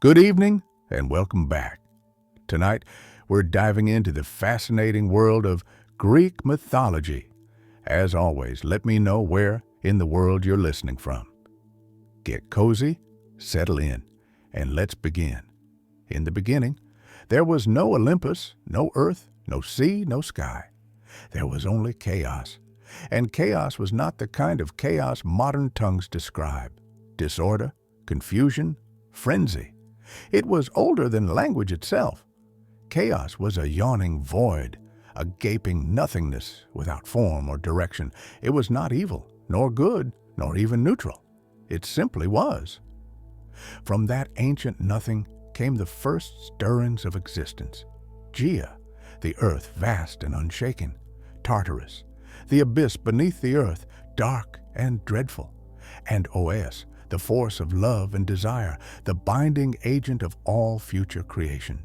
Good evening and welcome back. Tonight, we're diving into the fascinating world of Greek mythology. As always, let me know where in the world you're listening from. Get cozy, settle in, and let's begin. In the beginning, there was no Olympus, no earth, no sea, no sky. There was only chaos. And chaos was not the kind of chaos modern tongues describe. Disorder, confusion, frenzy. It was older than language itself. Chaos was a yawning void, a gaping nothingness without form or direction. It was not evil, nor good, nor even neutral. It simply was. From that ancient nothing came the first stirrings of existence. Gaia, the earth vast and unshaken. Tartarus, the abyss beneath the earth, dark and dreadful. And Olympus, the force of love and desire, the binding agent of all future creation.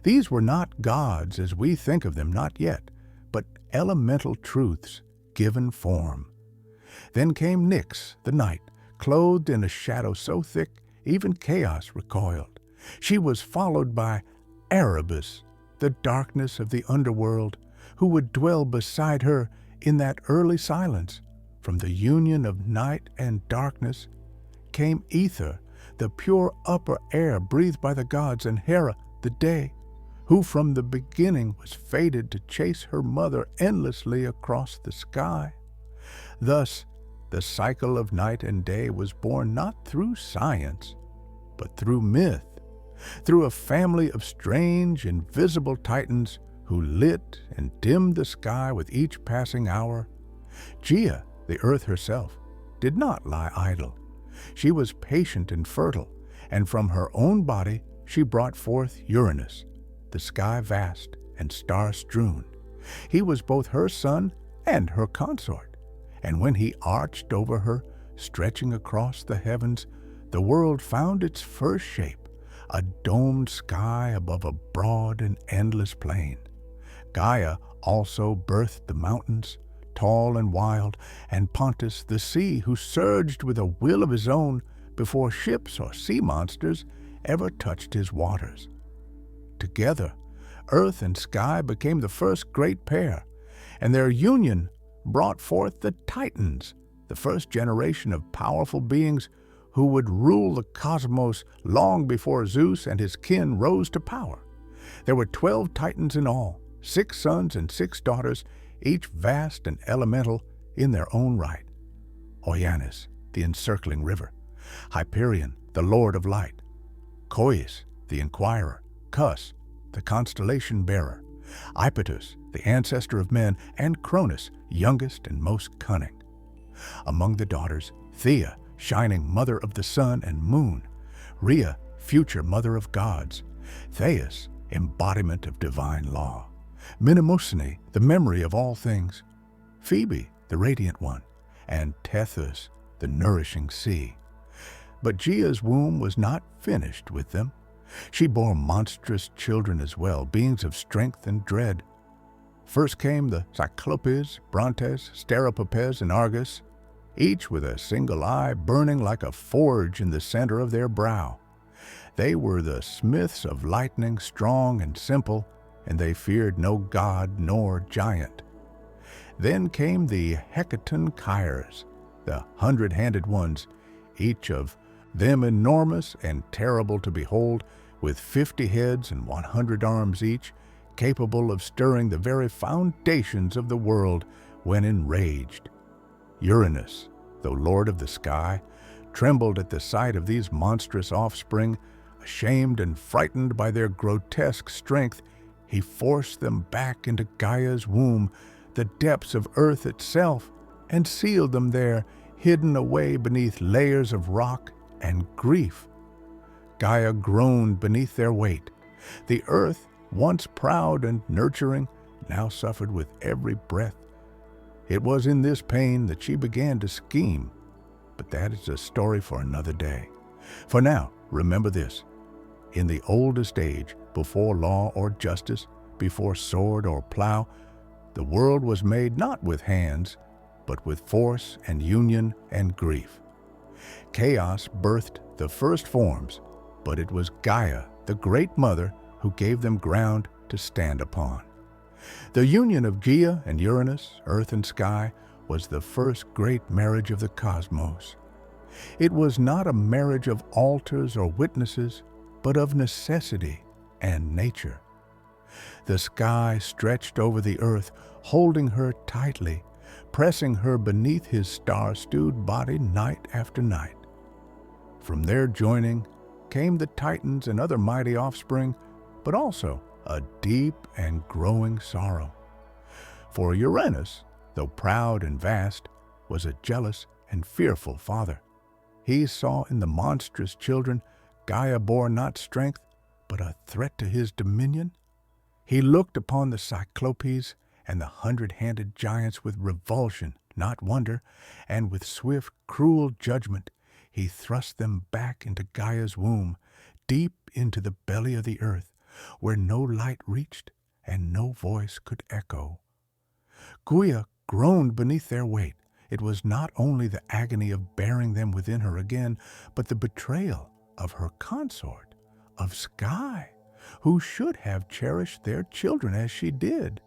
These were not gods as we think of them, not yet, but elemental truths given form. Then came Nyx, the night, clothed in a shadow so thick even chaos recoiled. She was followed by Erebus, the darkness of the underworld, who would dwell beside her in that early silence. From the union of night and darkness came ether, the pure upper air breathed by the gods, and Hera, the day, who from the beginning was fated to chase her mother endlessly across the sky. Thus, the cycle of night and day was born not through science, but through myth, through a family of strange, invisible titans who lit and dimmed the sky with each passing hour. Gaia, the earth herself, did not lie idle. She was patient and fertile, and from her own body she brought forth Uranus, the sky vast and star-strewn. He was both her son and her consort, and when he arched over her, stretching across the heavens, the world found its first shape, a domed sky above a broad and endless plain. Gaia also birthed the mountains, tall and wild, and Pontus the sea, who surged with a will of his own before ships or sea monsters ever touched his waters. Together, earth and sky became the first great pair, and their union brought forth the Titans, the first generation of powerful beings who would rule the cosmos long before Zeus and his kin rose to power. There were 12 Titans in all, 6 sons and 6 daughters, each vast and elemental in their own right. Oceanus, the encircling river. Hyperion, the lord of light. Coeus, the inquirer. Cus, the constellation bearer. Iapetus, the ancestor of men, and Cronus, youngest and most cunning. Among the daughters, Thea, shining mother of the sun and moon. Rhea, future mother of gods. Thais, embodiment of divine law. Mnemosyne, the memory of all things. Phoebe, the radiant one. And Tethys, the nourishing sea. But Gaia's womb was not finished with them. She bore monstrous children as well, beings of strength and dread. First came the Cyclopes, Brontes, Steropopes, and Argus, each with a single eye burning like a forge in the center of their brow. They were the smiths of lightning, strong and simple, and they feared no god nor giant. Then came the Hecaton Kyres, the 100-handed ones, each of them enormous and terrible to behold, with 50 heads and 100 arms each, capable of stirring the very foundations of the world when enraged. Uranus, though lord of the sky, trembled at the sight of these monstrous offspring. Ashamed and frightened by their grotesque strength, he forced them back into Gaia's womb, the depths of earth itself, and sealed them there, hidden away beneath layers of rock and grief. Gaia groaned beneath their weight. The earth, once proud and nurturing, now suffered with every breath. It was in this pain that she began to scheme, but that is a story for another day. For now, remember this. In the oldest age, before law or justice, before sword or plow, the world was made not with hands, but with force and union and grief. Chaos birthed the first forms, but it was Gaia, the Great Mother, who gave them ground to stand upon. The union of Gaia and Uranus, earth and sky, was the first great marriage of the cosmos. It was not a marriage of altars or witnesses, but of necessity and nature. The sky stretched over the earth, holding her tightly, pressing her beneath his star-stewed body night after night. From their joining came the Titans and other mighty offspring, but also a deep and growing sorrow. For Uranus, though proud and vast, was a jealous and fearful father. He saw in the monstrous children Gaia bore not strength, but a threat to his dominion. He looked upon the Cyclopes and the 100-handed giants with revulsion, not wonder, and with swift, cruel judgment he thrust them back into Gaia's womb, deep into the belly of the earth, where no light reached and no voice could echo. Gaia groaned beneath their weight. It was not only the agony of bearing them within her again, but the betrayal of her consort, of Sky, who should have cherished their children as she did.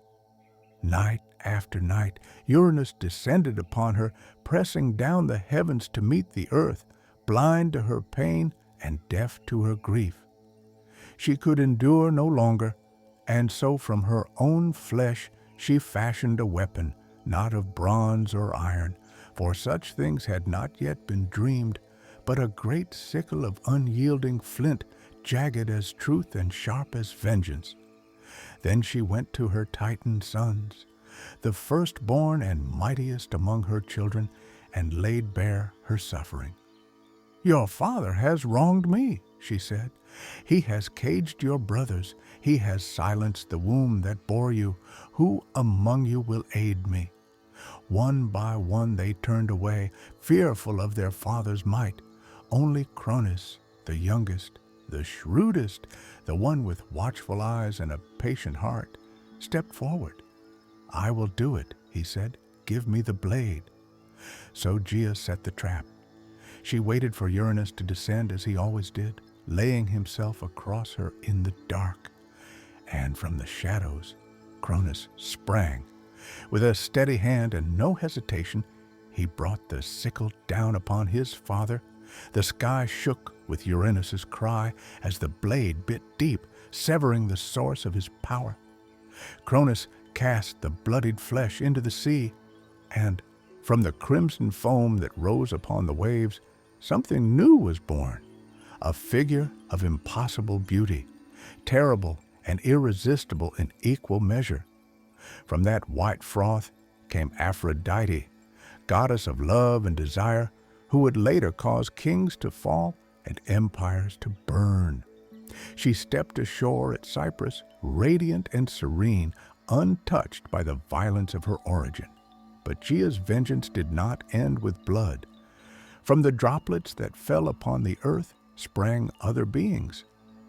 Night after night, Uranus descended upon her, pressing down the heavens to meet the earth, blind to her pain and deaf to her grief. She could endure no longer, and so from her own flesh she fashioned a weapon, not of bronze or iron, for such things had not yet been dreamed, but a great sickle of unyielding flint, jagged as truth and sharp as vengeance. Then she went to her Titan sons, the firstborn and mightiest among her children, and laid bare her suffering. "Your father has wronged me," she said. "He has caged your brothers. He has silenced the womb that bore you. Who among you will aid me?" One by one they turned away, fearful of their father's might. Only Cronus, the youngest, the shrewdest, the one with watchful eyes and a patient heart, stepped forward. "I will do it," he said. "Give me the blade." So Gaia set the trap. She waited for Uranus to descend as he always did, laying himself across her in the dark. And from the shadows, Cronus sprang. With a steady hand and no hesitation, he brought the sickle down upon his father. The sky shook with Uranus's cry as the blade bit deep, severing the source of his power. Cronus cast the bloodied flesh into the sea, and from the crimson foam that rose upon the waves, something new was born, a figure of impossible beauty, terrible and irresistible in equal measure. From that white froth came Aphrodite, goddess of love and desire, who would later cause kings to fall and empires to burn. She stepped ashore at Cyprus, radiant and serene, untouched by the violence of her origin. But Gaia's vengeance did not end with blood. From the droplets that fell upon the earth sprang other beings,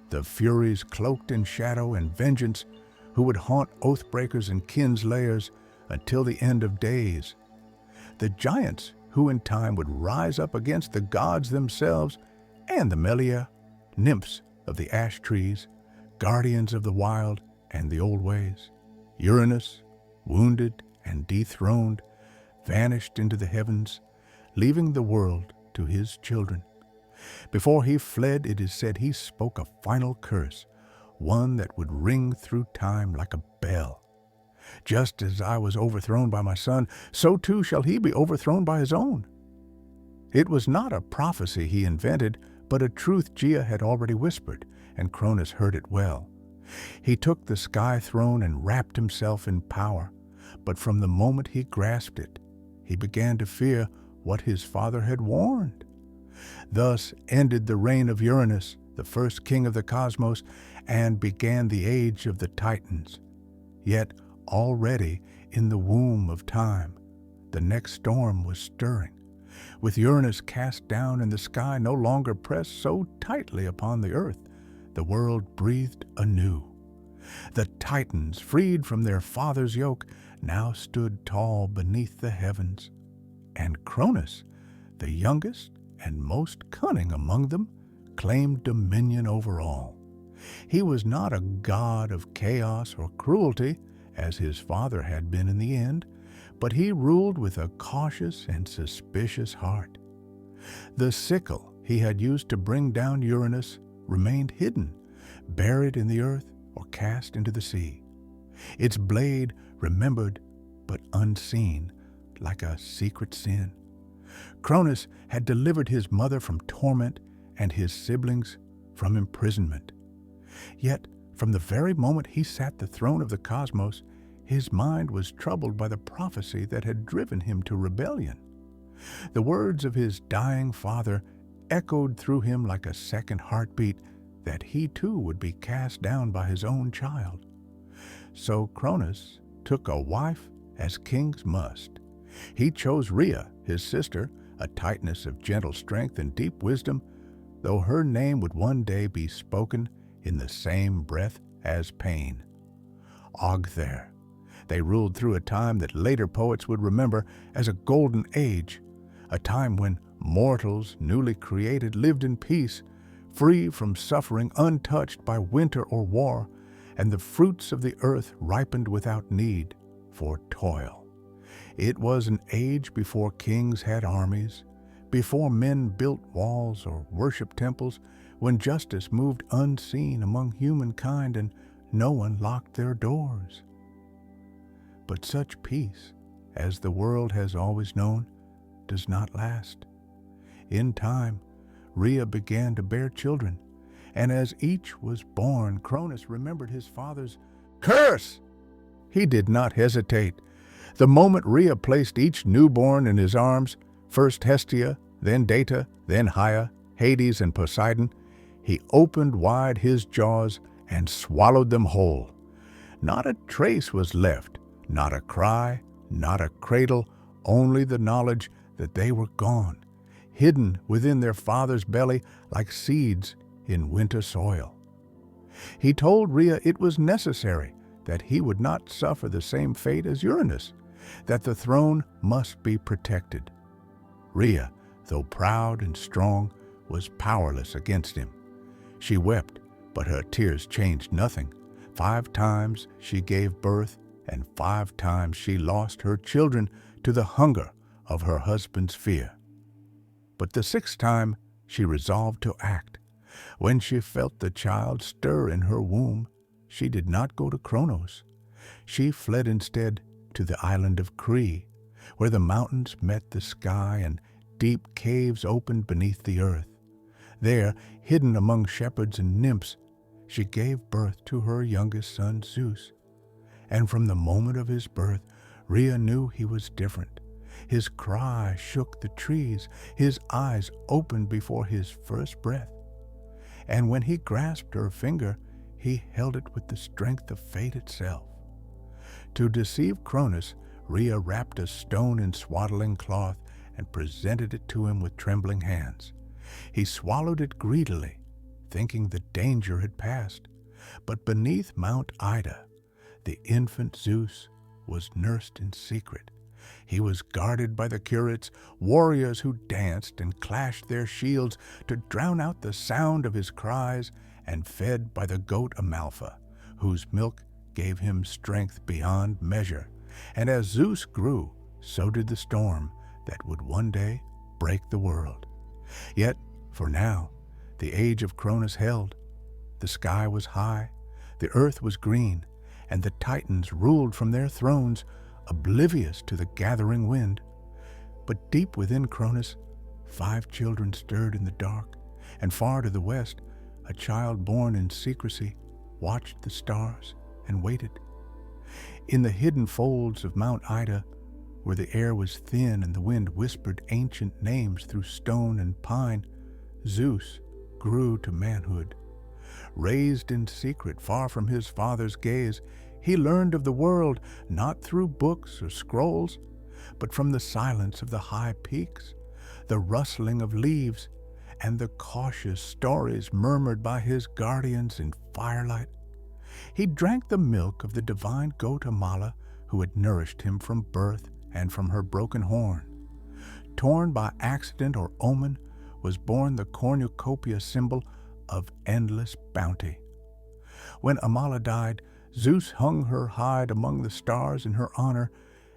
the Furies cloaked in shadow and vengeance, who would haunt oathbreakers and kinslayers until the end of days. The giants who in time would rise up against the gods themselves, and the Melia, nymphs of the ash trees, guardians of the wild and the old ways. Uranus, wounded and dethroned, vanished into the heavens, leaving the world to his children. Before he fled, it is said he spoke a final curse, one that would ring through time like a bell. "Just as I was overthrown by my son, so too shall he be overthrown by his own." It was not a prophecy he invented, but a truth Gaia had already whispered, and Cronus heard it well. He took the sky throne and wrapped himself in power, but from the moment he grasped it, he began to fear what his father had warned. Thus ended the reign of Uranus, the first king of the cosmos, and began the age of the Titans. Yet already in the womb of time, the next storm was stirring. With Uranus cast down and the sky no longer pressed so tightly upon the earth, the world breathed anew. The Titans, freed from their father's yoke, now stood tall beneath the heavens. And Cronus, the youngest and most cunning among them, claimed dominion over all. He was not a god of chaos or cruelty, as his father had been in the end, but he ruled with a cautious and suspicious heart. The sickle he had used to bring down Uranus remained hidden, buried in the earth or cast into the sea. Its blade remembered but unseen, like a secret sin. Cronus had delivered his mother from torment and his siblings from imprisonment. Yet, from the very moment he sat the throne of the cosmos, his mind was troubled by the prophecy that had driven him to rebellion. The words of his dying father echoed through him like a second heartbeat that he too would be cast down by his own child. So Cronus took a wife as kings must. He chose Rhea, his sister, a Titaness of gentle strength and deep wisdom, though her name would one day be spoken in the same breath as pain. Ogther. They ruled through a time that later poets would remember as a golden age, a time when mortals, newly created, lived in peace, free from suffering, untouched by winter or war, and the fruits of the earth ripened without need for toil. It was an age before kings had armies, before men built walls or worshiped temples, when justice moved unseen among humankind and no one locked their doors. But such peace, as the world has always known, does not last. In time, Rhea began to bear children, and as each was born, Cronus remembered his father's curse. He did not hesitate. The moment Rhea placed each newborn in his arms, first Hestia, then Data, then Gaia, Hades, and Poseidon, he opened wide his jaws and swallowed them whole. Not a trace was left, not a cry, not a cradle, only the knowledge that they were gone, hidden within their father's belly like seeds in winter soil. He told Rhea it was necessary that he would not suffer the same fate as Uranus, that the throne must be protected. Rhea, though proud and strong, was powerless against him. She wept, but her tears changed nothing. 5 times she gave birth, and 5 times she lost her children to the hunger of her husband's fear. But the 6th time she resolved to act. When she felt the child stir in her womb, she did not go to Kronos. She fled instead to the island of Crete, where the mountains met the sky and deep caves opened beneath the earth. There, hidden among shepherds and nymphs, she gave birth to her youngest son, Zeus. And from the moment of his birth, Rhea knew he was different. His cry shook the trees, his eyes opened before his first breath. And when he grasped her finger, he held it with the strength of fate itself. To deceive Cronus, Rhea wrapped a stone in swaddling cloth and presented it to him with trembling hands. He swallowed it greedily, thinking the danger had passed. But beneath Mount Ida, the infant Zeus was nursed in secret. He was guarded by the curates, warriors who danced and clashed their shields to drown out the sound of his cries, and fed by the goat Amalpha, whose milk gave him strength beyond measure. And as Zeus grew, so did the storm that would one day break the world. Yet, for now, the age of Cronus held. The sky was high, the earth was green, and the Titans ruled from their thrones, oblivious to the gathering wind. But deep within Cronus, 5 children stirred in the dark, and far to the west, a child born in secrecy watched the stars and waited. In the hidden folds of Mount Ida, where the air was thin and the wind whispered ancient names through stone and pine, Zeus grew to manhood. Raised in secret, far from his father's gaze, he learned of the world not through books or scrolls, but from the silence of the high peaks, the rustling of leaves, and the cautious stories murmured by his guardians in firelight. He drank the milk of the divine goat Amala, who had nourished him from birth and from her broken horn. Torn by accident or omen, was born the cornucopia symbol of endless bounty. When Amala died, Zeus hung her hide among the stars in her honor,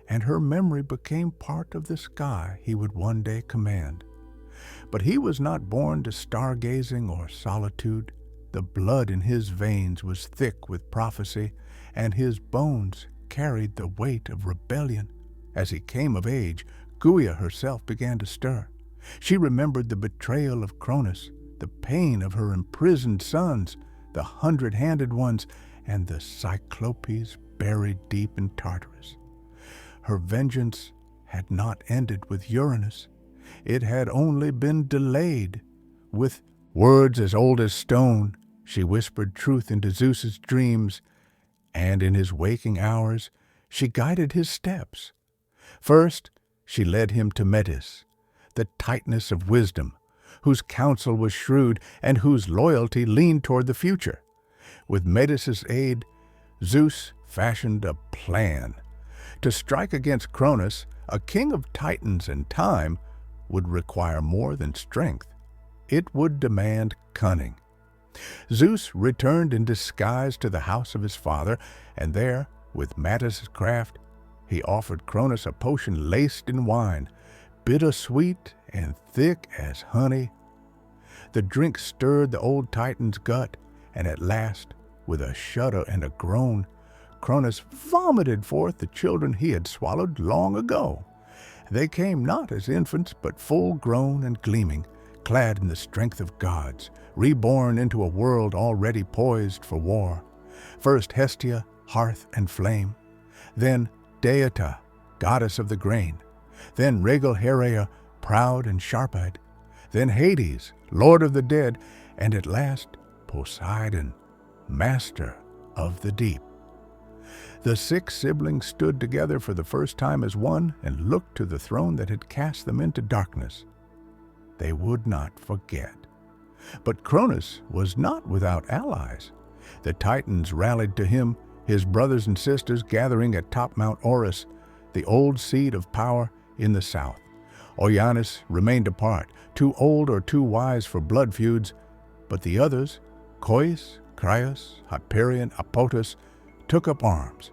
and her memory became part of the sky he would one day command. But he was not born to stargazing or solitude. The blood in his veins was thick with prophecy, and his bones carried the weight of rebellion. As he came of age, Gaia herself began to stir. She remembered the betrayal of Cronus, the pain of her imprisoned sons, the 100-handed ones, and the Cyclopes buried deep in Tartarus. Her vengeance had not ended with Uranus. It had only been delayed. With words as old as stone, she whispered truth into Zeus's dreams, and in his waking hours she guided his steps. First, she led him to Metis, the Titaness of wisdom, whose counsel was shrewd and whose loyalty leaned toward the future. With Metis' aid, Zeus fashioned a plan. To strike against Cronus, a king of Titans and time, would require more than strength. It would demand cunning. Zeus returned in disguise to the house of his father, and there, with Metis' craft, he offered Cronus a potion laced in wine, bitter-sweet and thick as honey. The drink stirred the old Titan's gut, and at last, with a shudder and a groan, Cronus vomited forth the children he had swallowed long ago. They came not as infants, but full-grown and gleaming, clad in the strength of gods, reborn into a world already poised for war. First Hestia, hearth and flame, then Deita, goddess of the grain, then regal Hera, proud and sharp-eyed, then Hades, lord of the dead, and at last Poseidon, master of the deep. The 6 siblings stood together for the first time as one and looked to the throne that had cast them into darkness. They would not forget. But Cronus was not without allies. The Titans rallied to him, his brothers and sisters gathering at top Mount Orus, the old seat of power in the south. Oianus remained apart, too old or too wise for blood feuds, but the others, Coeus, Crius, Hyperion, Apotus, took up arms.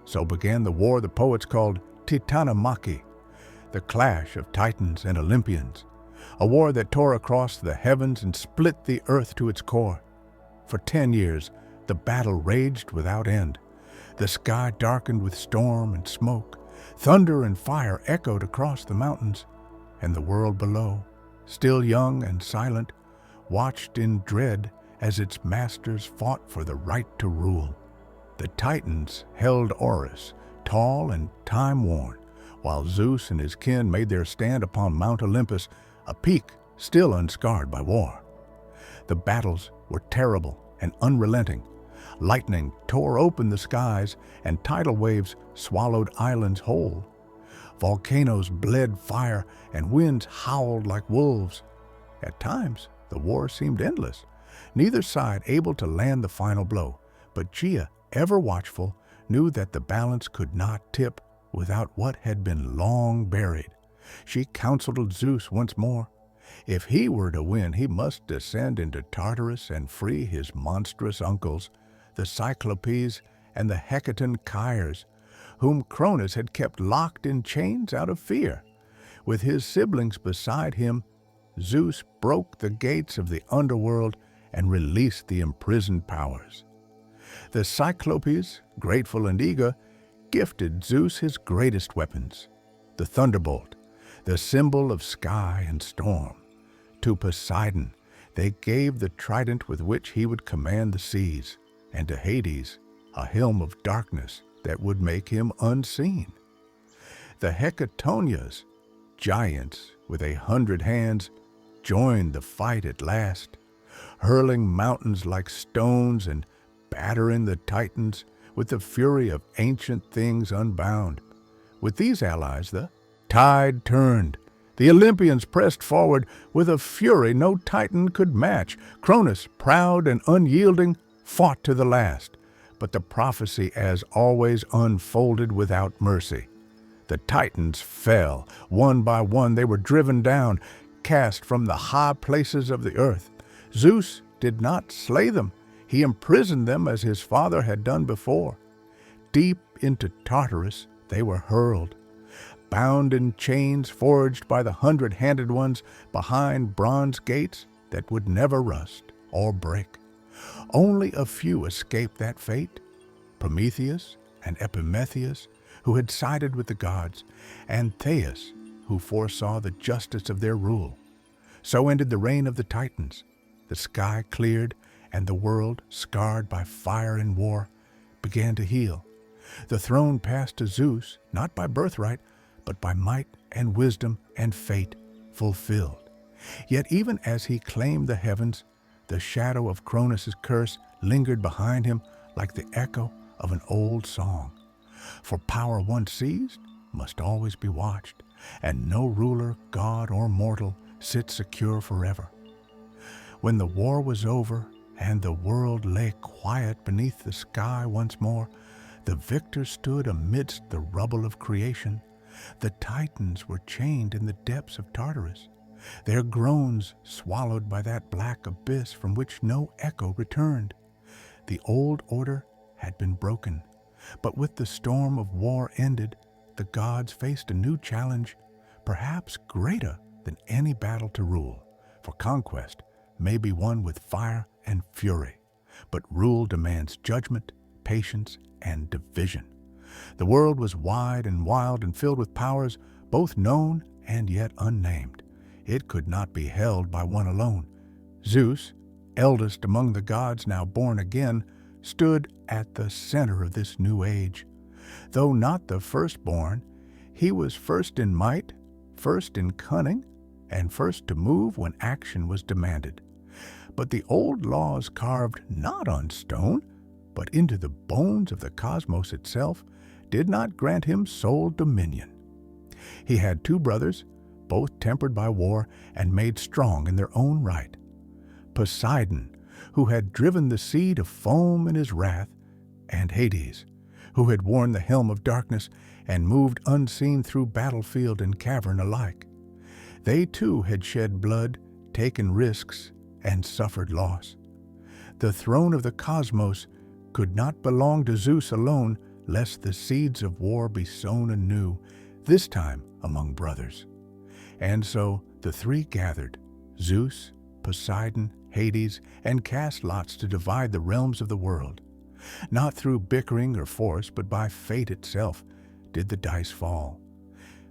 So began the war the poets called Titanomachy, the clash of Titans and Olympians, a war that tore across the heavens and split the earth to its core. For 10 years, the battle raged without end. The sky darkened with storm and smoke. Thunder and fire echoed across the mountains, and the world below, still young and silent, watched in dread as its masters fought for the right to rule. The Titans held Orus, tall and time-worn, while Zeus and his kin made their stand upon Mount Olympus, a peak still unscarred by war. The battles were terrible and unrelenting. Lightning tore open the skies, and tidal waves swallowed islands whole. Volcanoes bled fire, and winds howled like wolves. At times, the war seemed endless, neither side able to land the final blow. But Gaia, ever watchful, knew that the balance could not tip without what had been long buried. She counseled Zeus once more. If he were to win, he must descend into Tartarus and free his monstrous uncles, the Cyclopes and the Hecaton Chirs, whom Cronus had kept locked in chains out of fear. With his siblings beside him, Zeus broke the gates of the underworld and released the imprisoned powers. The Cyclopes, grateful and eager, gifted Zeus his greatest weapons, the thunderbolt, the symbol of sky and storm. To Poseidon, they gave the trident with which he would command the seas, and to Hades, a helm of darkness that would make him unseen. The Hecatonias, giants with 100 hands, joined the fight at last, hurling mountains like stones and battering the Titans with the fury of ancient things unbound. With these allies, the tide turned. The Olympians pressed forward with a fury no Titan could match. Cronus, proud and unyielding, fought to the last, but the prophecy, as always, unfolded without mercy. The Titans fell. One by one they were driven down. cast from the high places of the earth. Zeus did not slay them. He imprisoned them as his father had done before. Deep into Tartarus they were hurled, bound in chains forged by the 100-handed ones behind bronze gates that would never rust or break. Only a few escaped that fate: Prometheus and Epimetheus, who had sided with the gods, and Theus, who foresaw the justice of their rule. So ended the reign of the Titans. The sky cleared, and the world, scarred by fire and war, began to heal. The throne passed to Zeus, not by birthright, but by might and wisdom and fate fulfilled. Yet even as he claimed the heavens, the shadow of Cronus' curse lingered behind him like the echo of an old song. For power once seized must always be watched, and no ruler, god or mortal, sits secure forever. When the war was over and the world lay quiet beneath the sky once more, the victor stood amidst the rubble of creation. The Titans were chained in the depths of Tartarus, their groans swallowed by that black abyss from which no echo returned. The old order had been broken, but with the storm of war ended, the gods faced a new challenge, perhaps greater than any battle to rule. For conquest may be won with fire and fury, but rule demands judgment, patience, and division. The world was wide and wild and filled with powers, both known and yet unnamed. It could not be held by one alone. Zeus, eldest among the gods now born again, stood at the center of this new age. Though not the firstborn, he was first in might, first in cunning, and first to move when action was demanded. But the old laws carved not on stone, but into the bones of the cosmos itself, did not grant him sole dominion. He had two brothers, both tempered by war and made strong in their own right. Poseidon, who had driven the sea to foam in his wrath, and Hades, who had worn the helm of darkness and moved unseen through battlefield and cavern alike. They too had shed blood, taken risks, and suffered loss. The throne of the cosmos could not belong to Zeus alone, lest the seeds of war be sown anew, this time among brothers. And so the three gathered, Zeus, Poseidon, Hades, and cast lots to divide the realms of the world. Not through bickering or force, but by fate itself did the dice fall.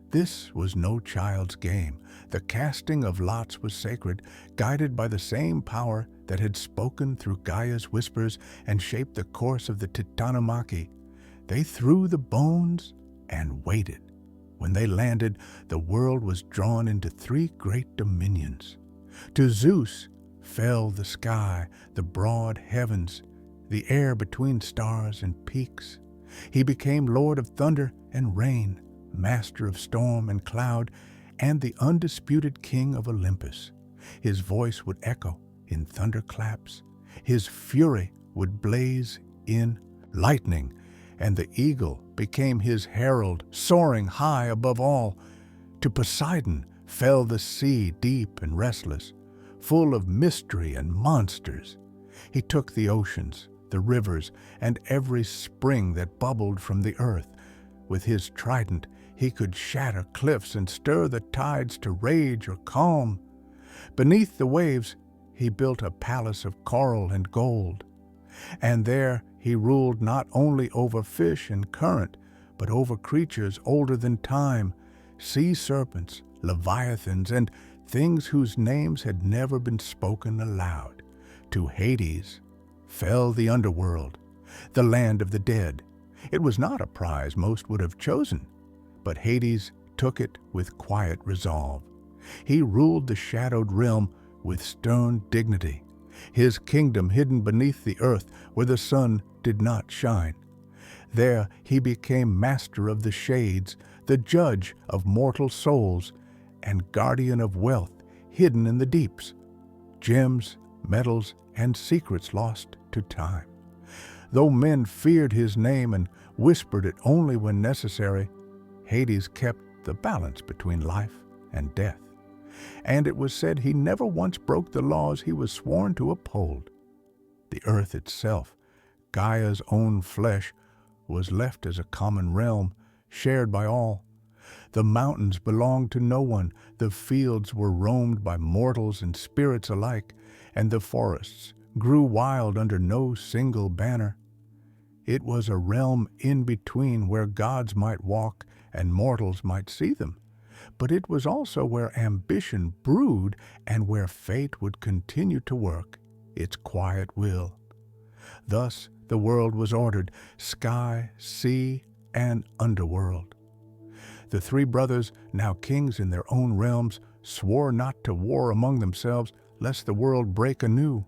This was no child's game. The casting of lots was sacred, guided by the same power that had spoken through Gaia's whispers and shaped the course of the Titanomachy. They threw the bones and waited. When they landed, the world was drawn into three great dominions. To Zeus fell the sky, the broad heavens, the air between stars and peaks. He became Lord of thunder and rain, master of storm and cloud, and the undisputed king of Olympus. His voice would echo in thunderclaps. His fury would blaze in lightning, and the eagle became his herald, soaring high above all. To Poseidon fell the sea, deep and restless, full of mystery and monsters. He took the oceans, the rivers, and every spring that bubbled from the earth. With his trident, he could shatter cliffs and stir the tides to rage or calm. Beneath the waves, he built a palace of coral and gold. And there he ruled not only over fish and current, but over creatures older than time, sea serpents, leviathans, and things whose names had never been spoken aloud. To Hades fell the underworld, the land of the dead. It was not a prize most would have chosen, but Hades took it with quiet resolve. He ruled the shadowed realm with stern dignity, his kingdom hidden beneath the earth where the sun did not shine. There he became master of the shades, the judge of mortal souls, and guardian of wealth hidden in the deeps, gems, metals, and secrets lost to time. Though men feared his name and whispered it only when necessary, Hades kept the balance between life and death. and it was said he never once broke the laws he was sworn to uphold. The earth itself, Gaia's own flesh, was left as a common realm, shared by all. The mountains belonged to no one, the fields were roamed by mortals and spirits alike, and the forests grew wild under no single banner. It was a realm in between where gods might walk and mortals might see them, but it was also where ambition brewed and where fate would continue to work its quiet will. Thus the world was ordered, sky, sea, and underworld. The three brothers, now kings in their own realms, swore not to war among themselves, lest the world break anew.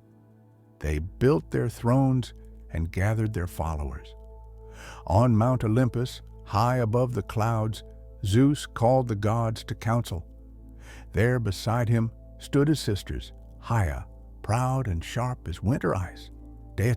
They built their thrones and gathered their followers. On Mount Olympus, high above the clouds, Zeus called the gods to council. There beside him stood his sisters, Hera, proud and sharp as winter ice, Dea,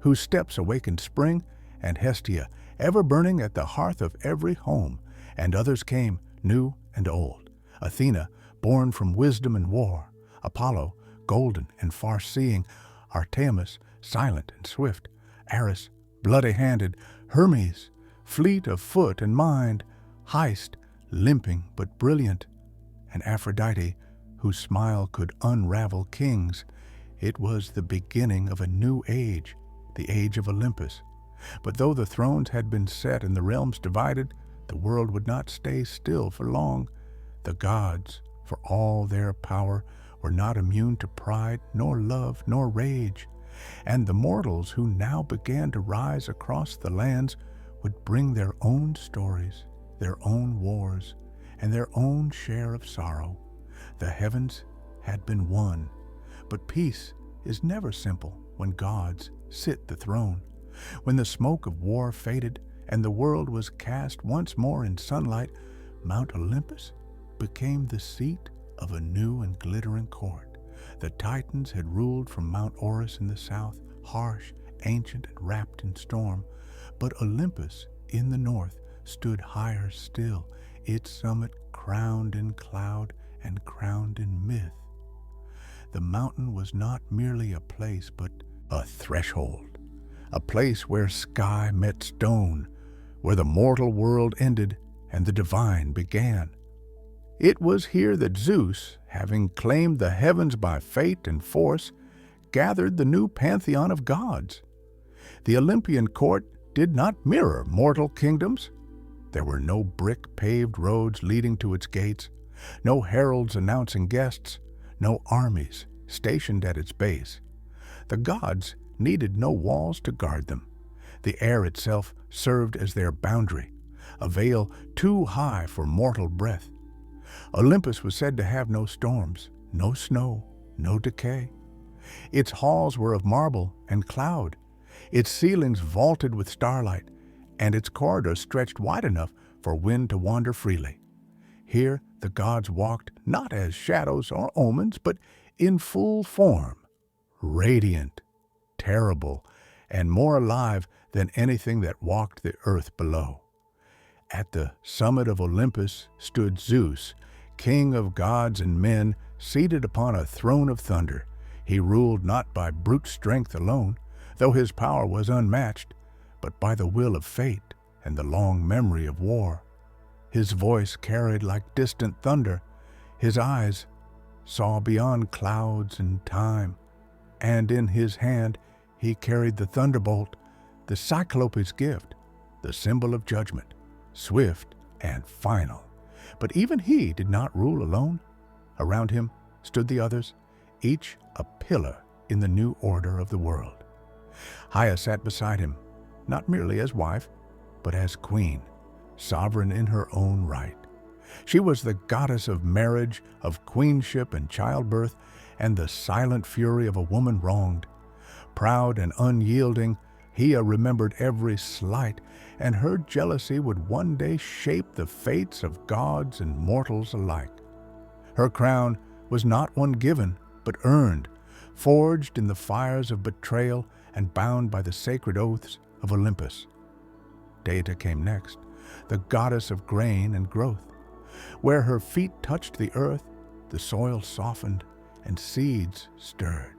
whose steps awakened spring, and Hestia, ever burning at the hearth of every home, and others came, new and old. Athena, born from wisdom and war, Apollo, golden and far-seeing, Artemis, silent and swift, Ares, bloody-handed, Hermes, fleet of foot and mind, Hist, limping but brilliant, and Aphrodite, whose smile could unravel kings. It was the beginning of a new age, the age of Olympus. But though the thrones had been set and the realms divided, the world would not stay still for long. The gods, for all their power, were not immune to pride, nor love, nor rage. And the mortals who now began to rise across the lands would bring their own stories, their own wars, and their own share of sorrow. The heavens had been won, but peace is never simple when gods sit the throne. When the smoke of war faded and the world was cast once more in sunlight, Mount Olympus became the seat of a new and glittering court. The Titans had ruled from Mount Orus in the south, harsh, ancient, and wrapped in storm. But Olympus in the north stood higher still, its summit crowned in cloud and crowned in myth. The mountain was not merely a place, but a threshold, a place where sky met stone, where the mortal world ended and the divine began. It was here that Zeus, having claimed the heavens by fate and force, gathered the new pantheon of gods. The Olympian court did not mirror mortal kingdoms. There were no brick-paved roads leading to its gates, no heralds announcing guests, no armies stationed at its base. The gods needed no walls to guard them. The air itself served as their boundary, a veil too high for mortal breath. Olympus was said to have no storms, no snow, no decay. Its halls were of marble and cloud, its ceilings vaulted with starlight, and its corridors stretched wide enough for wind to wander freely. Here the gods walked not as shadows or omens, but in full form, radiant, terrible, and more alive than anything that walked the earth below. At the summit of Olympus stood Zeus, king of gods and men, seated upon a throne of thunder. He ruled not by brute strength alone, though his power was unmatched, but by the will of fate and the long memory of war. His voice carried like distant thunder. His eyes saw beyond clouds and time, and in his hand he carried the thunderbolt, the Cyclope's gift, the symbol of judgment, swift and final. But even he did not rule alone. Around him stood the others, each a pillar in the new order of the world. Gaia sat beside him, not merely as wife, but as queen, sovereign in her own right. She was the goddess of marriage, of queenship and childbirth, and the silent fury of a woman wronged. Proud and unyielding, Hera remembered every slight, and her jealousy would one day shape the fates of gods and mortals alike. Her crown was not one given, but earned, forged in the fires of betrayal and bound by the sacred oaths of Olympus. Dea came next, the goddess of grain and growth. Where her feet touched the earth, the soil softened and seeds stirred.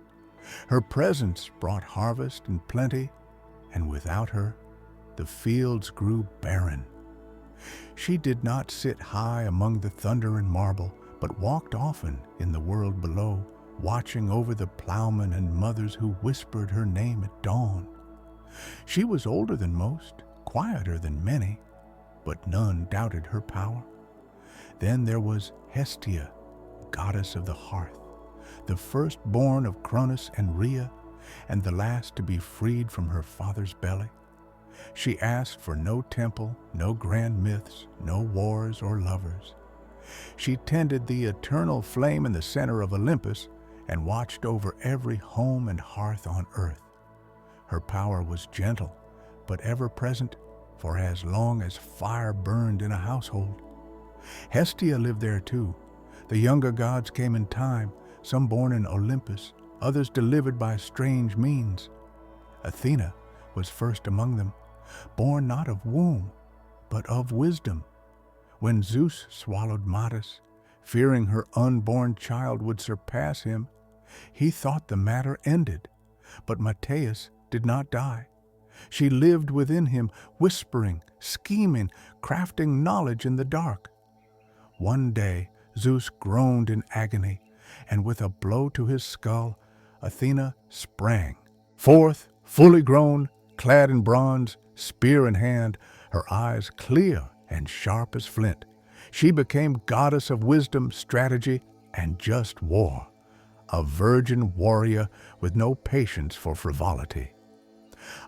Her presence brought harvest and plenty, and without her, the fields grew barren. She did not sit high among the thunder and marble, but walked often in the world below, watching over the plowmen and mothers who whispered her name at dawn. She was older than most, quieter than many, but none doubted her power. Then there was Hestia, goddess of the hearth, the firstborn of Cronus and Rhea, and the last to be freed from her father's belly. She asked for no temple, no grand myths, no wars or lovers. She tended the eternal flame in the center of Olympus and watched over every home and hearth on earth. Her power was gentle, but ever present for as long as fire burned in a household. Hestia lived there too. The younger gods came in time, some born in Olympus, others delivered by strange means. Athena was first among them, born not of womb, but of wisdom. When Zeus swallowed Midas, fearing her unborn child would surpass him, he thought the matter ended, but Prometheus did not die. She lived within him, whispering, scheming, crafting knowledge in the dark. One day, Zeus groaned in agony, and with a blow to his skull, Athena sprang. Forth, fully grown, clad in bronze, spear in hand, her eyes clear and sharp as flint, she became goddess of wisdom, strategy, and just war, a virgin warrior with no patience for frivolity.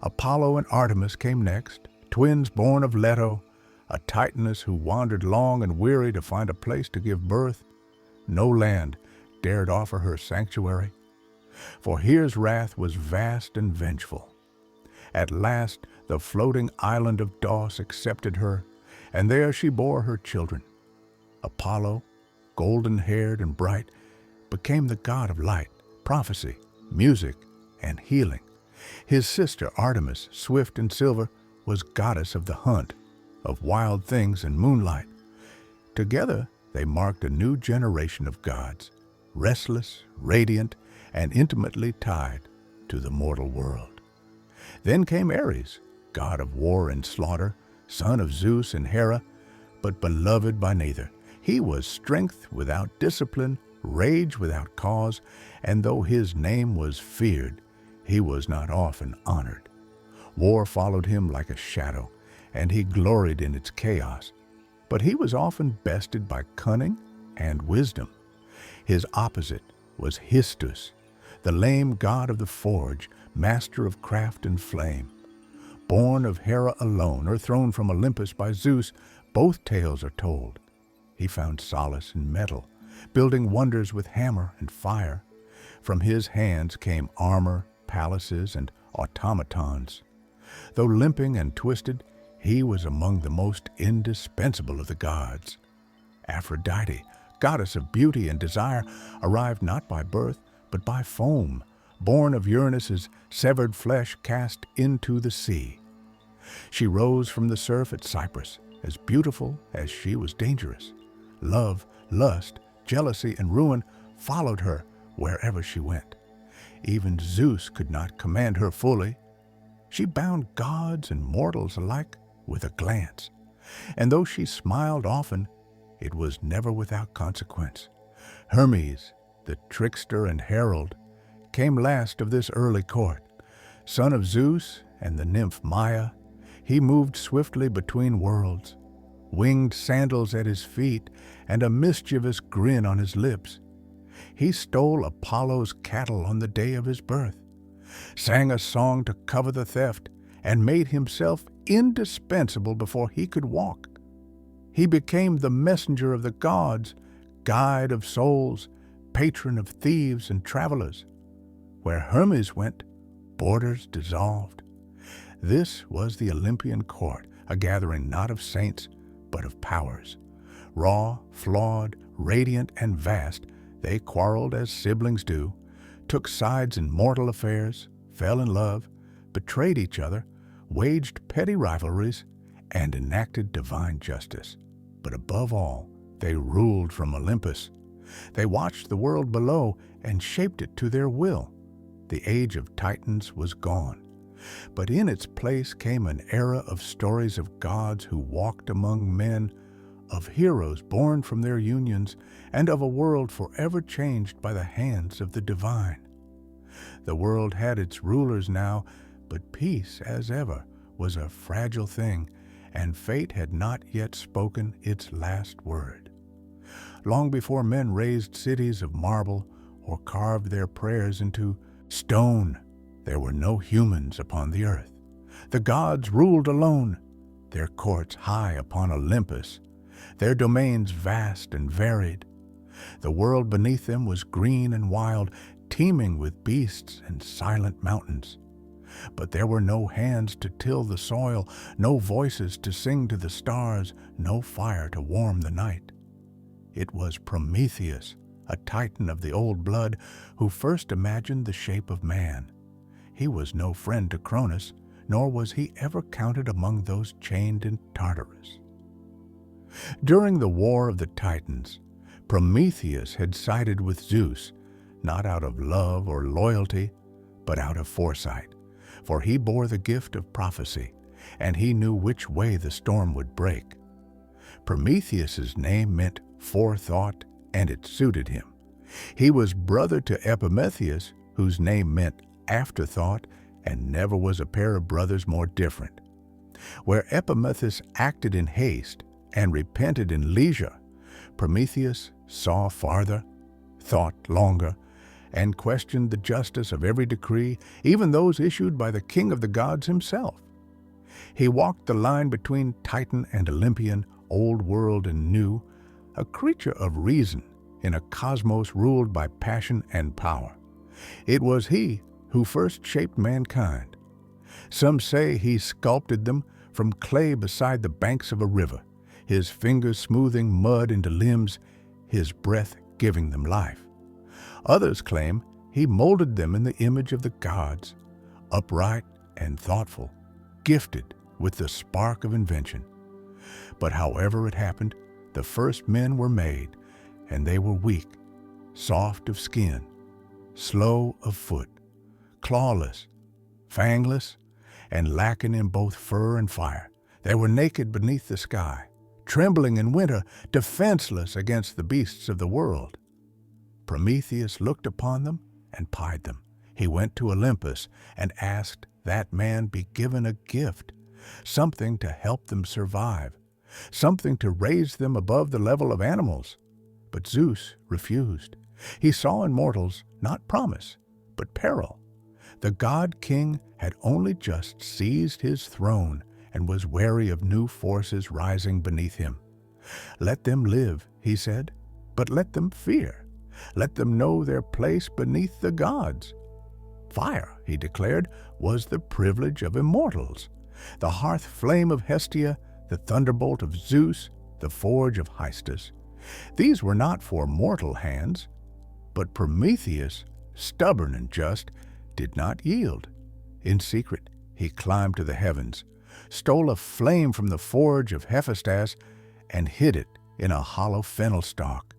Apollo and Artemis came next, twins born of Leto, a Titaness who wandered long and weary to find a place to give birth. No land dared offer her sanctuary, for Hera's wrath was vast and vengeful. At last, the floating island of Dos accepted her, and there she bore her children. Apollo, golden-haired and bright, became the god of light, prophecy, music, and healing. His sister Artemis, swift and silver, was goddess of the hunt, of wild things and moonlight. Together, they marked a new generation of gods, restless, radiant, and intimately tied to the mortal world. Then came Ares, god of war and slaughter, son of Zeus and Hera, but beloved by neither. He was strength without discipline, rage without cause, and though his name was feared, he was not often honored. War followed him like a shadow, and he gloried in its chaos. But he was often bested by cunning and wisdom. His opposite was Histus, the lame god of the forge, master of craft and flame. Born of Hera alone, or thrown from Olympus by Zeus, both tales are told. He found solace in metal, building wonders with hammer and fire. From his hands came armor, palaces, and automatons. Though limping and twisted, he was among the most indispensable of the gods. Aphrodite, goddess of beauty and desire, arrived not by birth, but by foam, born of Uranus's severed flesh cast into the sea. She rose from the surf at Cyprus, as beautiful as she was dangerous. Love, lust, jealousy, and ruin followed her wherever she went. Even Zeus could not command her fully. She bound gods and mortals alike with a glance, and though she smiled often, it was never without consequence. Hermes, the trickster and herald, came last of this early court. Son of Zeus and the nymph Maia, he moved swiftly between worlds, winged sandals at his feet and a mischievous grin on his lips. He stole Apollo's cattle on the day of his birth, sang a song to cover the theft, and made himself indispensable before he could walk. He became the messenger of the gods, guide of souls, patron of thieves and travelers. Where Hermes went, borders dissolved. This was the Olympian court, a gathering not of saints, but of powers. Raw, flawed, radiant, and vast, they quarreled as siblings do, took sides in mortal affairs, fell in love, betrayed each other, waged petty rivalries, and enacted divine justice. But above all, they ruled from Olympus. They watched the world below and shaped it to their will. The age of Titans was gone, but in its place came an era of stories of gods who walked among men, of heroes born from their unions, and of a world forever changed by the hands of the divine. The world had its rulers now, but peace, as ever, was a fragile thing, and fate had not yet spoken its last word. Long before men raised cities of marble or carved their prayers into stone, there were no humans upon the earth. The gods ruled alone, their courts high upon Olympus, their domains vast and varied. The world beneath them was green and wild, teeming with beasts and silent mountains. But there were no hands to till the soil, no voices to sing to the stars, no fire to warm the night. It was Prometheus, a titan of the old blood, who first imagined the shape of man. He was no friend to Cronus, nor was he ever counted among those chained in Tartarus. During the War of the Titans, Prometheus had sided with Zeus, not out of love or loyalty, but out of foresight, for he bore the gift of prophecy, and he knew which way the storm would break. Prometheus's name meant forethought, and it suited him. He was brother to Prometheus, whose name meant afterthought, and never was a pair of brothers more different. Where Prometheus acted in haste and repented in leisure, Prometheus saw farther, thought longer, and questioned the justice of every decree, even those issued by the king of the gods himself. He walked the line between Titan and Olympian, old world and new, a creature of reason in a cosmos ruled by passion and power. It was he who first shaped mankind. Some say he sculpted them from clay beside the banks of a river, his fingers smoothing mud into limbs, his breath giving them life. Others claim he molded them in the image of the gods, upright and thoughtful, gifted with the spark of invention. But however it happened, the first men were made, and they were weak, soft of skin, slow of foot, clawless, fangless, and lacking in both fur and fire. They were naked beneath the sky, trembling in winter, defenseless against the beasts of the world. Prometheus looked upon them and pied them. He went to Olympus and asked that man be given a gift, something to help them survive, something to raise them above the level of animals. But Zeus refused. He saw in mortals not promise, but peril. The god-king had only just seized his throne and was wary of new forces rising beneath him. Let them live, he said, but let them fear. Let them know their place beneath the gods. Fire, he declared, was the privilege of immortals. The hearth flame of Hestia, the thunderbolt of Zeus, the forge of Hystus. These were not for mortal hands, but Prometheus, stubborn and just, did not yield. In secret, he climbed to the heavens, stole a flame from the forge of Hephaestus, and hid it in a hollow fennel stalk.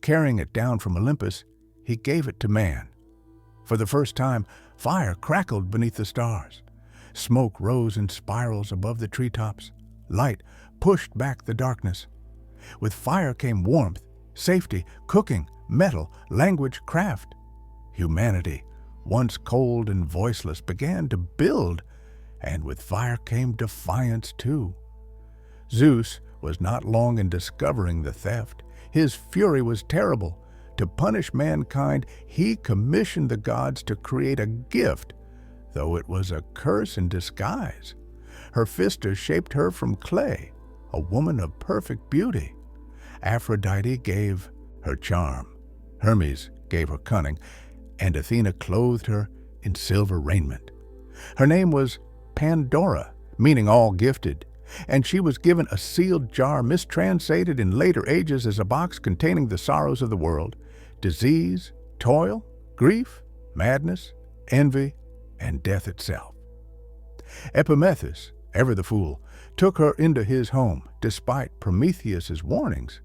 Carrying it down from Olympus, he gave it to man. For the first time, fire crackled beneath the stars. Smoke rose in spirals above the treetops. Light pushed back the darkness. With fire came warmth, safety, cooking, metal, language, craft. Humanity, once cold and voiceless, began to build, and with fire came defiance too. Zeus was not long in discovering the theft. His fury was terrible. To punish mankind, he commissioned the gods to create a gift, though it was a curse in disguise. Hephaestus shaped her from clay, a woman of perfect beauty. Aphrodite gave her charm, Hermes gave her cunning, and Athena clothed her in silver raiment. Her name was Pandora, meaning all gifted, and she was given a sealed jar mistranslated in later ages as a box containing the sorrows of the world, disease, toil, grief, madness, envy, and death itself. Prometheus, ever the fool, took her into his home despite Prometheus's warnings.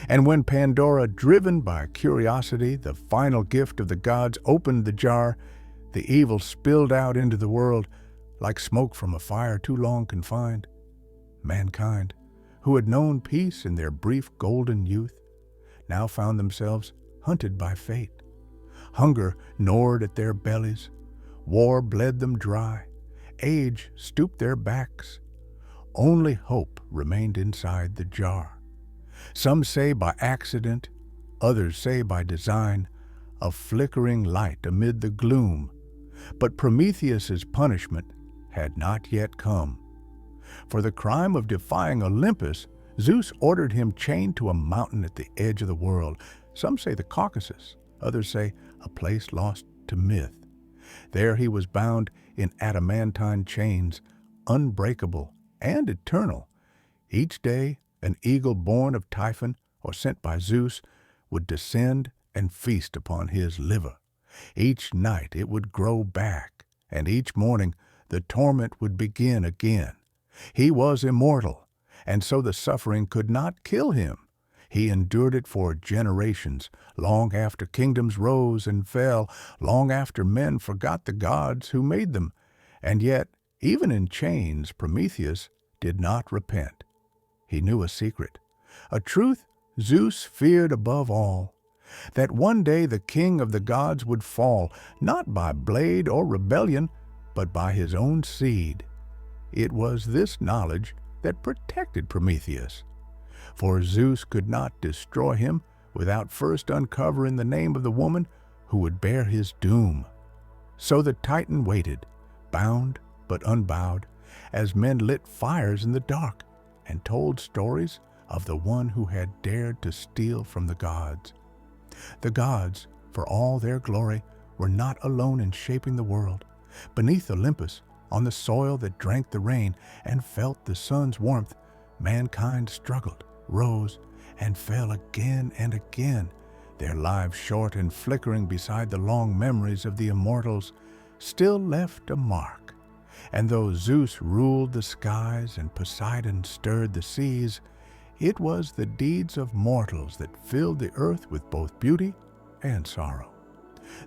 And when Pandora, driven by curiosity, the final gift of the gods, opened the jar, the evil spilled out into the world like smoke from a fire too long confined. Mankind, who had known peace in their brief golden youth, now found themselves hunted by fate. Hunger gnawed at their bellies, war bled them dry, age stooped their backs. Only hope remained inside the jar. Some say by accident, others say by design, a flickering light amid the gloom. But Prometheus's punishment had not yet come. For the crime of defying Olympus, Zeus ordered him chained to a mountain at the edge of the world. Some say the Caucasus, others say a place lost to myth. There he was bound in adamantine chains, unbreakable and eternal. Each day an eagle born of Typhon or sent by Zeus would descend and feast upon his liver. Each night it would grow back, and each morning the torment would begin again. He was immortal, and so the suffering could not kill him. He endured it for generations, long after kingdoms rose and fell, long after men forgot the gods who made them. And yet, even in chains, Prometheus did not repent. He knew a secret, a truth Zeus feared above all, that one day the king of the gods would fall, not by blade or rebellion, but by his own seed. It was this knowledge that protected Prometheus, for Zeus could not destroy him without first uncovering the name of the woman who would bear his doom. So the Titan waited, bound but unbowed, as men lit fires in the dark and told stories of the one who had dared to steal from the gods. The gods, for all their glory, were not alone in shaping the world. Beneath Olympus, on the soil that drank the rain and felt the sun's warmth, mankind struggled, rose, and fell again and again, their lives short and flickering beside the long memories of the immortals, still left a mark. And though Zeus ruled the skies and Poseidon stirred the seas, it was the deeds of mortals that filled the earth with both beauty and sorrow.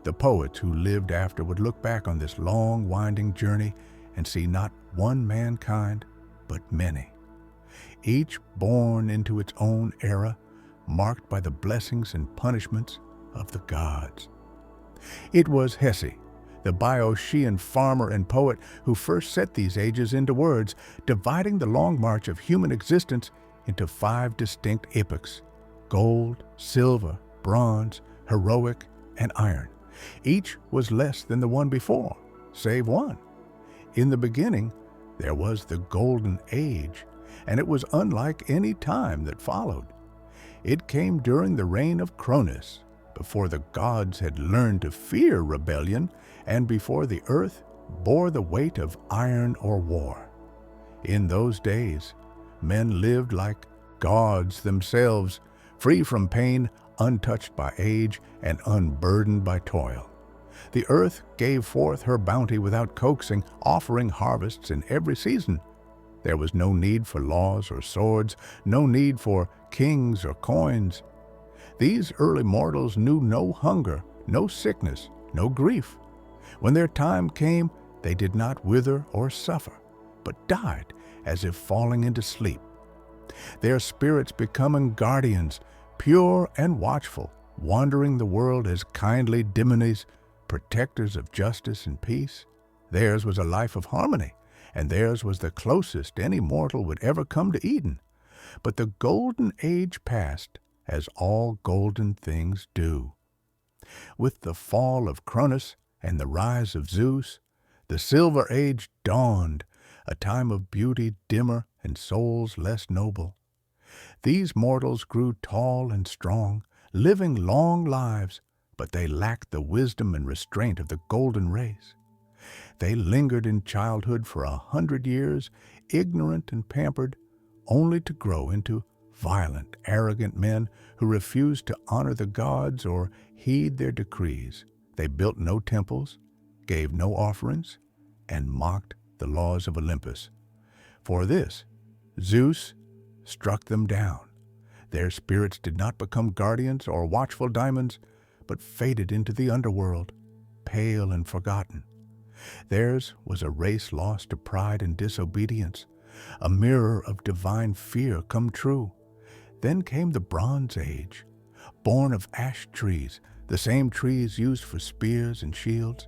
The poets who lived after would look back on this long, winding journey and see not one mankind, but many, each born into its own era, marked by the blessings and punishments of the gods. It was Hesi, the Boeotian farmer and poet, who first set these ages into words, dividing the long march of human existence into 5 distinct epochs: gold, silver, bronze, heroic, and iron. Each was less than the one before, save one. In the beginning, there was the Golden Age, and it was unlike any time that followed. It came during the reign of Cronus, before the gods had learned to fear rebellion, and before the earth bore the weight of iron or war. In those days, men lived like gods themselves, free from pain, untouched by age, and unburdened by toil. The earth gave forth her bounty without coaxing, offering harvests in every season. There was no need for laws or swords, no need for kings or coins. These early mortals knew no hunger, no sickness, no grief. When their time came, they did not wither or suffer, but died as if falling into sleep. Their spirits becoming guardians, pure and watchful, wandering the world as kindly daemons, protectors of justice and peace. Theirs was a life of harmony, and theirs was the closest any mortal would ever come to Eden. But the Golden Age passed, as all golden things do. With the fall of Cronus and the rise of Zeus, the Silver Age dawned, a time of beauty dimmer and souls less noble. These mortals grew tall and strong, living long lives, but they lacked the wisdom and restraint of the golden race. They lingered in childhood for 100 years, ignorant and pampered, only to grow into violent, arrogant men who refused to honor the gods or heed their decrees. They built no temples, gave no offerings, and mocked the laws of Olympus. For this, Zeus struck them down. Their spirits did not become guardians or watchful diamonds, but faded into the underworld, pale and forgotten. Theirs was a race lost to pride and disobedience, a mirror of divine fear come true. Then came the Bronze Age, born of ash trees, the same trees used for spears and shields.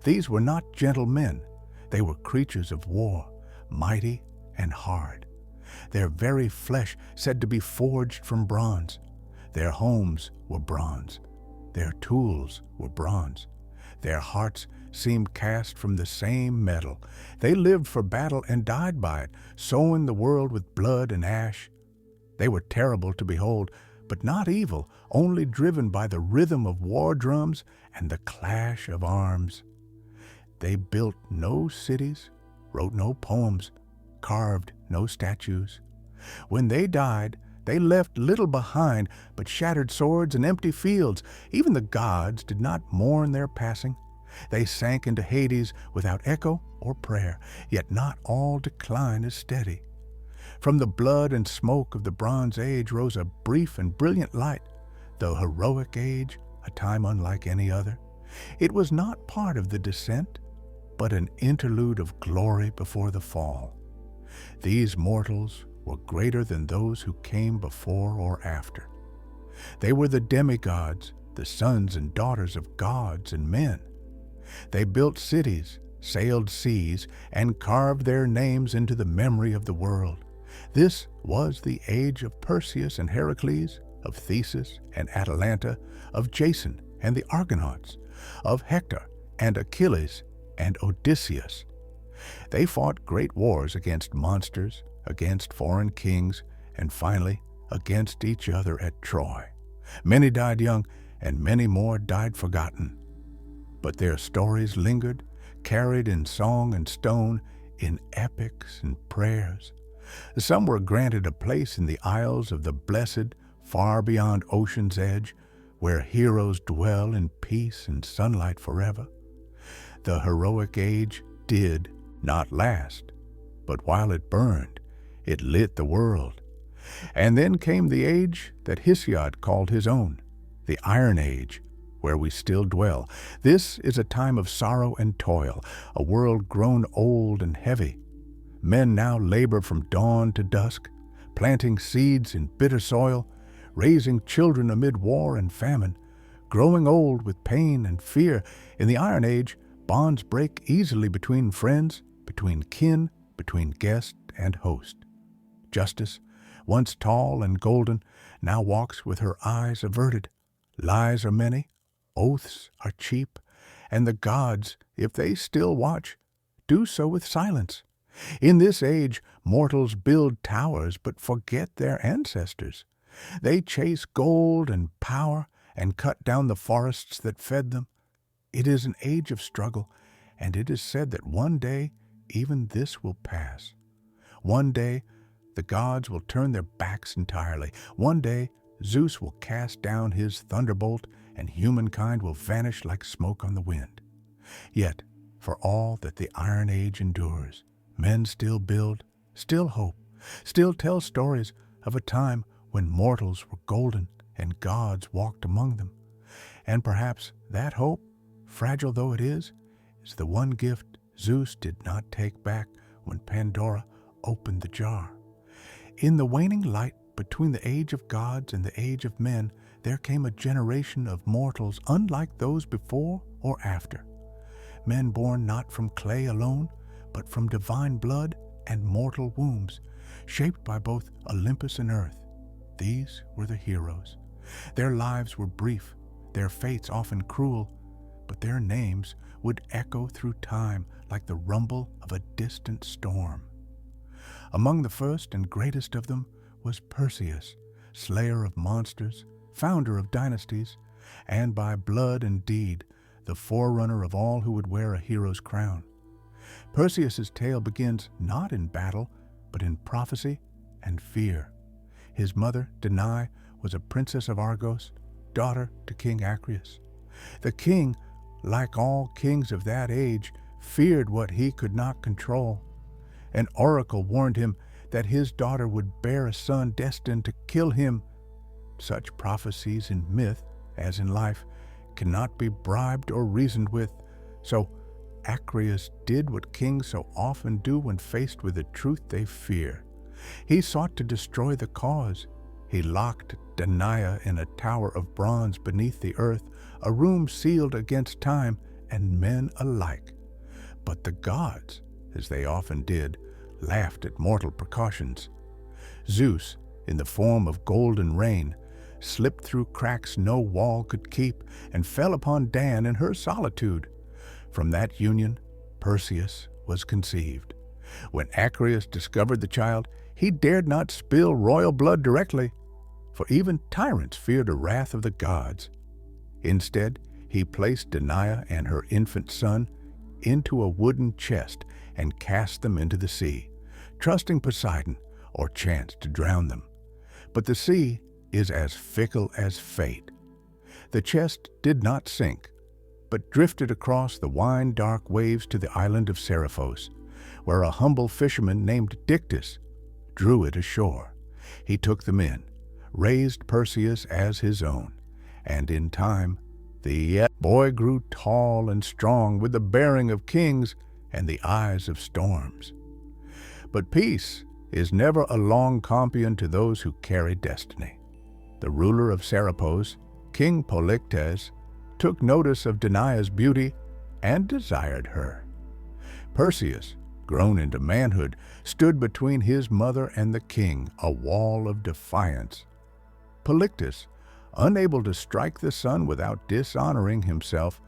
These were not gentle men. They were creatures of war, mighty and hard. Their very flesh said to be forged from bronze. Their homes were bronze. Their tools were bronze. Their hearts seemed cast from the same metal. They lived for battle and died by it, sowing the world with blood and ash. They were terrible to behold, but not evil, only driven by the rhythm of war drums and the clash of arms. They built no cities, wrote no poems, carved no statues. When they died, they left little behind but shattered swords and empty fields. Even the gods did not mourn their passing. They sank into Hades without echo or prayer, yet not all decline is steady. From the blood and smoke of the Bronze Age rose a brief and brilliant light, the heroic age, a time unlike any other. It was not part of the descent, but an interlude of glory before the fall. These mortals were greater than those who came before or after. They were the demigods, the sons and daughters of gods and men. They built cities, sailed seas, and carved their names into the memory of the world. This was the age of Perseus and Heracles, of Theseus and Atalanta, of Jason and the Argonauts, of Hector and Achilles and Odysseus. They fought great wars against monsters, against foreign kings, and finally against each other at Troy. Many died young, and many more died forgotten. But their stories lingered, carried in song and stone, in epics and prayers. Some were granted a place in the isles of the blessed, far beyond ocean's edge, where heroes dwell in peace and sunlight forever. The heroic age did not last, but while it burned, it lit the world. And then came the age that Hesiod called his own, the Iron Age, where we still dwell. This is a time of sorrow and toil, a world grown old and heavy. Men now labor from dawn to dusk, planting seeds in bitter soil, raising children amid war and famine, growing old with pain and fear. In the Iron Age, bonds break easily between friends, between kin, between guest and host. Justice, once tall and golden, now walks with her eyes averted. Lies are many, oaths are cheap, and the gods, if they still watch, do so with silence. In this age, mortals build towers but forget their ancestors. They chase gold and power and cut down the forests that fed them. It is an age of struggle, and it is said that one day even this will pass. One day the gods will turn their backs entirely. One day Zeus will cast down his thunderbolt, and humankind will vanish like smoke on the wind. Yet, for all that the Iron Age endures, men still build, still hope, still tell stories of a time when mortals were golden and gods walked among them. And perhaps that hope, fragile though it is the one gift Zeus did not take back when Pandora opened the jar. In the waning light between the age of gods and the age of men, there came a generation of mortals unlike those before or after. Men born not from clay alone, but from divine blood and mortal wombs, shaped by both Olympus and earth. These were the heroes. Their lives were brief, their fates often cruel, but their names would echo through time like the rumble of a distant storm. Among the first and greatest of them was Perseus, slayer of monsters, founder of dynasties, and by blood and deed, the forerunner of all who would wear a hero's crown. Perseus's tale begins not in battle, but in prophecy and fear. His mother, Danae, was a princess of Argos, daughter to King Acreus. The king, like all kings of that age, feared what he could not control. An oracle warned him that his daughter would bear a son destined to kill him. Such prophecies in myth, as in life, cannot be bribed or reasoned with. So Acreus did what kings so often do when faced with a truth they fear. He sought to destroy the cause. He locked Danae in a tower of bronze beneath the earth, a room sealed against time and men alike. But the gods, as they often did, laughed at mortal precautions. Zeus, in the form of golden rain, slipped through cracks no wall could keep and fell upon Dan in her solitude. From that union, Perseus was conceived. When Acreus discovered the child, he dared not spill royal blood directly, for even tyrants feared the wrath of the gods. Instead, he placed Danae and her infant son into a wooden chest and cast them into the sea, trusting Poseidon or chance to drown them. But the sea is as fickle as fate. The chest did not sink, but drifted across the wine-dark waves to the island of Seriphos, where a humble fisherman named Dictys drew it ashore. He took them in, raised Perseus as his own, and in time the boy grew tall and strong with the bearing of kings and the eyes of storms. But peace is never a long compion to those who carry destiny. The ruler of Seriphos, King Polyctes, took notice of Danae's beauty and desired her. Perseus, grown into manhood, stood between his mother and the king, a wall of defiance. Polyctes, unable to strike the sun without dishonoring himself,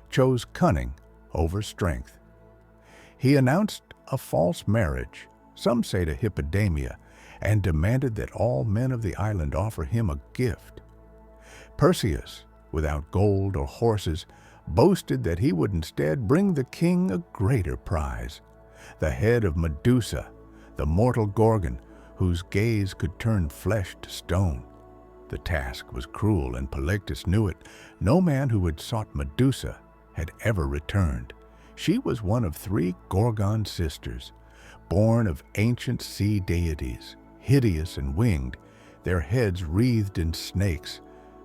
chose cunning over strength. He announced a false marriage, some say to Hippodamia, and demanded that all men of the island offer him a gift. Perseus, without gold or horses, boasted that he would instead bring the king a greater prize, the head of Medusa, the mortal Gorgon, whose gaze could turn flesh to stone. The task was cruel, and Polyctes knew it. No man who had sought Medusa had ever returned. She was one of 3 Gorgon sisters, born of ancient sea deities, hideous and winged, their heads wreathed in snakes,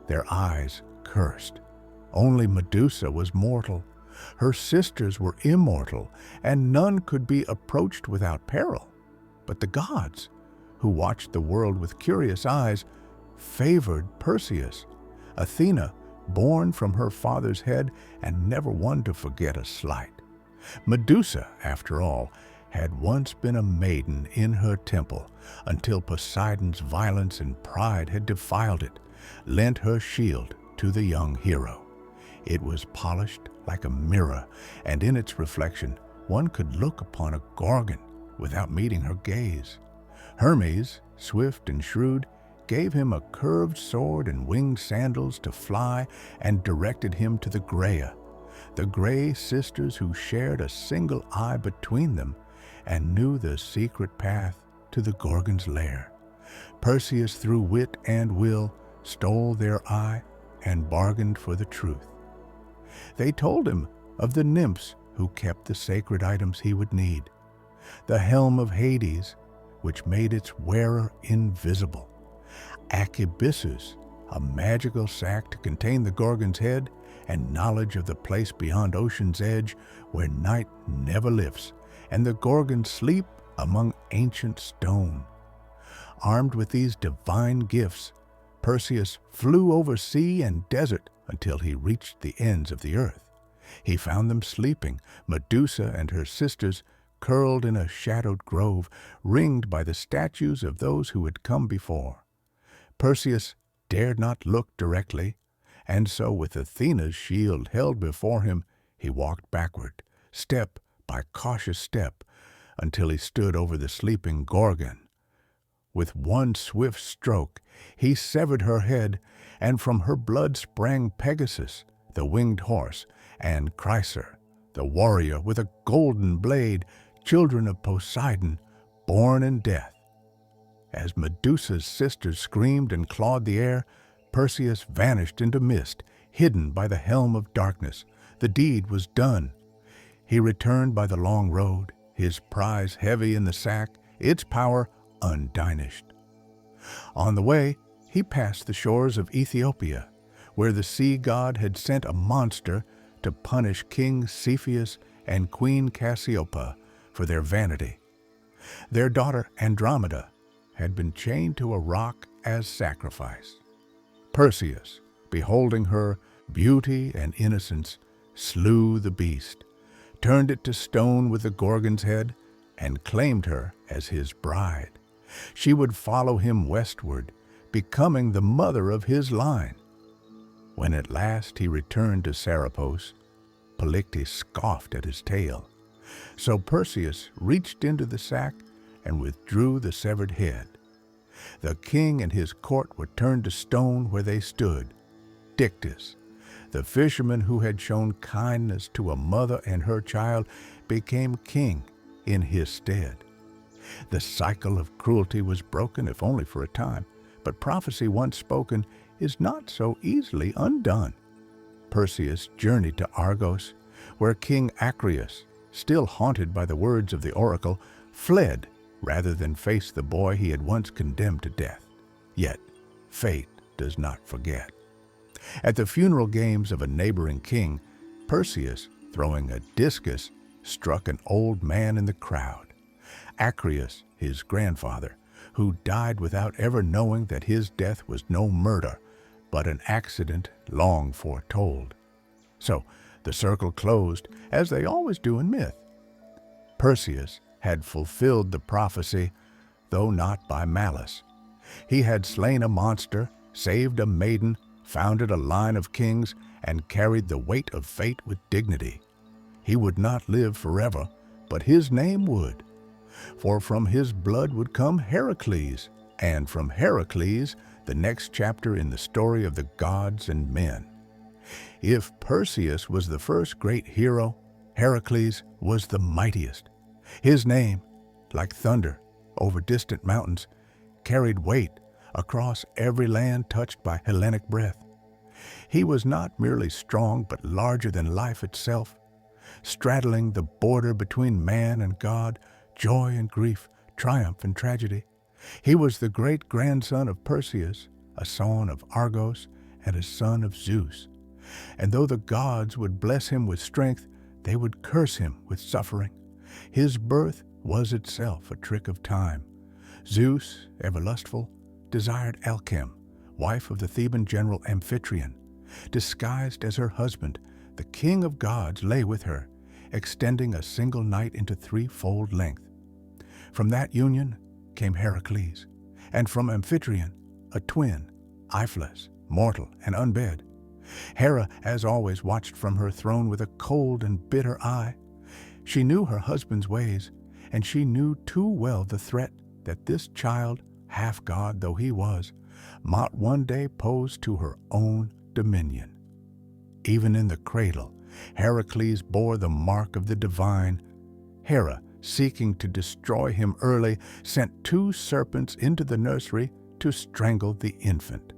their eyes cursed. Only Medusa was mortal. Her sisters were immortal, and none could be approached without peril. But the gods, who watched the world with curious eyes, favored Perseus. Athena, born from her father's head and never one to forget a slight. Medusa, after all, had once been a maiden in her temple until Poseidon's violence and pride had defiled it, lent her shield to the young hero. It was polished like a mirror, and in its reflection one could look upon a Gorgon without meeting her gaze. Hermes, swift and shrewd, gave him a curved sword and winged sandals to fly and directed him to the Gaia, the gray sisters who shared a single eye between them and knew the secret path to the Gorgon's lair. Perseus, through wit and will, stole their eye and bargained for the truth. They told him of the nymphs who kept the sacred items he would need, the helm of Hades, which made its wearer invisible, Arquebusus, a magical sack to contain the Gorgon's head, and knowledge of the place beyond ocean's edge where night never lifts and the Gorgons sleep among ancient stone. Armed with these divine gifts, Perseus flew over sea and desert until he reached the ends of the earth. He found them sleeping, Medusa and her sisters curled in a shadowed grove, ringed by the statues of those who had come before. Perseus dared not look directly, and so with Athena's shield held before him, he walked backward, step by cautious step, until he stood over the sleeping Gorgon. With one swift stroke, he severed her head, and from her blood sprang Pegasus, the winged horse, and Chryser, the warrior with a golden blade, children of Poseidon, born in death. As Medusa's sisters screamed and clawed the air, Perseus vanished into mist, hidden by the helm of darkness. The deed was done. He returned by the long road, his prize heavy in the sack, its power undiminished. On the way, he passed the shores of Ethiopia, where the sea god had sent a monster to punish King Cepheus and Queen Cassiopeia for their vanity. Their daughter Andromeda had been chained to a rock as sacrifice. Perseus, beholding her beauty and innocence, slew the beast, turned it to stone with the Gorgon's head, and claimed her as his bride. She would follow him westward, becoming the mother of his line. When at last he returned to Serapos, Polyctes scoffed at his tale. So Perseus reached into the sack and withdrew the severed head. The king and his court were turned to stone where they stood. Dictys, the fisherman who had shown kindness to a mother and her child, became king in his stead. The cycle of cruelty was broken, if only for a time, but prophecy once spoken is not so easily undone. Perseus journeyed to Argos, where King Acreus, still haunted by the words of the oracle, fled rather than face the boy he had once condemned to death. Yet, fate does not forget. At the funeral games of a neighboring king, Perseus, throwing a discus, struck an old man in the crowd. Acreus, his grandfather, who died without ever knowing that his death was no murder, but an accident long foretold. So the circle closed, as they always do in myth. Perseus had fulfilled the prophecy, though not by malice. He had slain a monster, saved a maiden, founded a line of kings, and carried the weight of fate with dignity. He would not live forever, but his name would. For from his blood would come Heracles, and from Heracles the next chapter in the story of the gods and men. If Perseus was the first great hero, Heracles was the mightiest. His name, like thunder over distant mountains, carried weight across every land touched by Hellenic breath. He was not merely strong, but larger than life itself, straddling the border between man and God, joy and grief, triumph and tragedy. He was the great-grandson of Perseus, a son of Argos, and a son of Zeus. And though the gods would bless him with strength, they would curse him with suffering. His birth was itself a trick of time. Zeus, ever lustful, desired Alcem, wife of the Theban general Amphitryon. Disguised as her husband, the king of gods lay with her, extending a single night into threefold length. From that union came Heracles, and from Amphitryon, a twin, Iphlas, mortal and unbed. Hera, as always, watched from her throne with a cold and bitter eye. She knew her husband's ways, and she knew too well the threat that this child, half god though he was, might one day pose to her own dominion. Even in the cradle, Heracles bore the mark of the divine. Hera, seeking to destroy him early, sent 2 serpents into the nursery to strangle the infant.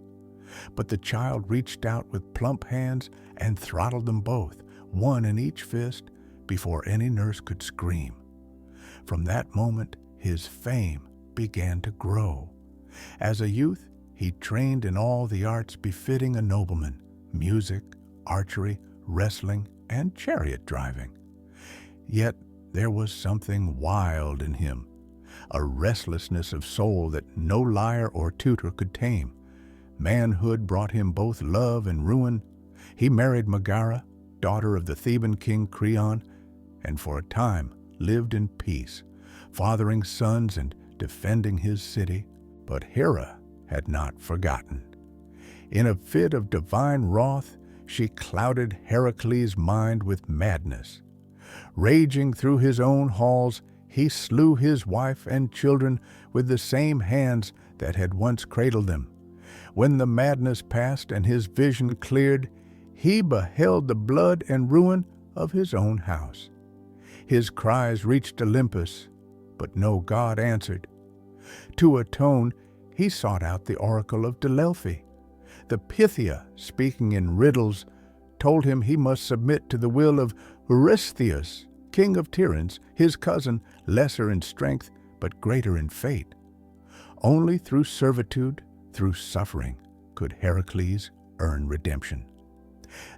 But the child reached out with plump hands and throttled them both, one in each fist, before any nurse could scream. From that moment, his fame began to grow. As a youth, he trained in all the arts befitting a nobleman: music, archery, wrestling, and chariot driving. Yet there was something wild in him, a restlessness of soul that no lyre or tutor could tame. Manhood brought him both love and ruin. He married Megara, daughter of the Theban king Creon, and for a time lived in peace, fathering sons and defending his city. But Hera had not forgotten. In a fit of divine wrath, she clouded Heracles' mind with madness. Raging through his own halls, he slew his wife and children with the same hands that had once cradled them. When the madness passed and his vision cleared, he beheld the blood and ruin of his own house. His cries reached Olympus, but no god answered. To atone, he sought out the oracle of Delphi. The Pythia, speaking in riddles, told him he must submit to the will of Eurystheus, king of Tiryns, his cousin, lesser in strength but greater in fate. Only through servitude, through suffering, could Heracles earn redemption.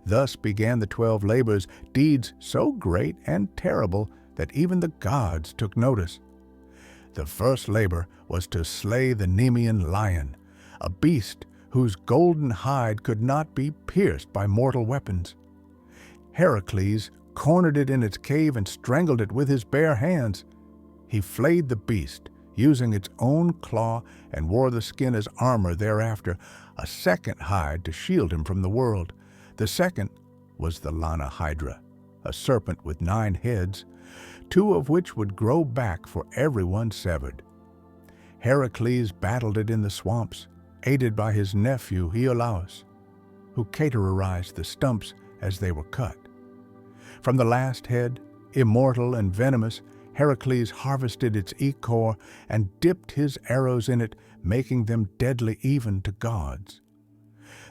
Thus began the 12 labors, deeds so great and terrible that even the gods took notice. The first labor was to slay the Nemean lion, a beast whose golden hide could not be pierced by mortal weapons. Heracles cornered it in its cave and strangled it with his bare hands. He flayed the beast, using its own claw, and wore the skin as armor thereafter, a second hide to shield him from the world. The second was the Lana Hydra, a serpent with 9 heads, 2 of which would grow back for every one severed. Heracles battled it in the swamps, aided by his nephew Iolaus, who cauterized the stumps as they were cut. From the last head, immortal and venomous, Heracles harvested its ichor and dipped his arrows in it, making them deadly even to gods.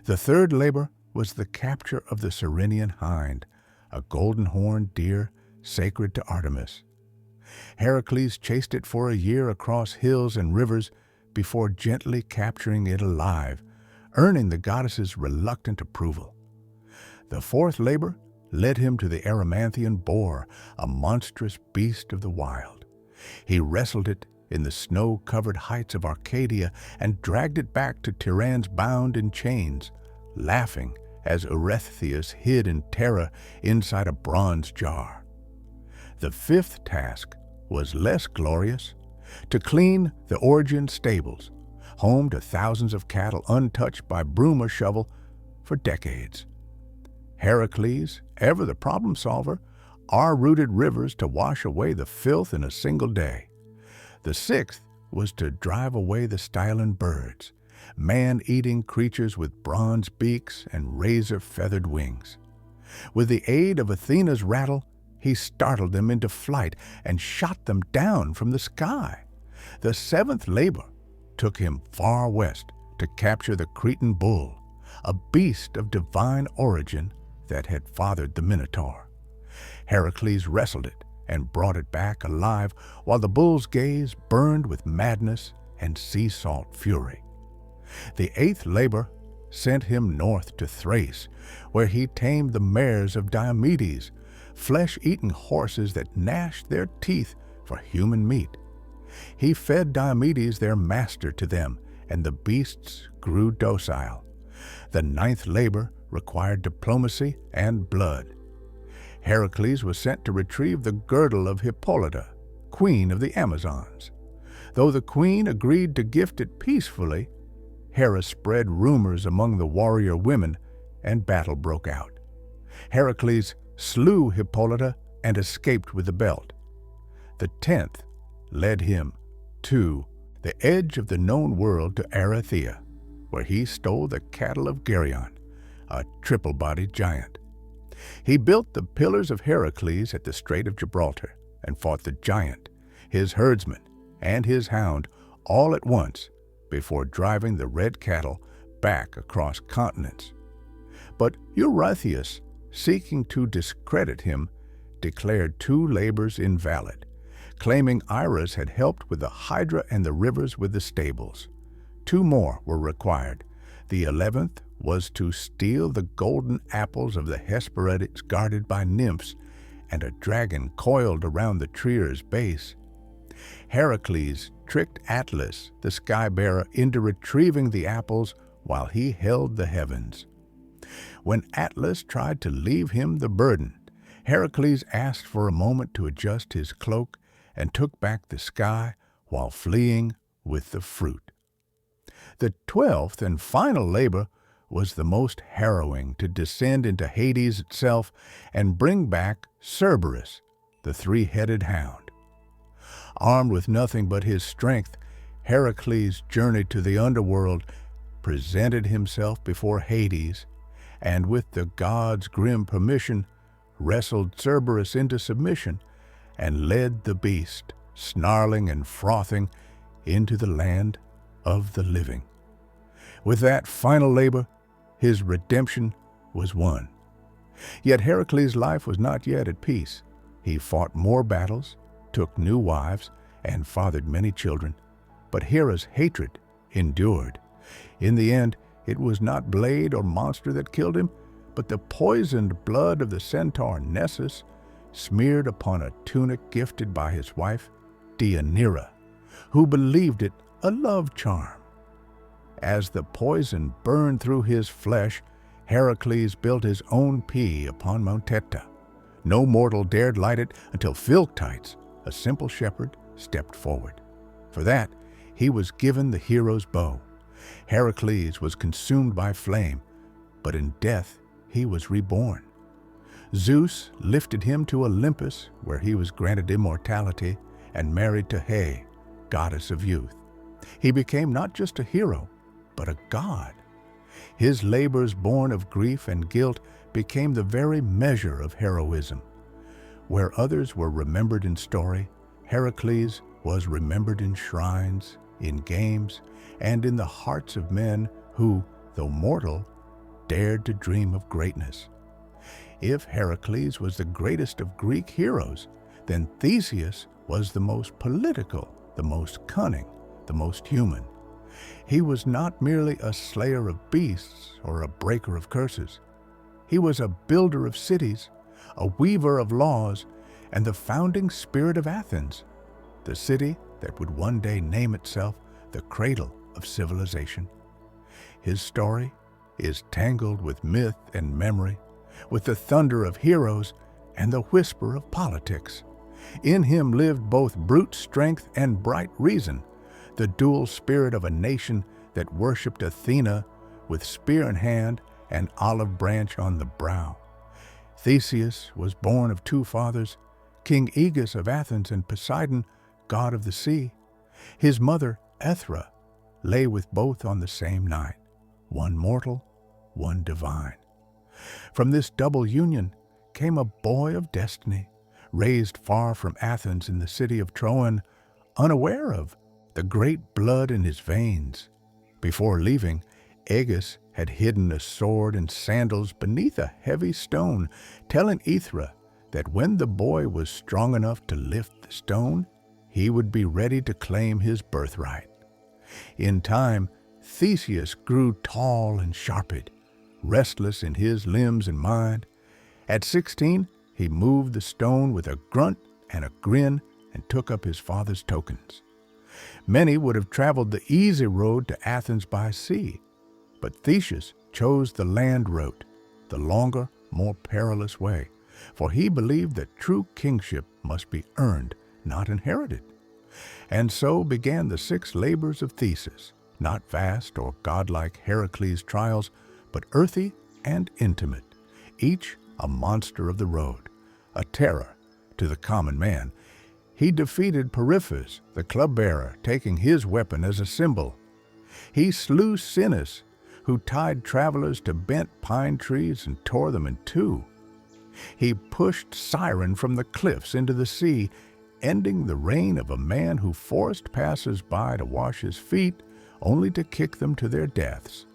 The third labor was the capture of the Cyrenian hind, a golden-horned deer sacred to Artemis. Heracles chased it for a year across hills and rivers before gently capturing it alive, earning the goddess's reluctant approval. The fourth labor led him to the Erymanthian boar, a monstrous beast of the wild. He wrestled it in the snow-covered heights of Arcadia and dragged it back to Tiran's bound in chains, laughing as Orpheus hid in terror inside a bronze jar. The fifth task was less glorious: to clean the Orgian stables, home to thousands of cattle untouched by broom or shovel for decades. Heracles, ever the problem solver, rooted rivers to wash away the filth in a single day. The sixth was to drive away the Stylian birds, man-eating creatures with bronze beaks and razor-feathered wings. With the aid of Athena's rattle, he startled them into flight and shot them down from the sky. The seventh labor took him far west to capture the Cretan bull, a beast of divine origin that had fathered the Minotaur. Heracles wrestled it and brought it back alive, while the bull's gaze burned with madness and sea salt fury. The eighth labor sent him north to Thrace, where he tamed the mares of Diomedes, flesh-eating horses that gnashed their teeth for human meat. He fed Diomedes their master to them, and the beasts grew docile. The ninth labor required diplomacy and blood. Heracles was sent to retrieve the girdle of Hippolyta, queen of the Amazons. Though the queen agreed to gift it peacefully, Hera spread rumors among the warrior women, and battle broke out. Heracles slew Hippolyta and escaped with the belt. The 10th led him to the edge of the known world to Erythea, where he stole the cattle of Geryon, a triple-bodied giant. He built the Pillars of Heracles at the Strait of Gibraltar and fought the giant, his herdsman, and his hound all at once before driving the red cattle back across continents. But Eurystheus, seeking to discredit him, declared 2 labors invalid, claiming Iris had helped with the Hydra and the rivers with the stables. 2 more were required. The 11th was to steal the golden apples of the Hesperides guarded by nymphs and a dragon coiled around the trier's base. Heracles tricked Atlas, the sky-bearer, into retrieving the apples while he held the heavens. When Atlas tried to leave him the burden, Heracles asked for a moment to adjust his cloak and took back the sky while fleeing with the fruit. The 12th and final labor was the most harrowing: to descend into Hades itself and bring back Cerberus, the 3-headed hound. Armed with nothing but his strength, Heracles journeyed to the underworld, presented himself before Hades, and with the gods' grim permission, wrestled Cerberus into submission and led the beast, snarling and frothing, into the land of the living. With that final labor, his redemption was won. Yet Heracles' life was not yet at peace. He fought more battles, took new wives, and fathered many children. but Hera's hatred endured. In the end, it was not blade or monster that killed him, but the poisoned blood of the centaur Nessus, smeared upon a tunic gifted by his wife, Deianira, who believed it a love charm. As the poison burned through his flesh, Heracles built his own pea upon Mount Teta. No mortal dared light it until Philoctetes, a simple shepherd, stepped forward. For that, he was given the hero's bow. Heracles was consumed by flame, but in death he was reborn. Zeus lifted him to Olympus, where he was granted immortality and married to Hera, goddess of youth. He became not just a hero, but a god. His labors born of grief and guilt became the very measure of heroism. Where others were remembered in story, Heracles was remembered in shrines, in games, and in the hearts of men who, though mortal, dared to dream of greatness. If Heracles was the greatest of Greek heroes, then Theseus was the most political, the most cunning, the most human. He was not merely a slayer of beasts or a breaker of curses. He was a builder of cities, a weaver of laws, and the founding spirit of Athens, the city that would one day name itself the cradle of civilization. His story is tangled with myth and memory, with the thunder of heroes and the whisper of politics. In him lived both brute strength and bright reason, the dual spirit of a nation that worshipped Athena with spear in hand and olive branch on the brow. Theseus was born of two fathers, King Aegeus of Athens and Poseidon, god of the sea. His mother, Athena, lay with both on the same night, one mortal, one divine. From this double union came a boy of destiny, raised far from Athens in the city of Troan, unaware of the great blood in his veins. Before leaving, Aegeus had hidden a sword and sandals beneath a heavy stone, telling Athena that when the boy was strong enough to lift the stone, he would be ready to claim his birthright. In time, Theseus grew tall and sharped, restless in his limbs and mind. At 16, he moved the stone with a grunt and a grin and took up his father's tokens. Many would have traveled the easy road to Athens by sea, but Theseus chose the land route, the longer, more perilous way, for he believed that true kingship must be earned, not inherited. And so began the 6 labors of Theseus, not vast or godlike Heracles' trials, but earthy and intimate, each a monster of the road, a terror to the common man. He defeated Prometheus, the club-bearer, taking his weapon as a symbol. He slew Sinis, who tied travelers to bent pine trees and tore them in two. He pushed Siren from the cliffs into the sea, ending the reign of a man who forced passers-by to wash his feet, only to kick them to their deaths.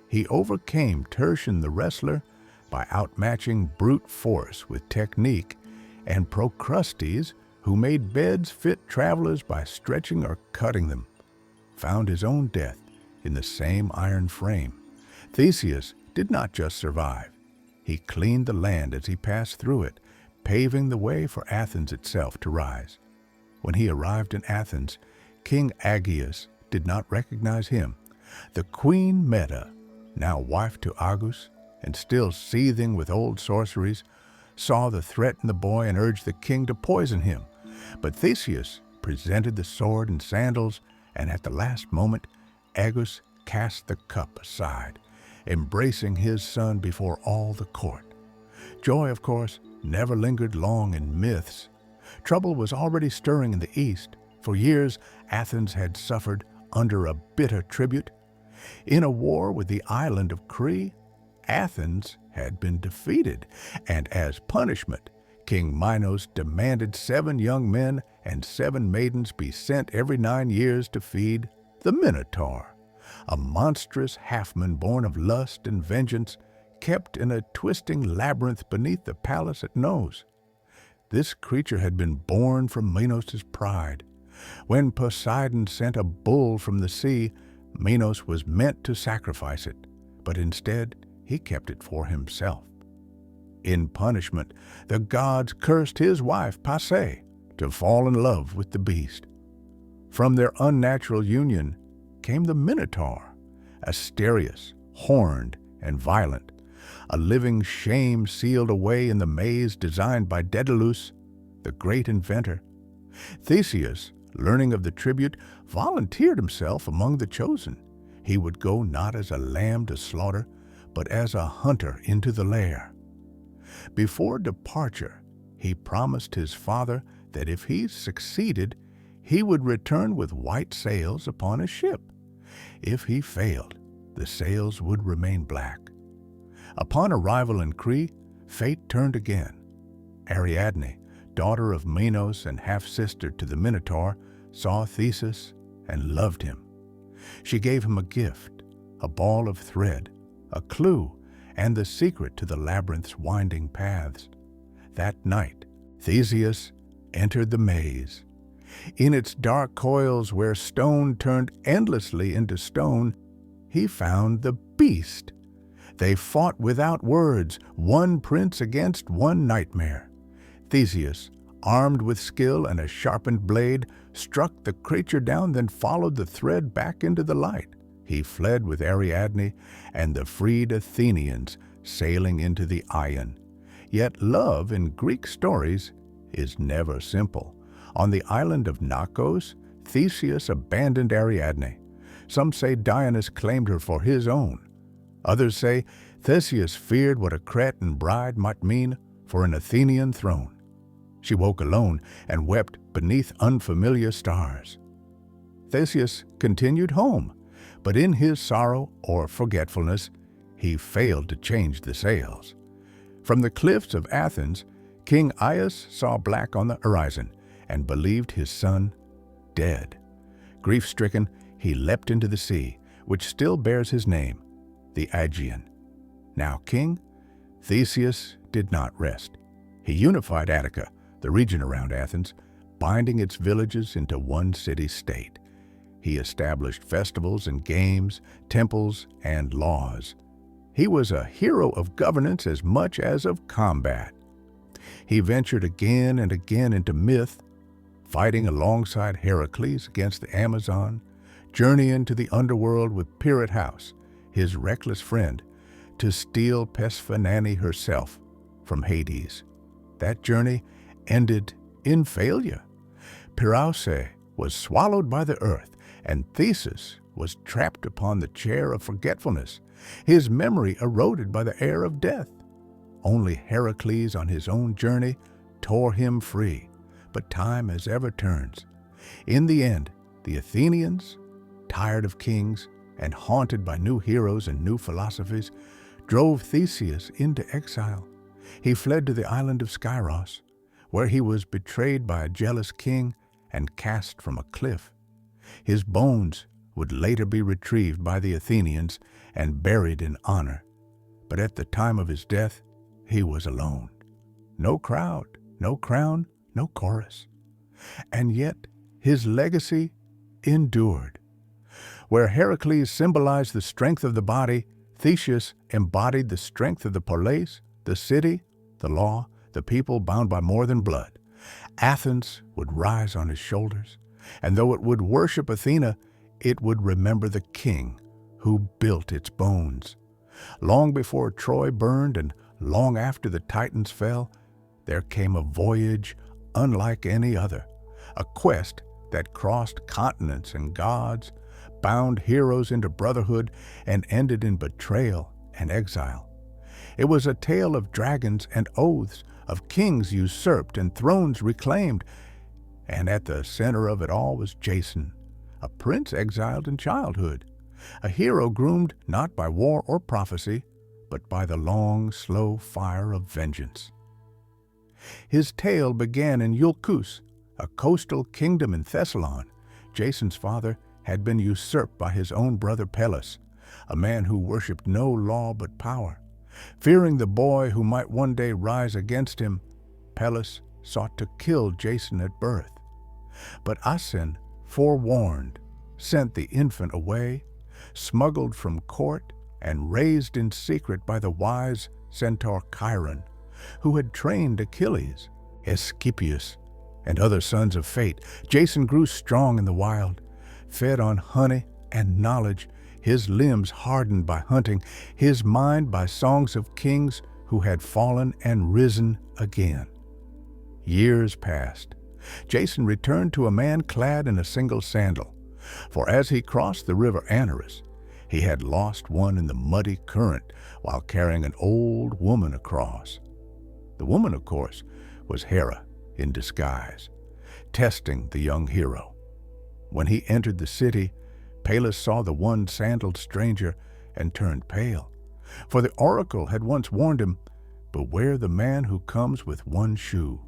He overcame Tertian the wrestler by outmatching brute force with technique, and Procrustes, who made beds fit travelers by stretching or cutting them, found his own death in the same iron frame. Theseus did not just survive. He cleaned the land as he passed through it, paving the way for Athens itself to rise. When he arrived in Athens, King Aegeus did not recognize him. The Queen Medea, now wife to Argus and still seething with old sorceries, saw the threat in the boy and urged the king to poison him. But Theseus presented the sword and sandals, and at the last moment, Aegeus cast the cup aside, embracing his son before all the court. Joy, of course, never lingered long in myths. Trouble was already stirring in the east. For years, Athens had suffered under a bitter tribute. In a war with the island of Crete, Athens had been defeated, and as punishment, King Minos demanded 7 young men and 7 maidens be sent every 9 years to feed the Minotaur, a monstrous half-man born of lust and vengeance, kept in a twisting labyrinth beneath the palace at Nos. This creature had been born from Minos' pride, When Poseidon sent a bull from the sea, Minos was meant to sacrifice it, but instead he kept it for himself. In punishment, the gods cursed his wife, Pasé, to fall in love with the beast. From their unnatural union came the Minotaur, Asterius, horned and violent, a living shame sealed away in the maze designed by Daedalus, the great inventor. Theseus, learning of the tribute, volunteered himself among the chosen. He would go not as a lamb to slaughter, but as a hunter into the lair. Before departure, he promised his father that if he succeeded, he would return with white sails upon a ship. If he failed, the sails would remain black. Upon arrival in Crete, fate turned again. Ariadne, daughter of Minos and half-sister to the Minotaur, saw Theseus and loved him. She gave him a gift, a ball of thread, a clue, and the secret to the labyrinth's winding paths. That night, Theseus entered the maze. In its dark coils where stone turned endlessly into stone, he found the beast. They fought without words, one prince against one nightmare. Theseus, armed with skill and a sharpened blade, struck the creature down, then followed the thread back into the light. He fled with Ariadne and the freed Athenians, sailing into the Ion. Yet love in Greek stories is never simple. On the island of Naxos, Theseus abandoned Ariadne. Some say Dionysus claimed her for his own. Others say Theseus feared what a Cretan bride might mean for an Athenian throne. She woke alone and wept beneath unfamiliar stars. Theseus continued home, but in his sorrow or forgetfulness, he failed to change the sails. From the cliffs of Athens, King Aias saw black on the horizon and believed his son dead. Grief-stricken, he leapt into the sea, which still bears his name, the Aegean. Now king, Theseus did not rest. He unified Attica, the region around Athens, binding its villages into one city-state. He established festivals and games, temples and laws. He was a hero of governance as much as of combat. He ventured again and again into myth, fighting alongside Heracles against the Amazon, journeying to the underworld with Pirithous, his reckless friend, to steal Persephone herself from Hades. That journey ended in failure. Pirithous was swallowed by the earth, and Theseus was trapped upon the chair of forgetfulness, his memory eroded by the air of death. Only Heracles on his own journey tore him free, but time as ever turns. In the end, the Athenians, tired of kings and haunted by new heroes and new philosophies, drove Theseus into exile. He fled to the island of Skyros, where he was betrayed by a jealous king and cast from a cliff. His bones would later be retrieved by the Athenians and buried in honor. But at the time of his death, he was alone. No crowd, no crown, no chorus. And yet his legacy endured. Where Heracles symbolized the strength of the body, Theseus embodied the strength of the polis, the city, the law, the people bound by more than blood. Athens would rise on his shoulders, and though it would worship Athena, it would remember the king who built its bones. Long before Troy burned and long after the Titans fell, there came a voyage unlike any other, a quest that crossed continents and gods, bound heroes into brotherhood, and ended in betrayal and exile. It was a tale of dragons and oaths, of kings usurped and thrones reclaimed, and at the center of it all was Jason, a prince exiled in childhood, a hero groomed not by war or prophecy, but by the long, slow fire of vengeance. His tale began in Iolcus, a coastal kingdom in Thessalon. Jason's father had been usurped by his own brother Peleus, a man who worshipped no law but power. Fearing the boy who might one day rise against him, Peleus sought to kill Jason at birth. But Asen, forewarned, sent the infant away, smuggled from court and raised in secret by the wise centaur Chiron, who had trained Achilles, Asclepius, and other sons of fate. Jason grew strong in the wild, fed on honey and knowledge, his limbs hardened by hunting, his mind by songs of kings who had fallen and risen again. Years passed. Jason returned to a man clad in a single sandal, for as he crossed the river Anaris, he had lost one in the muddy current while carrying an old woman across. The woman, of course, was Hera in disguise, testing the young hero. When he entered the city, Pallas saw the one-sandaled stranger and turned pale, for the oracle had once warned him, "Beware the man who comes with one shoe."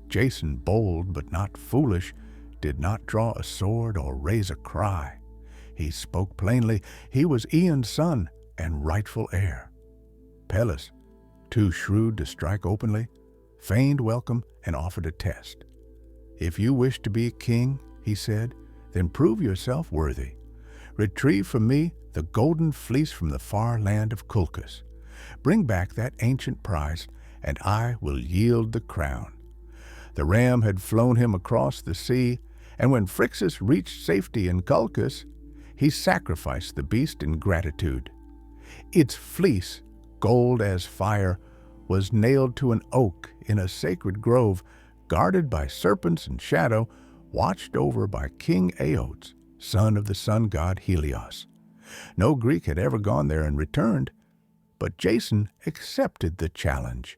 Jason, bold but not foolish, did not draw a sword or raise a cry. He spoke plainly. He was Aeon's son and rightful heir. Pallas, too shrewd to strike openly, feigned welcome and offered a test. "If you wish to be king," he said, "then prove yourself worthy. Retrieve from me the golden fleece from the far land of Colchis. Bring back that ancient prize, and I will yield the crown." The ram had flown him across the sea, and when Phrixus reached safety in Colchis, he sacrificed the beast in gratitude. Its fleece, gold as fire, was nailed to an oak in a sacred grove, guarded by serpents and shadow, watched over by King Aotes, son of the sun god Helios. No Greek had ever gone there and returned, but Jason accepted the challenge.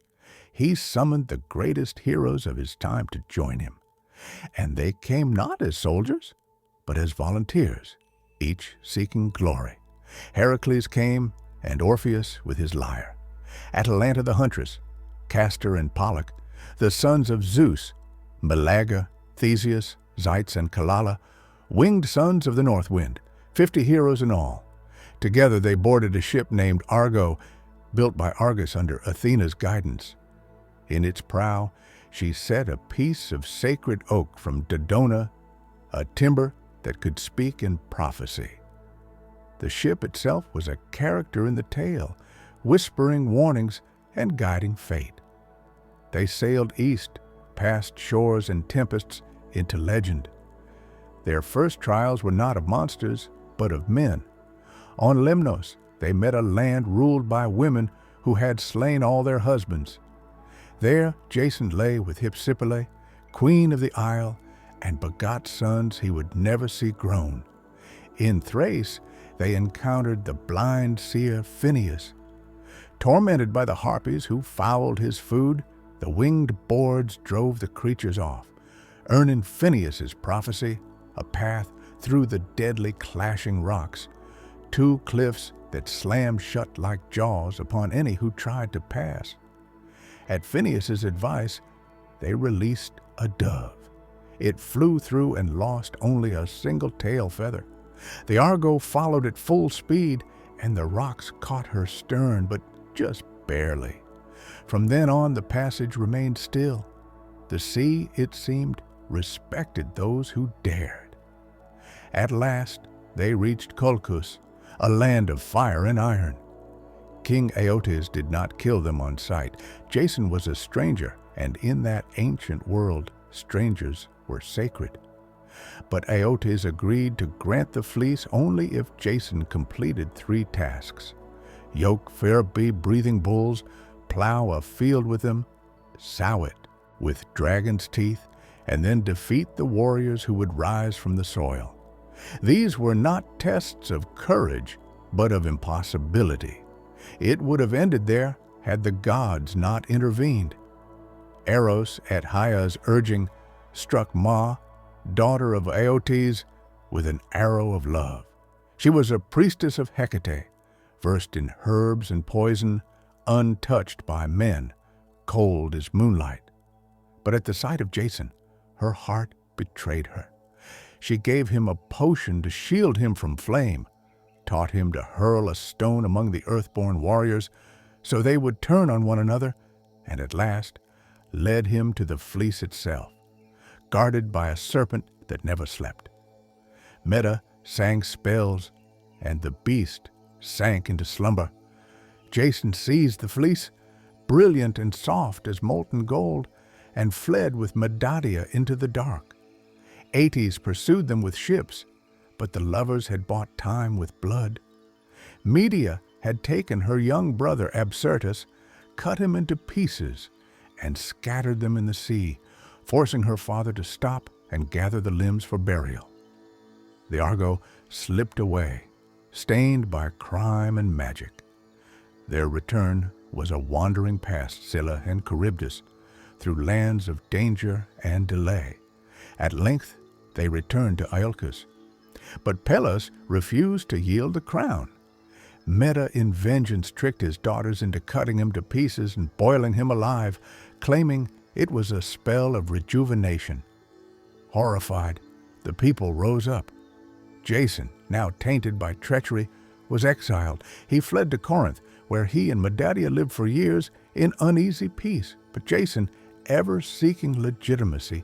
He summoned the greatest heroes of his time to join him, and they came not as soldiers, but as volunteers, each seeking glory. Heracles came, and Orpheus with his lyre. Atalanta the huntress, Castor and Pollux, the sons of Zeus, Melaga, Theseus, Zeitz, and Kalala, winged sons of the north wind, 50 heroes in all. Together they boarded a ship named Argo, built by Argus under Athena's guidance. In its prow, she set a piece of sacred oak from Dodona, a timber that could speak in prophecy. The ship itself was a character in the tale, whispering warnings and guiding fate. They sailed east, past shores and tempests, into legend. Their first trials were not of monsters, but of men. On Lemnos, they met a land ruled by women who had slain all their husbands. There Jason lay with Hypsipyle, queen of the isle, and begot sons he would never see grown. In Thrace, they encountered the blind seer Phineus. Tormented by the harpies who fouled his food, the winged boards drove the creatures off, earning Phineus's prophecy, a path through the deadly clashing rocks, 2 cliffs that slammed shut like jaws upon any who tried to pass. At Phineus's advice, they released a dove. It flew through and lost only a single tail feather. The Argo followed at full speed, and the rocks caught her stern, but just barely. From then on, the passage remained still. The sea, it seemed, respected those who dared. At last, they reached Colchis, a land of fire and iron. King Aotes did not kill them on sight. Jason was a stranger, and in that ancient world, strangers were sacred. But Aotes agreed to grant the fleece only if Jason completed 3 tasks: yoke fire-breathing bulls, plow a field with them, sow it with dragon's teeth, and then defeat the warriors who would rise from the soil. These were not tests of courage, but of impossibility. It would have ended there had the gods not intervened. Eros, at Haia's urging, struck Ma, daughter of Aotes, with an arrow of love. She was a priestess of Hecate, versed in herbs and poison, untouched by men, cold as moonlight. But at the sight of Jason, her heart betrayed her. She gave him a potion to shield him from flame, taught him to hurl a stone among the earthborn warriors so they would turn on one another, and at last led him to the fleece itself. guarded by a serpent that never slept. Medea sang spells, and the beast sank into slumber. Jason seized the fleece, brilliant and soft as molten gold, and fled with Medea into the dark. Aetes pursued them with ships, but the lovers had bought time with blood. Medea had taken her young brother Absyrtus, cut him into pieces, and scattered them in the sea, forcing her father to stop and gather the limbs for burial. The Argo slipped away, stained by crime and magic. Their return was a wandering past Scylla and Charybdis, through lands of danger and delay. At length they returned to Iolcus. But Pelos refused to yield the crown. Medea in vengeance tricked his daughters into cutting him to pieces and boiling him alive, claiming it was a spell of rejuvenation. Horrified, the people rose up. Jason, now tainted by treachery, was exiled. He fled to Corinth, where he and Medea lived for years in uneasy peace. But Jason, ever seeking legitimacy,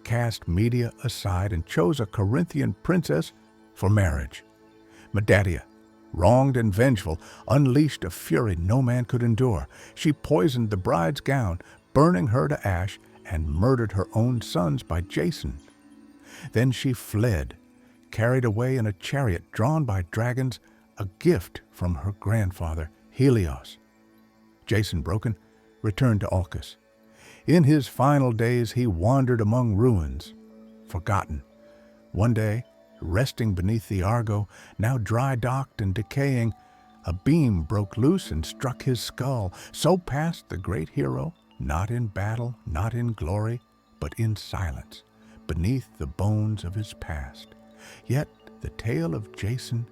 cast Medea aside and chose a Corinthian princess for marriage. Medea, wronged and vengeful, unleashed a fury no man could endure. She poisoned the bride's gown, burning her to ash, and murdered her own sons by Jason. Then she fled, carried away in a chariot drawn by dragons, a gift from her grandfather, Helios. Jason, broken, returned to Iolcus. In his final days he wandered among ruins, forgotten. One day, resting beneath the Argo, now dry-docked and decaying, a beam broke loose and struck his skull. So passed the great hero, not in battle, not in glory, but in silence, beneath the bones of his past. Yet the tale of Jason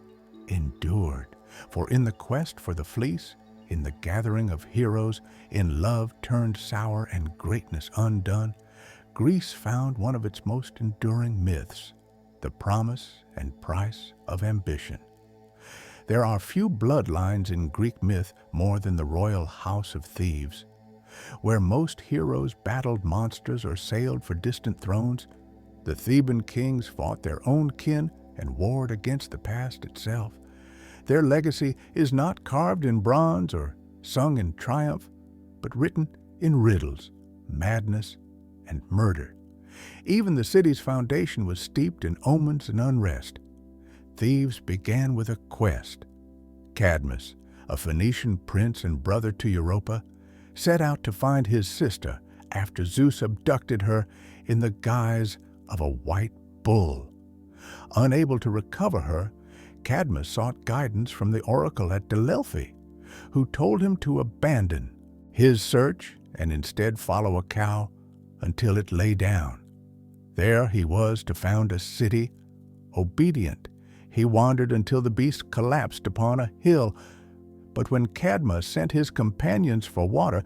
endured, for in the quest for the fleece, in the gathering of heroes, in love turned sour and greatness undone, Greece found one of its most enduring myths, the promise and price of ambition. There are few bloodlines in Greek myth more than the royal house of Thebes. Where most heroes battled monsters or sailed for distant thrones, the Theban kings fought their own kin and warred against the past itself. Their legacy is not carved in bronze or sung in triumph, but written in riddles, madness, and murder. Even the city's foundation was steeped in omens and unrest. Thebes began with a quest. Cadmus, a Phoenician prince and brother to Europa, set out to find his sister after Zeus abducted her in the guise of a white bull. Unable to recover her, Cadmus sought guidance from the oracle at Delphi, who told him to abandon his search and instead follow a cow until it lay down. There he was to found a city. Obedient, he wandered until the beast collapsed upon a hill. But when Cadmus sent his companions for water,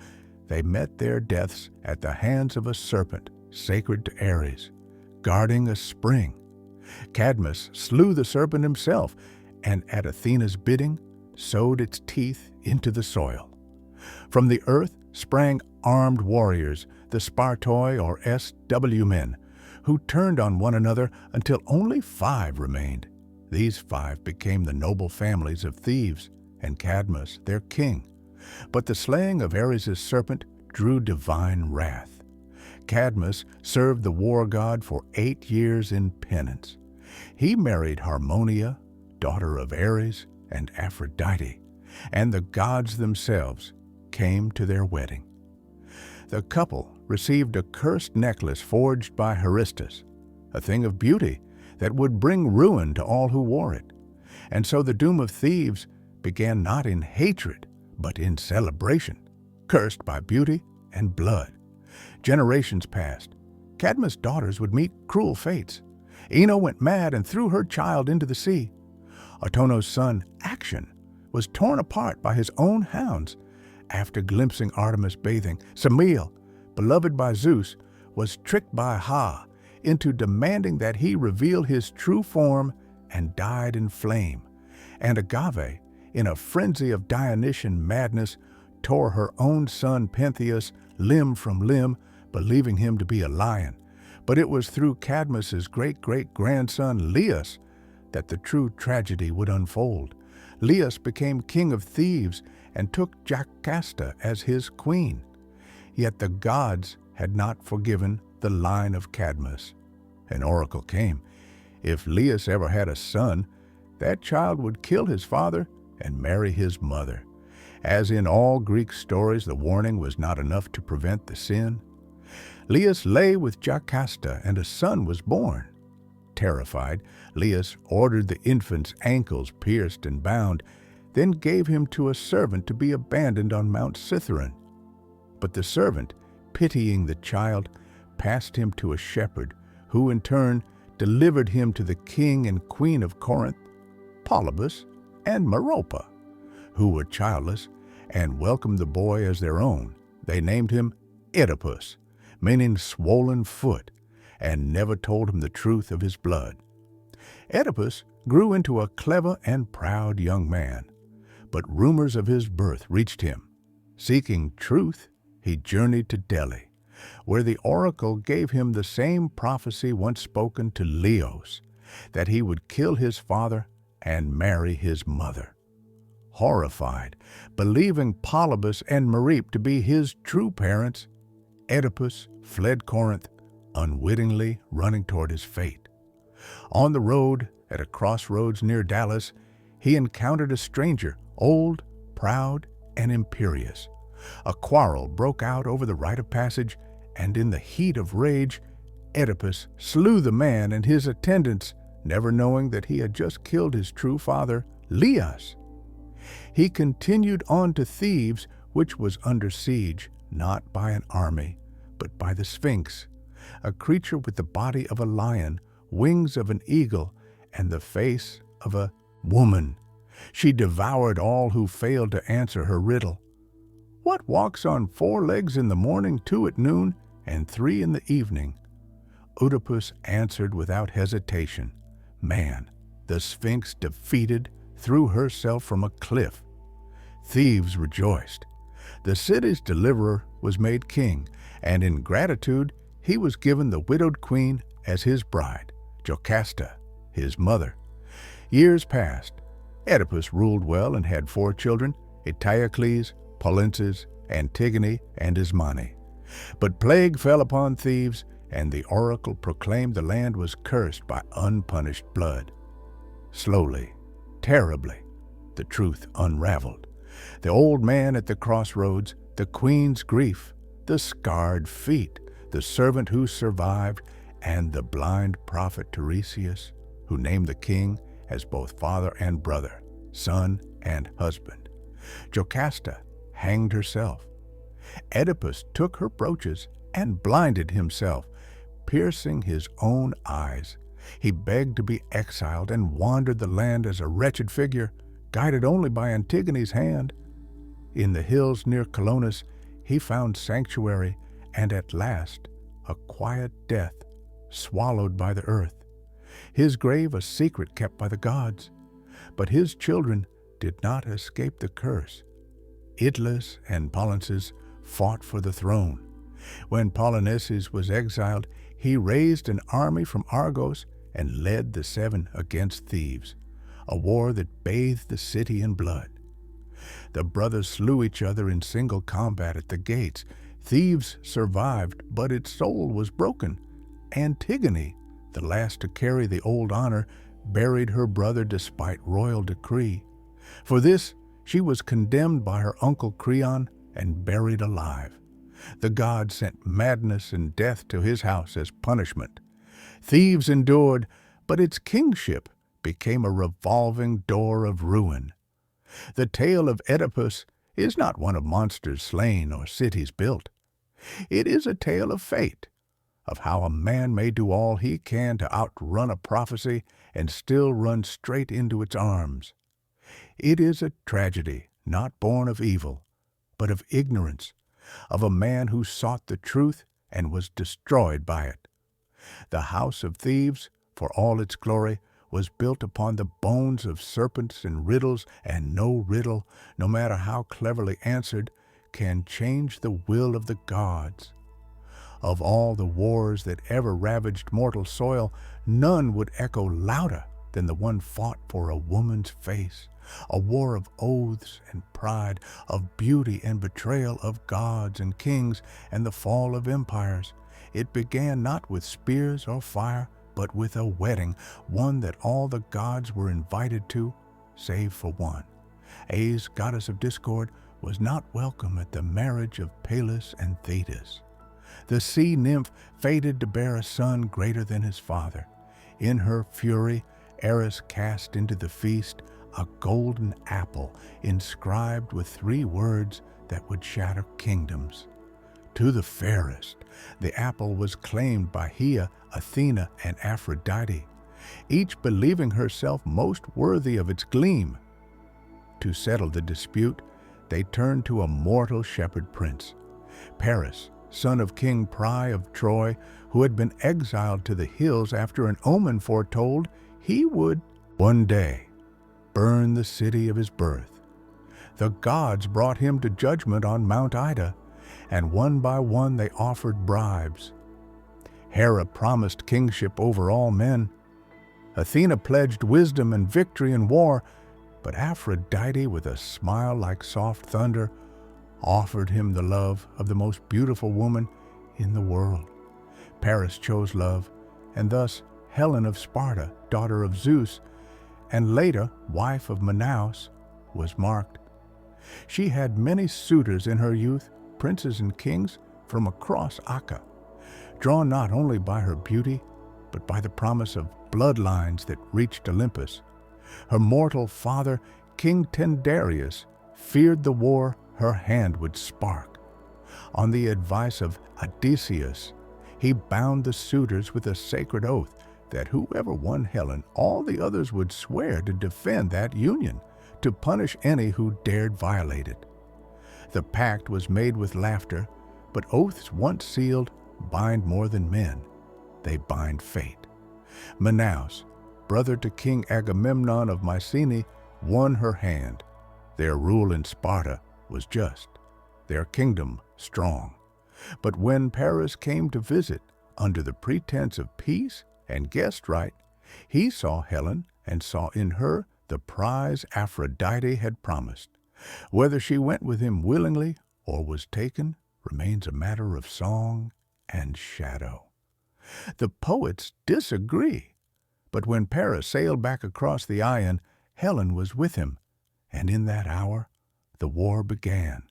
they met their deaths at the hands of a serpent sacred to Ares, guarding a spring. Cadmus slew the serpent himself, and at Athena's bidding, sowed its teeth into the soil. From the earth sprang armed warriors, the Spartoi or SW men, who turned on one another until only 5 remained. These 5 became the noble families of Thebes, and Cadmus their king. But the slaying of Ares' serpent drew divine wrath. Cadmus served the war god for 8 years in penance. He married Harmonia, daughter of Ares and Aphrodite, and the gods themselves came to their wedding. The couple received a cursed necklace forged by Heristus, a thing of beauty that would bring ruin to all who wore it. And so the doom of Thebes began not in hatred, but in celebration, cursed by beauty and blood. Generations passed. Cadmus' daughters would meet cruel fates. Ino went mad and threw her child into the sea. Autono's son, Action, was torn apart by his own hounds. After glimpsing Artemis bathing, Semele, beloved by Zeus, was tricked by Ha into demanding that he reveal his true form and died in flame. And Agave, in a frenzy of Dionysian madness, tore her own son Prometheus limb from limb, believing him to be a lion. But it was through Cadmus's great-great-grandson Laius that the true tragedy would unfold. Laius became king of Thebes and took Jocasta as his queen. Yet the gods had not forgiven the line of Cadmus. An oracle came. If Laius ever had a son, that child would kill his father and marry his mother. As in all Greek stories, the warning was not enough to prevent the sin. Laius lay with Jocasta, and a son was born. Terrified, Laius ordered the infant's ankles pierced and bound, then gave him to a servant to be abandoned on Mount Cithaeron. But the servant, pitying the child, passed him to a shepherd, who in turn delivered him to the king and queen of Corinth, Polybus and Merope, who were childless and welcomed the boy as their own. They named him Oedipus, meaning swollen foot, and never told him the truth of his blood. Oedipus grew into a clever and proud young man, but rumors of his birth reached him. Seeking truth, he journeyed to Delhi, where the oracle gave him the same prophecy once spoken to Laios, that he would kill his father and marry his mother. Horrified, believing Polybus and Merope to be his true parents, Oedipus fled Corinth, unwittingly running toward his fate. On the road, at a crossroads near Dallas, he encountered a stranger, old, proud, and imperious. A quarrel broke out over the right of passage, and in the heat of rage, Oedipus slew the man and his attendants, never knowing that he had just killed his true father, Laius. He continued on to Thebes, which was under siege, not by an army, but by the Sphinx, a creature with the body of a lion, wings of an eagle, and the face of a woman. She devoured all who failed to answer her riddle. What walks on 4 legs in the morning, 2 at noon, and 3 in the evening? Oedipus answered without hesitation, Man, the Sphinx defeated, threw herself from a cliff. Thebes rejoiced. The city's deliverer was made king, and in gratitude he was given the widowed queen as his bride, Jocasta, his mother. Years passed. Oedipus ruled well and had 4 children, Eteocles, Polynces, Antigone, and Ismene. But plague fell upon Thebes, and the oracle proclaimed the land was cursed by unpunished blood. Slowly, terribly, the truth unraveled. The old man at the crossroads, the queen's grief, the scarred feet, the servant who survived, and the blind prophet Tiresias, who named the king as both father and brother, son and husband. Jocasta hanged herself. Oedipus took her brooches and blinded himself, piercing his own eyes. He begged to be exiled and wandered the land as a wretched figure, guided only by Antigone's hand. In the hills near Colonus, he found sanctuary and at last a quiet death, swallowed by the earth. His grave a secret kept by the gods, but his children did not escape the curse. Idlus and Polynces fought for the throne. When Polyneices was exiled, he raised an army from Argos and led the 7 against Thebes, a war that bathed the city in blood. The brothers slew each other in single combat at the gates. Thebes survived, but its soul was broken. Antigone, the last to carry the old honor, buried her brother despite royal decree. For this, she was condemned by her uncle Creon and buried alive. The god sent madness and death to his house as punishment. Thebes endured, but its kingship became a revolving door of ruin. The tale of Oedipus is not one of monsters slain or cities built. It is a tale of fate, of how a man may do all he can to outrun a prophecy and still run straight into its arms. It is a tragedy not born of evil, but of ignorance, of a man who sought the truth and was destroyed by it. The house of Thebes, for all its glory, was built upon the bones of serpents and riddles, and no riddle, no matter how cleverly answered, can change the will of the gods. Of all the wars that ever ravaged mortal soil, none would echo louder than the one fought for a woman's face, a war of oaths and pride, of beauty and betrayal, of gods and kings and the fall of empires. It began not with spears or fire, but with a wedding, one that all the gods were invited to, save for one. Aes, goddess of discord, was not welcome at the marriage of Pallas and Thetis. The sea nymph fated to bear a son greater than his father. In her fury, Eris cast into the feast a golden apple inscribed with 3 words that would shatter kingdoms. To the fairest, the apple was claimed by Hera, Athena, and Aphrodite, each believing herself most worthy of its gleam. To settle the dispute, they turned to a mortal shepherd prince, Paris, son of King Priam of Troy, who had been exiled to the hills after an omen foretold he would, one day, burn the city of his birth. The gods brought him to judgment on Mount Ida, and one by one they offered bribes. Hera promised kingship over all men. Athena pledged wisdom and victory in war, but Aphrodite, with a smile like soft thunder, offered him the love of the most beautiful woman in the world. Paris chose love, and thus Helen of Sparta, daughter of Zeus, and later wife of Minos, was marked. She had many suitors in her youth, princes and kings from across Acca, drawn not only by her beauty, but by the promise of bloodlines that reached Olympus. Her mortal father, King Tyndareus, feared the war her hand would spark. On the advice of Odysseus, he bound the suitors with a sacred oath that whoever won Helen, all the others would swear to defend that union, to punish any who dared violate it. The pact was made with laughter, but oaths once sealed bind more than men. They bind fate. Minos, brother to King Agamemnon of Mycenae, won her hand. Their rule in Sparta was just, their kingdom strong. But when Paris came to visit, under the pretense of peace and guest right, he saw Helen and saw in her the prize Aphrodite had promised. Whether she went with him willingly or was taken remains a matter of song and shadow. The poets disagree, but when Paris sailed back across the Ion, Helen was with him, and in that hour the war began.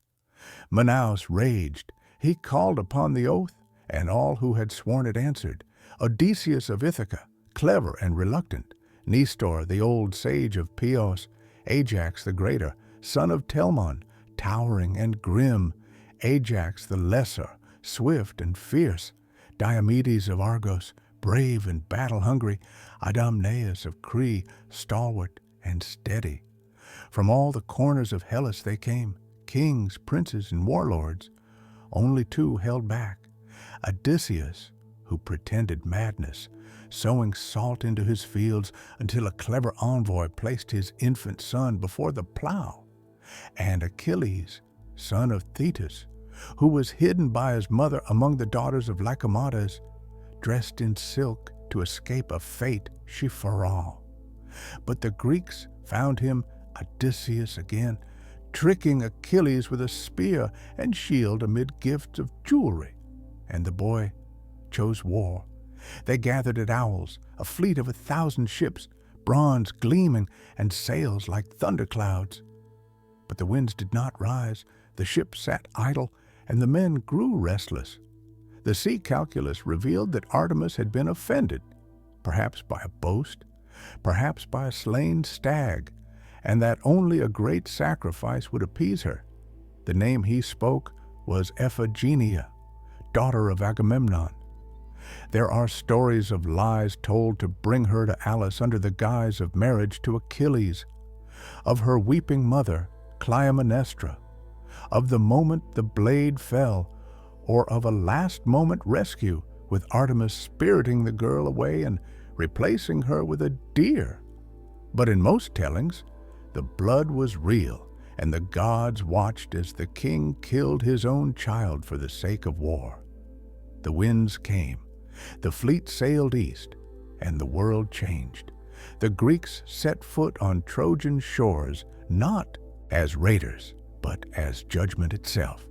Minos raged. He called upon the oath, and all who had sworn it answered. Odysseus of Ithaca, clever and reluctant, Nestor, the old sage of Peos, Ajax the greater, son of Telamon, towering and grim, Ajax the lesser, swift and fierce, Diomedes of Argos, brave and battle-hungry, Idomeneus of Crete, stalwart and steady. From all the corners of Hellas they came, kings, princes, and warlords. Only 2 held back. Odysseus, who pretended madness, sowing salt into his fields until a clever envoy placed his infant son before the plow, and Achilles, son of Thetis, who was hidden by his mother among the daughters of Lycomedes, dressed in silk to escape a fate she foresaw. But the Greeks found him, Odysseus again, tricking Achilles with a spear and shield amid gifts of jewelry, and the boy chose war. They gathered at Owls, a fleet of 1,000 ships, bronze gleaming and sails like thunderclouds. But the winds did not rise, the ships sat idle, and the men grew restless. The sea calculus revealed that Artemis had been offended, perhaps by a boast, perhaps by a slain stag, and that only a great sacrifice would appease her. The name he spoke was Iphigenia, daughter of Agamemnon. There are stories of lies told to bring her to Alice under the guise of marriage to Achilles, of her weeping mother, Clytemnestra, of the moment the blade fell, or of a last-moment rescue with Artemis spiriting the girl away and replacing her with a deer. But in most tellings, the blood was real, and the gods watched as the king killed his own child for the sake of war. the winds came, the fleet sailed east, and the world changed. The Greeks set foot on Trojan shores, not as raiders, but as judgment itself.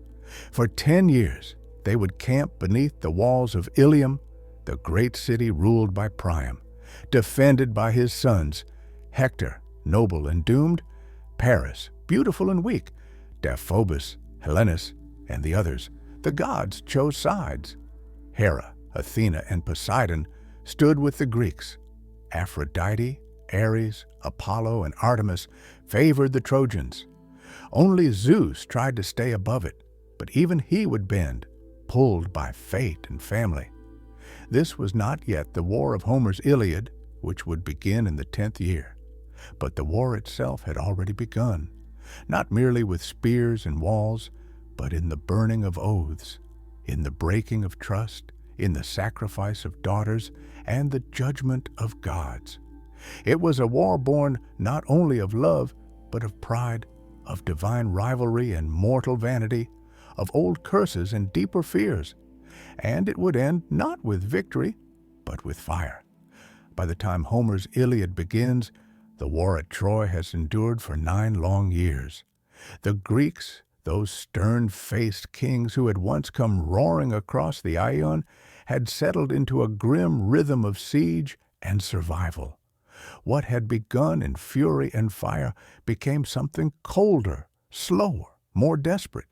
For 10 years, they would camp beneath the walls of Ilium, the great city ruled by Priam, defended by his sons, Hector, noble and doomed, Paris, beautiful and weak, Deiphobus, Helenus, and the others. The gods chose sides. Hera, Athena, and Poseidon stood with the Greeks. Aphrodite, Ares, Apollo, and Artemis favored the Trojans. Only Zeus tried to stay above it, but even he would bend, pulled by fate and family. This was not yet the war of Homer's Iliad, which would begin in the 10th year. But the war itself had already begun, not merely with spears and walls, but in the burning of oaths, in the breaking of trust, in the sacrifice of daughters, and the judgment of gods. It was a war born not only of love, but of pride, of divine rivalry and mortal vanity, of old curses and deeper fears. And it would end not with victory, but with fire. By the time Homer's Iliad begins, the war at Troy has endured for 9 long years. The Greeks, those stern-faced kings who had once come roaring across the Ion, had settled into a grim rhythm of siege and survival. What had begun in fury and fire became something colder, slower, more desperate.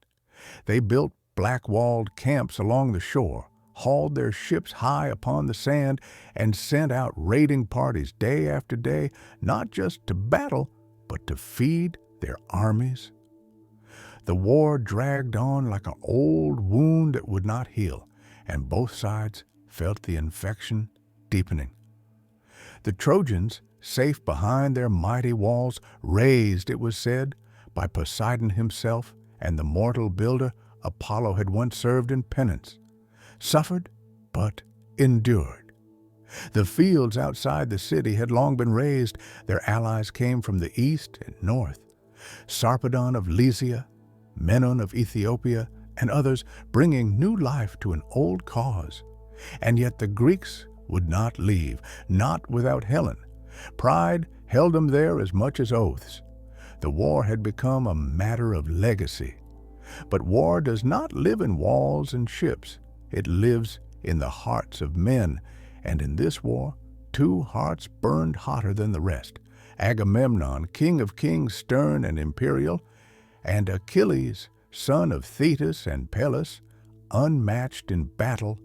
They built black-walled camps along the shore, hauled their ships high upon the sand, and sent out raiding parties day after day, not just to battle, but to feed their armies. The war dragged on like an old wound that would not heal, and both sides felt the infection deepening. The Trojans, safe behind their mighty walls, raised, it was said, by Poseidon himself and the mortal builder Apollo had once served in penance, suffered but endured. The fields outside the city had long been razed. Their allies came from the east and north. Sarpedon of Lycia, Menon of Ethiopia, and others bringing new life to an old cause. And yet the Greeks would not leave, not without Helen. Pride held them there as much as oaths. The war had become a matter of legacy. But war does not live in walls and ships. It lives in the hearts of men, and in this war, 2 hearts burned hotter than the rest. Agamemnon, king of kings, stern and imperial, and Achilles, son of Thetis and Peleus, unmatched in battle,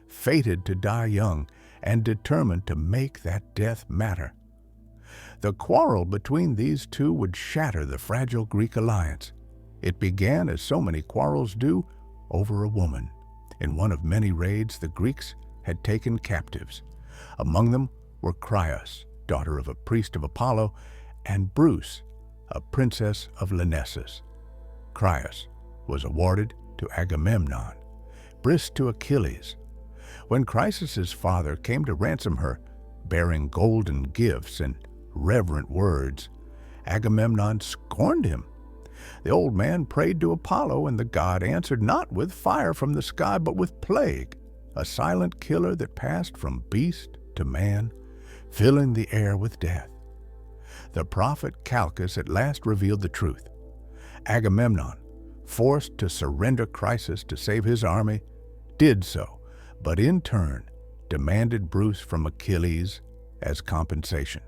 fated to die young, and determined to make that death matter. The quarrel between these two would shatter the fragile Greek alliance. It began, as so many quarrels do, over a woman. In one of many raids, the Greeks had taken captives. Among them were Crios, daughter of a priest of Apollo, and Bruce, a princess of Lyrnessus. Crios was awarded to Agamemnon, Briss to Achilles. When Chryseis' father came to ransom her, bearing golden gifts and reverent words, Agamemnon scorned him. The old man prayed to Apollo, and the god answered not with fire from the sky, but with plague, a silent killer that passed from beast to man, filling the air with death. The prophet Calchas at last revealed the truth. Agamemnon, forced to surrender Chryseis to save his army, did so, but in turn demanded Bruce from Achilles as compensation.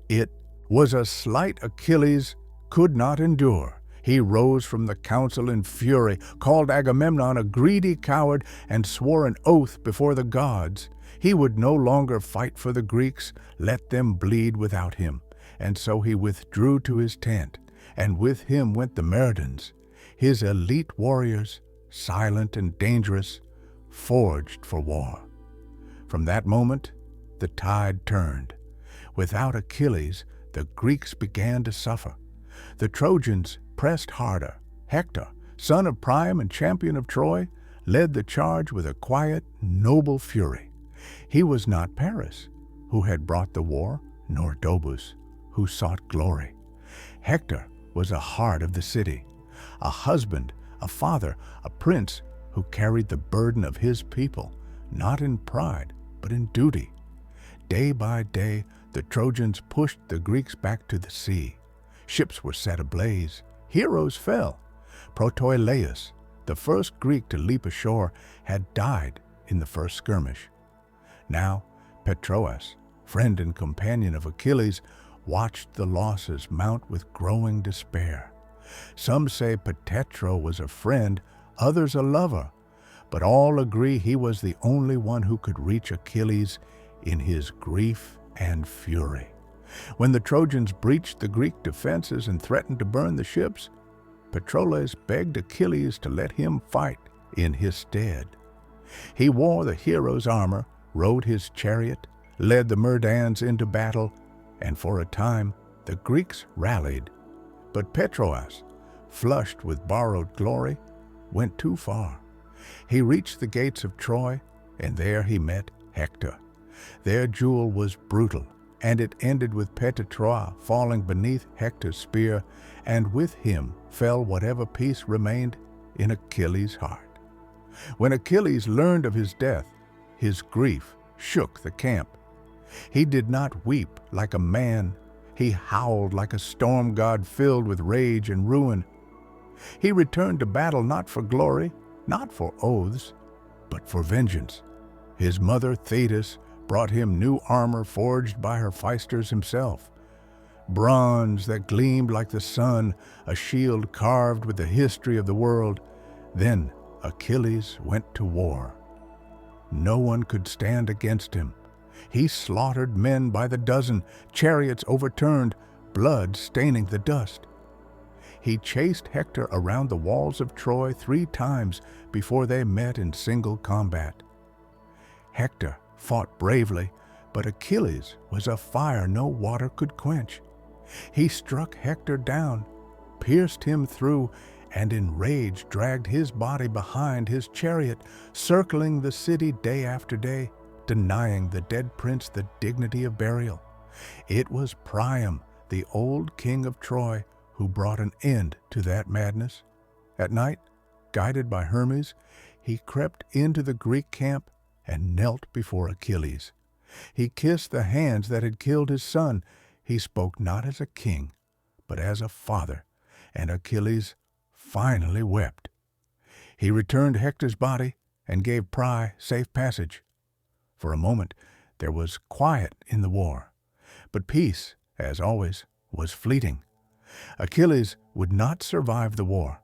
It was a slight Achilles could not endure. He rose from the council in fury, called Agamemnon a greedy coward, and swore an oath before the gods. He would no longer fight for the Greeks, let them bleed without him. And so he withdrew to his tent, and with him went the Myrmidons, his elite warriors, silent and dangerous, forged for war. From that moment, the tide turned. Without Achilles, the Greeks began to suffer. The Trojans pressed harder. Hector, son of Priam and champion of Troy, led the charge with a quiet, noble fury. He was not Paris, who had brought the war, nor Dobus, who sought glory. Hector was a heart of the city, a husband, a father, a prince who carried the burden of his people, not in pride, but in duty. Day by day, the Trojans pushed the Greeks back to the sea. Ships were set ablaze. Heroes fell. Prometheus, the first Greek to leap ashore, had died in the first skirmish. Now, Patroclus, friend and companion of Achilles, watched the losses mount with growing despair. Some say Patroclus was a friend, others a lover, but all agree he was the only one who could reach Achilles in his grief and fury. When the Trojans breached the Greek defenses and threatened to burn the ships, Patroclus begged Achilles to let him fight in his stead. He wore the hero's armor, rode his chariot, led the Myrmidons into battle, and for a time the Greeks rallied. But Patroclus, flushed with borrowed glory, went too far. He reached the gates of Troy, and there he met Hector. Their duel was brutal, and it ended with Patroclus falling beneath Hector's spear, and with him fell whatever peace remained in Achilles' heart. When Achilles learned of his death, his grief shook the camp. He did not weep like a man. He howled like a storm god filled with rage and ruin. He returned to battle not for glory, not for oaths, but for vengeance. His mother Thetis brought him new armor forged by Hephaestus himself. Bronze that gleamed like the sun, a shield carved with the history of the world. Then Achilles went to war. No one could stand against him. He slaughtered men by the dozen, chariots overturned, blood staining the dust. He chased Hector around the walls of Troy 3 times before they met in single combat. Hector fought bravely, but Achilles was a fire no water could quench. He struck Hector down, pierced him through, and in rage dragged his body behind his chariot, circling the city day after day, denying the dead prince the dignity of burial. It was Priam, the old king of Troy, who brought an end to that madness. At night, guided by Hermes, he crept into the Greek camp and knelt before Achilles. He kissed the hands that had killed his son. He spoke not as a king, but as a father, and Achilles finally wept. He returned Hector's body and gave Priam safe passage. For a moment, there was quiet in the war, but peace, as always, was fleeting. Achilles would not survive the war.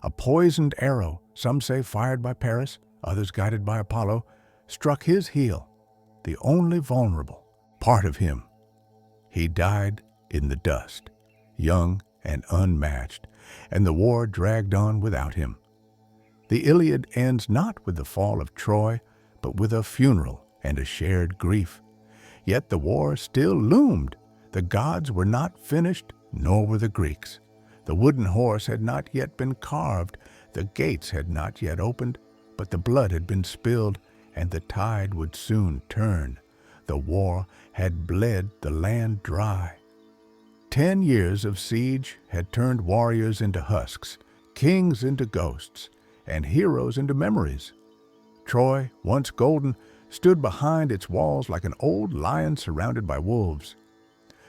A poisoned arrow, some say fired by Paris, others guided by Apollo, struck his heel, the only vulnerable part of him. He died in the dust, young and unmatched, and the war dragged on without him. The Iliad ends not with the fall of Troy, but with a funeral and a shared grief. Yet the war still loomed. The gods were not finished, nor were the Greeks. The wooden horse had not yet been carved, the gates had not yet opened, but the blood had been spilled, and the tide would soon turn. The war had bled the land dry. 10 years of siege had turned warriors into husks, kings into ghosts, and heroes into memories. Troy, once golden, stood behind its walls like an old lion surrounded by wolves.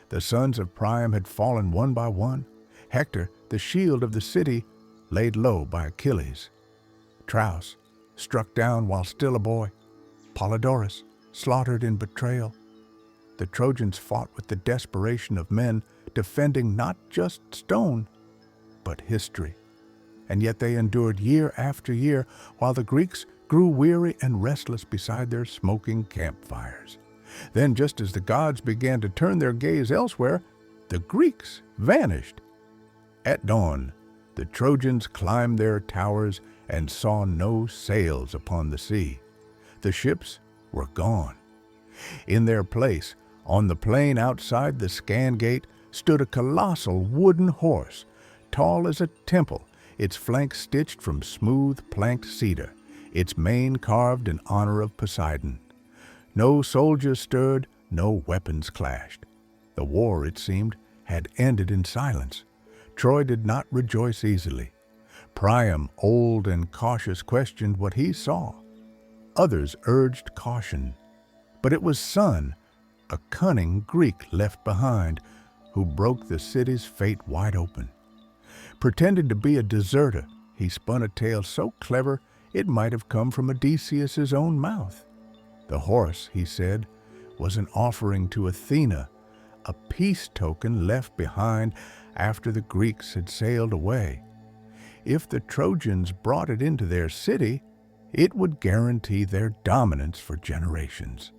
The sons of Priam had fallen one by one. Hector, the shield of the city, laid low by Achilles. Tros, struck down while still a boy. Polydorus, slaughtered in betrayal. The Trojans fought with the desperation of men, defending not just stone, but history. And yet they endured year after year, while the Greeks grew weary and restless beside their smoking campfires. Then, just as the gods began to turn their gaze elsewhere, the Greeks vanished. At dawn, the Trojans climbed their towers and saw no sails upon the sea. The ships were gone. In their place, on the plain outside the Scan Gate, stood a colossal wooden horse, tall as a temple, its flanks stitched from smooth planked cedar, its mane carved in honor of Poseidon. No soldiers stirred, no weapons clashed. The war, it seemed, had ended in silence. Troy did not rejoice easily. Priam, old and cautious, questioned what he saw. Others urged caution, but it was Sun, a cunning Greek left behind, who broke the city's fate wide open. Pretending to be a deserter, he spun a tale so clever it might have come from Odysseus' own mouth. The horse, he said, was an offering to Athena, a peace token left behind after the Greeks had sailed away. If the Trojans brought it into their city, it would guarantee their dominance for generations.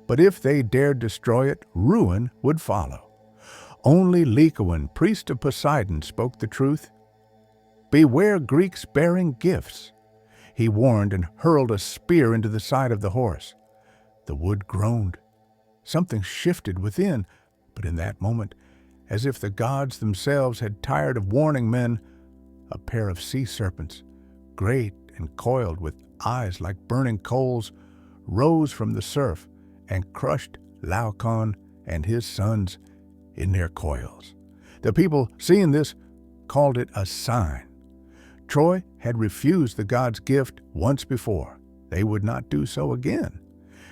But if they dared destroy it, ruin would follow. Only Lycaon, priest of Poseidon, spoke the truth. "Beware Greeks bearing gifts." He warned and hurled a spear into the side of the horse. The wood groaned. Something shifted within, but in that moment, as if the gods themselves had tired of warning men, a pair of sea serpents, great and coiled with eyes like burning coals, rose from the surf and crushed Lycaon and his sons in their coils. The people, seeing this, called it a sign. Troy had refused the gods' gift once before. They would not do so again.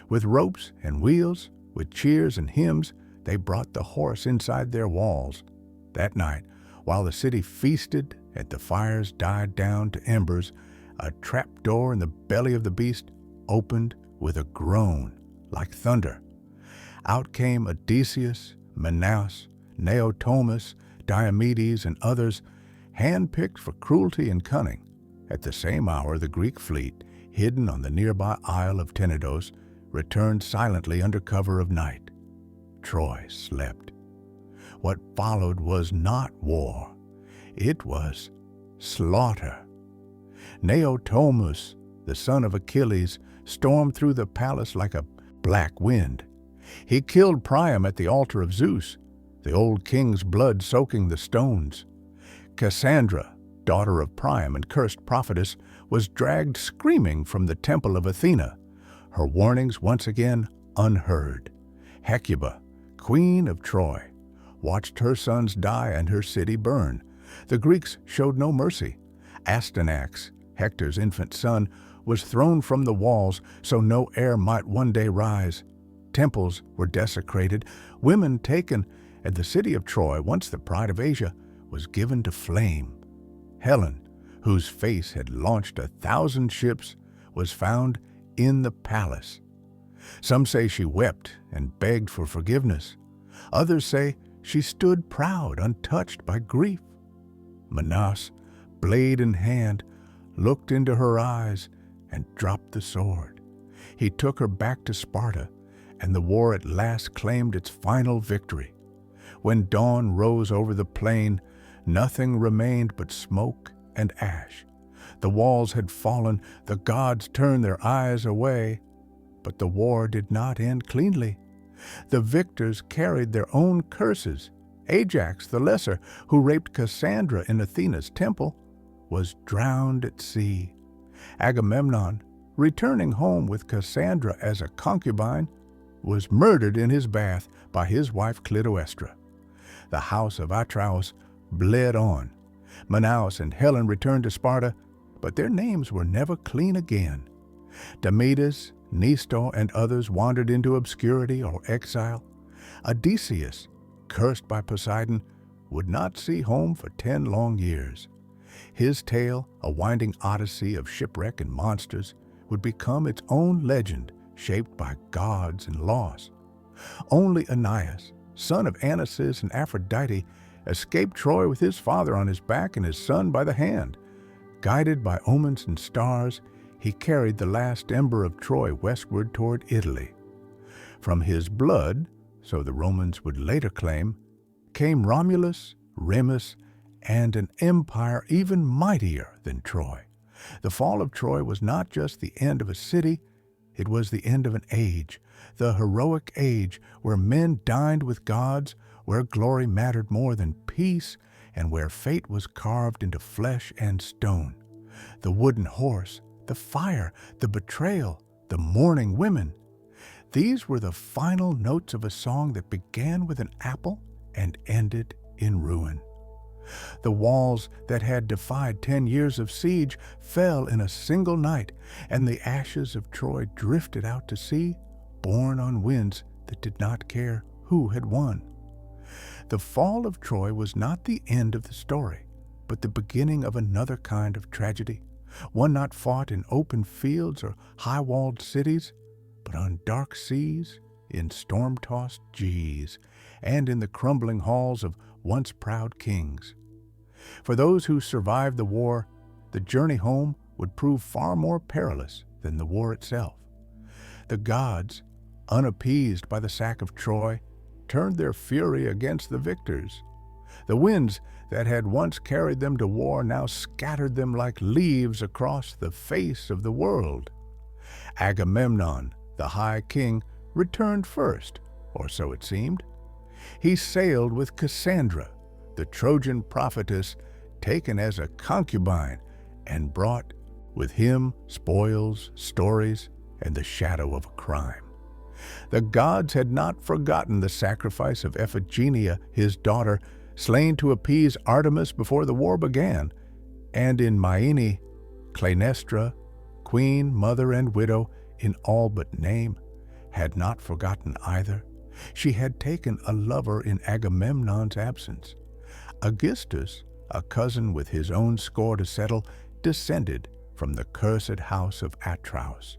With ropes and wheels, with cheers and hymns, they brought the horse inside their walls. That night, while the city feasted and the fires died down to embers, a trapdoor in the belly of the beast opened with a groan like thunder. Out came Odysseus, Menelaus, Neoptolemus, Diomedes, and others, hand-picked for cruelty and cunning. At the same hour, the Greek fleet, hidden on the nearby isle of Tenedos, returned silently under cover of night. Troy slept. What followed was not war. It was slaughter. Neoptolemus, the son of Achilles, stormed through the palace like a black wind. He killed Priam at the altar of Zeus, the old king's blood soaking the stones. Cassandra, daughter of Priam and cursed prophetess, was dragged screaming from the temple of Athena, her warnings once again unheard. Hecuba, queen of Troy, watched her sons die and her city burn. The Greeks showed no mercy. Astyanax, Hector's infant son, was thrown from the walls so no heir might one day rise. Temples were desecrated, women taken, and the city of Troy, once the pride of Asia, was given to flame. Helen, whose face had launched 1,000 ships, was found in the palace. Some say she wept and begged for forgiveness. Others say she stood proud, untouched by grief. Menelaus, blade in hand, looked into her eyes and dropped the sword. He took her back to Sparta, and the war at last claimed its final victory. When dawn rose over the plain, nothing remained but smoke and ash. The walls had fallen, the gods turned their eyes away, but the war did not end cleanly. The victors carried their own curses. Ajax the Lesser, who raped Cassandra in Athena's temple, was drowned at sea. Agamemnon, returning home with Cassandra as a concubine, was murdered in his bath by his wife Clytemnestra. The house of Atreus bled on. Menelaus and Helen returned to Sparta, but their names were never clean again. Demeter, Nestor, and others wandered into obscurity or exile. Odysseus, cursed by Poseidon, would not see home for 10 long years. His tale, a winding odyssey of shipwreck and monsters, would become its own legend, shaped by gods and loss. Only Aeneas, son of Anisus and Aphrodite, escaped Troy with his father on his back and his son by the hand. Guided by omens and stars, he carried the last ember of Troy westward toward Italy. From his blood, so the Romans would later claim, came Romulus, Remus, and an empire even mightier than Troy. The fall of Troy was not just the end of a city, it was the end of an age, the heroic age where men dined with gods, where glory mattered more than peace, and where fate was carved into flesh and stone. The wooden horse, the fire, the betrayal, the mourning women. These were the final notes of a song that began with an apple and ended in ruin. The walls that had defied 10 years of siege fell in a single night, and the ashes of Troy drifted out to sea, borne on winds that did not care who had won. The fall of Troy was not the end of the story, but the beginning of another kind of tragedy, one not fought in open fields or high-walled cities, but on dark seas, in storm-tossed Gees, and in the crumbling halls of once proud kings. For those who survived the war, the journey home would prove far more perilous than the war itself. The gods, unappeased by the sack of Troy, turned their fury against the victors. The winds that had once carried them to war now scattered them like leaves across the face of the world. Agamemnon, the high king, returned first, or so it seemed. He sailed with Cassandra, the Trojan prophetess, taken as a concubine, and brought with him spoils, stories, and the shadow of a crime. The gods had not forgotten the sacrifice of Iphigenia, his daughter, slain to appease Artemis before the war began, and in Myene, Clytemnestra, queen, mother, and widow in all but name, had not forgotten either. She had taken a lover in Agamemnon's absence. Aegisthus, a cousin with his own score to settle, descended from the cursed house of Atreus.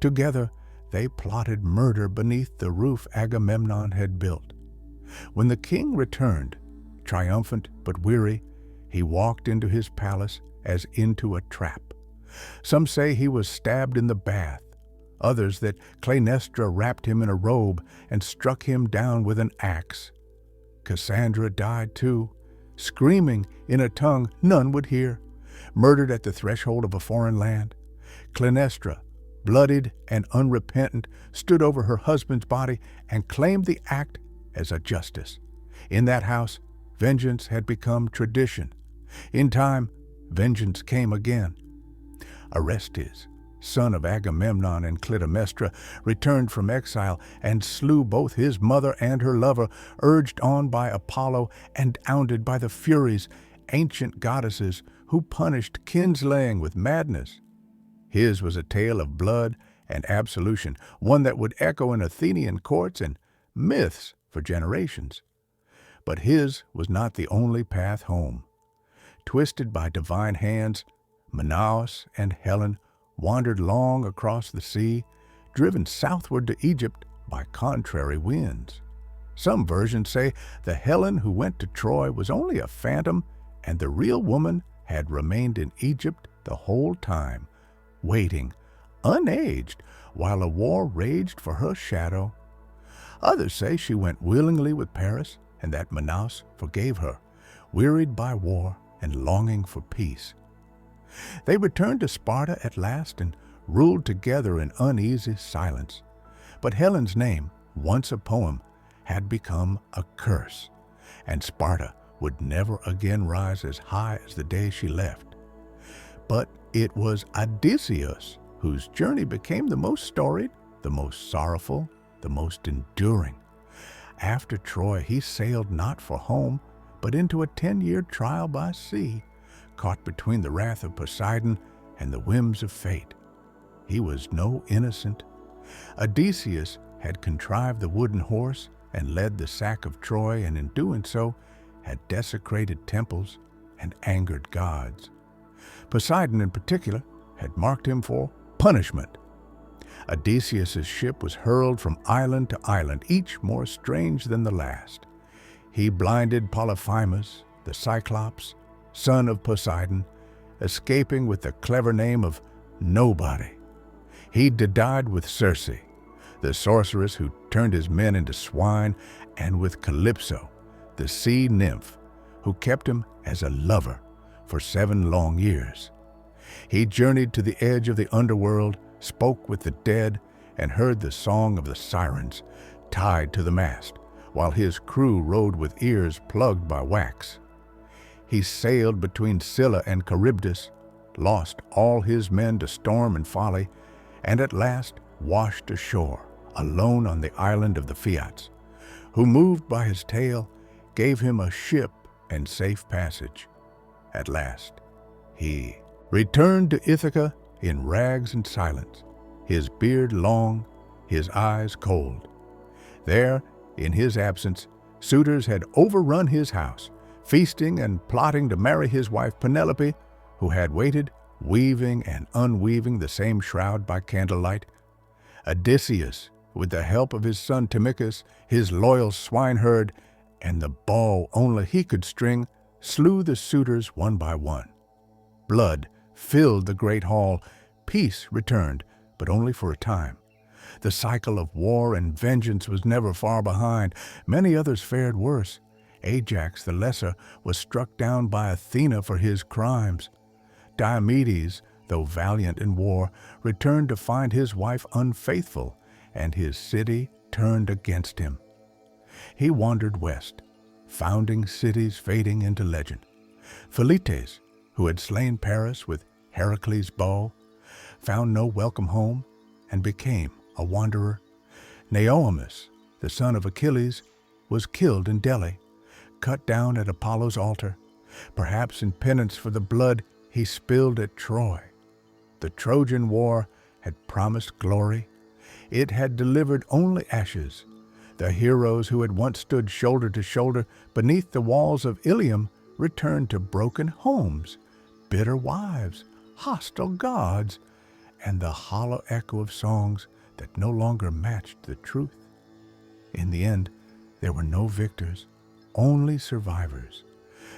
Together, they plotted murder beneath the roof Agamemnon had built. When the king returned, triumphant but weary, he walked into his palace as into a trap. Some say he was stabbed in the bath, others that Clytemnestra wrapped him in a robe and struck him down with an axe. Cassandra died too, screaming in a tongue none would hear, murdered at the threshold of a foreign land. Clytemnestra, bloodied and unrepentant, stood over her husband's body and claimed the act as a justice. In that house, vengeance had become tradition. In time, vengeance came again. Orestes, son of Agamemnon and Clytemnestra, returned from exile and slew both his mother and her lover, urged on by Apollo and hounded by the Furies, ancient goddesses who punished kinslaying with madness. His was a tale of blood and absolution, one that would echo in Athenian courts and myths for generations. But his was not the only path home. Twisted by divine hands, Menelaus and Helen wandered long across the sea, driven southward to Egypt by contrary winds. Some versions say the Helen who went to Troy was only a phantom, and the real woman had remained in Egypt the whole time, waiting, unaged, while a war raged for her shadow. Others say she went willingly with Paris, and that Menelaus forgave her, wearied by war and longing for peace. They returned to Sparta at last and ruled together in uneasy silence. But Helen's name, once a poem, had become a curse, and Sparta would never again rise as high as the day she left. But it was Odysseus whose journey became the most storied, the most sorrowful, the most enduring. After Troy, he sailed not for home, but into a 10-year trial by sea, caught between the wrath of Poseidon and the whims of fate. He was no innocent. Odysseus had contrived the wooden horse and led the sack of Troy, and in doing so had desecrated temples and angered gods. Poseidon, in particular, had marked him for punishment. Odysseus' ship was hurled from island to island, each more strange than the last. He blinded Polyphemus, the Cyclops, son of Poseidon, escaping with the clever name of Nobody. He died with Circe, the sorceress who turned his men into swine, and with Calypso, the sea nymph, who kept him as a lover for 7 long years. He journeyed to the edge of the underworld, spoke with the dead, and heard the song of the sirens, tied to the mast, while his crew rode with ears plugged by wax. He sailed between Scylla and Charybdis, lost all his men to storm and folly, and at last washed ashore, alone on the island of the Phaeacs, who, moved by his tale, gave him a ship and safe passage. At last, he returned to Ithaca in rags and silence, his beard long, his eyes cold. There, in his absence, suitors had overrun his house, feasting and plotting to marry his wife Penelope, who had waited, weaving and unweaving the same shroud by candlelight. Odysseus, with the help of his son Telemachus, his loyal swineherd, and the bow only he could string, slew the suitors one by one. Blood filled the great hall. Peace returned, but only for a time. The cycle of war and vengeance was never far behind. Many others fared worse. Ajax the Lesser was struck down by Athena for his crimes. Diomedes, though valiant in war, returned to find his wife unfaithful, and his city turned against him. He wandered west, founding cities fading into legend. Philetes, who had slain Paris with Heracles' bow, found no welcome home and became a wanderer. Neoemus, the son of Achilles, was killed in Delhi, cut down at Apollo's altar, perhaps in penance for the blood he spilled at Troy. The Trojan War had promised glory. It had delivered only ashes. The heroes who had once stood shoulder to shoulder beneath the walls of Ilium returned to broken homes, bitter wives, hostile gods, and the hollow echo of songs that no longer matched the truth. In the end, there were no victors, only survivors.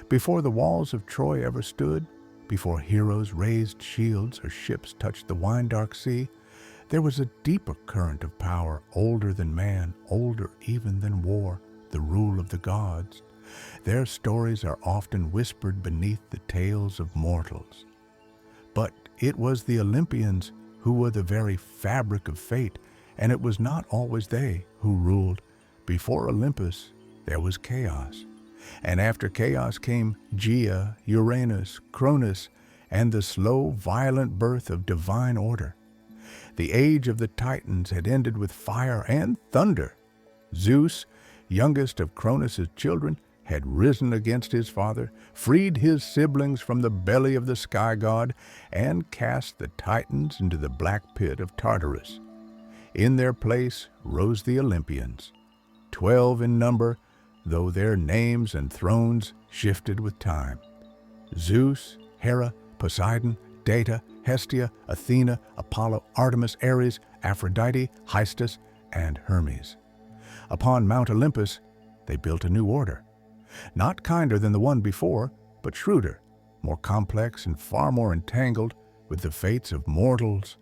Before the walls of Troy ever stood, before heroes raised shields or ships touched the wine-dark sea, there was a deeper current of power, older than man, older even than war, the rule of the gods. Their stories are often whispered beneath the tales of mortals. But it was the Olympians who were the very fabric of fate, and it was not always they who ruled. Before Olympus, there was chaos. And after chaos came Gaia, Uranus, Cronus, and the slow, violent birth of divine order. The age of the Titans had ended with fire and thunder. Zeus, youngest of Cronus' children, had risen against his father, freed his siblings from the belly of the sky god, and cast the Titans into the black pit of Tartarus. In their place rose the Olympians, 12 in number, though their names and thrones shifted with time. Zeus, Hera, Poseidon, Data, Hestia, Athena, Apollo, Artemis, Ares, Aphrodite, Hystus, and Hermes. Upon Mount Olympus, they built a new order. Not kinder than the one before, but shrewder, more complex and far more entangled with the fates of mortals.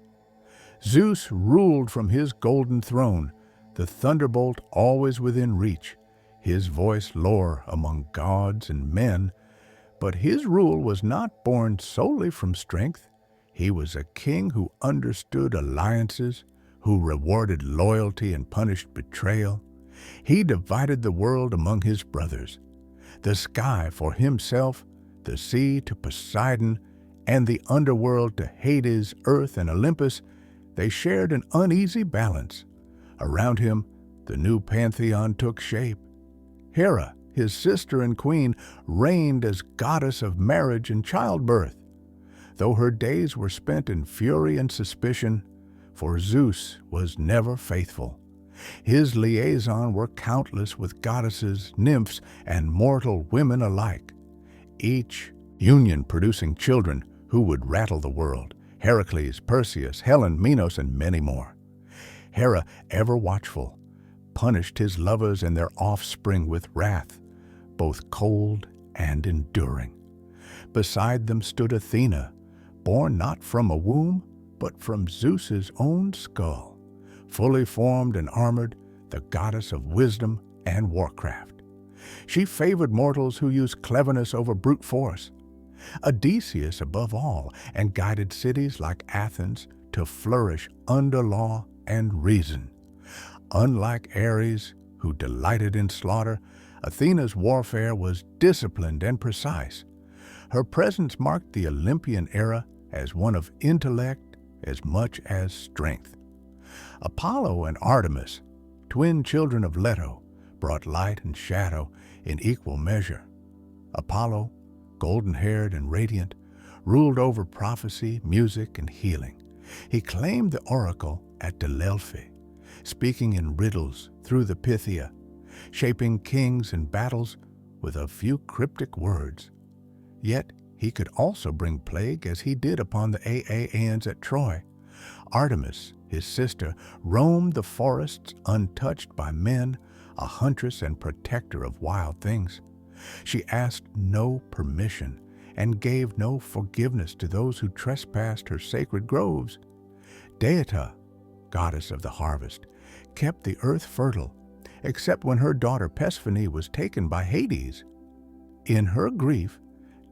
Zeus ruled from his golden throne, the thunderbolt always within reach, his voice lore among gods and men. But his rule was not born solely from strength. He was a king who understood alliances, who rewarded loyalty and punished betrayal. He divided the world among his brothers, the sky for himself, the sea to Poseidon, and the underworld to Hades, Earth, and Olympus. They shared an uneasy balance. Around him, the new pantheon took shape. Hera, his sister and queen, reigned as goddess of marriage and childbirth. Though her days were spent in fury and suspicion, for Zeus was never faithful. His liaison were countless with goddesses, nymphs, and mortal women alike, each union producing children who would rattle the world: Heracles, Perseus, Helen, Minos, and many more. Hera, ever watchful, punished his lovers and their offspring with wrath, both cold and enduring. Beside them stood Athena, born not from a womb, but from Zeus's own skull, fully formed and armored, the goddess of wisdom and warcraft. She favored mortals who used cleverness over brute force. Odysseus above all, and guided cities like Athens to flourish under law and reason. Unlike Ares, who delighted in slaughter, Athena's warfare was disciplined and precise. Her presence marked the Olympian era as one of intellect as much as strength. Apollo and Artemis, twin children of Leto, brought light and shadow in equal measure. Apollo, golden-haired and radiant, ruled over prophecy, music, and healing. He claimed the oracle at Delphi, speaking in riddles through the Pythia, shaping kings and battles with a few cryptic words. Yet he could also bring plague as he did upon the Aeaeans at Troy. Artemis, his sister, roamed the forests untouched by men, a huntress and protector of wild things. She asked no permission and gave no forgiveness to those who trespassed her sacred groves. Deita, goddess of the harvest, kept the earth fertile, except when her daughter Persephone was taken by Hades. In her grief,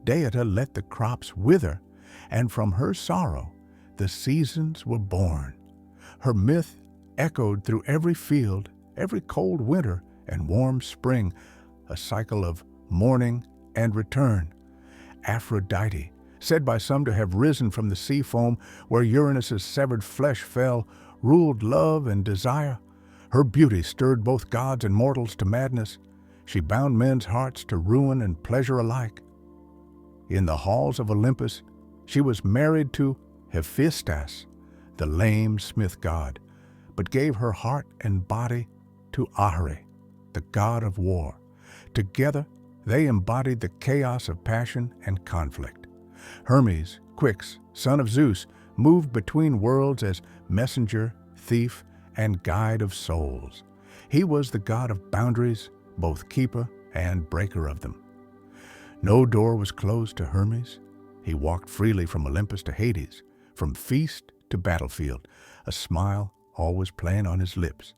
Deita let the crops wither, and from her sorrow, the seasons were born. Her myth echoed through every field, every cold winter and warm spring, a cycle of mourning and return. Aphrodite, said by some to have risen from the sea foam where Uranus's severed flesh fell, ruled love and desire. Her beauty stirred both gods and mortals to madness. She bound men's hearts to ruin and pleasure alike. In the halls of Olympus, she was married to Hephaestus, the lame smith god, but gave her heart and body to Ahri, the god of war. Together, they embodied the chaos of passion and conflict. Hermes, Quix, son of Zeus, moved between worlds as messenger, thief, and guide of souls. He was the god of boundaries, both keeper and breaker of them. No door was closed to Hermes. He walked freely from Olympus to Hades, from feast to battlefield, a smile always playing on his lips.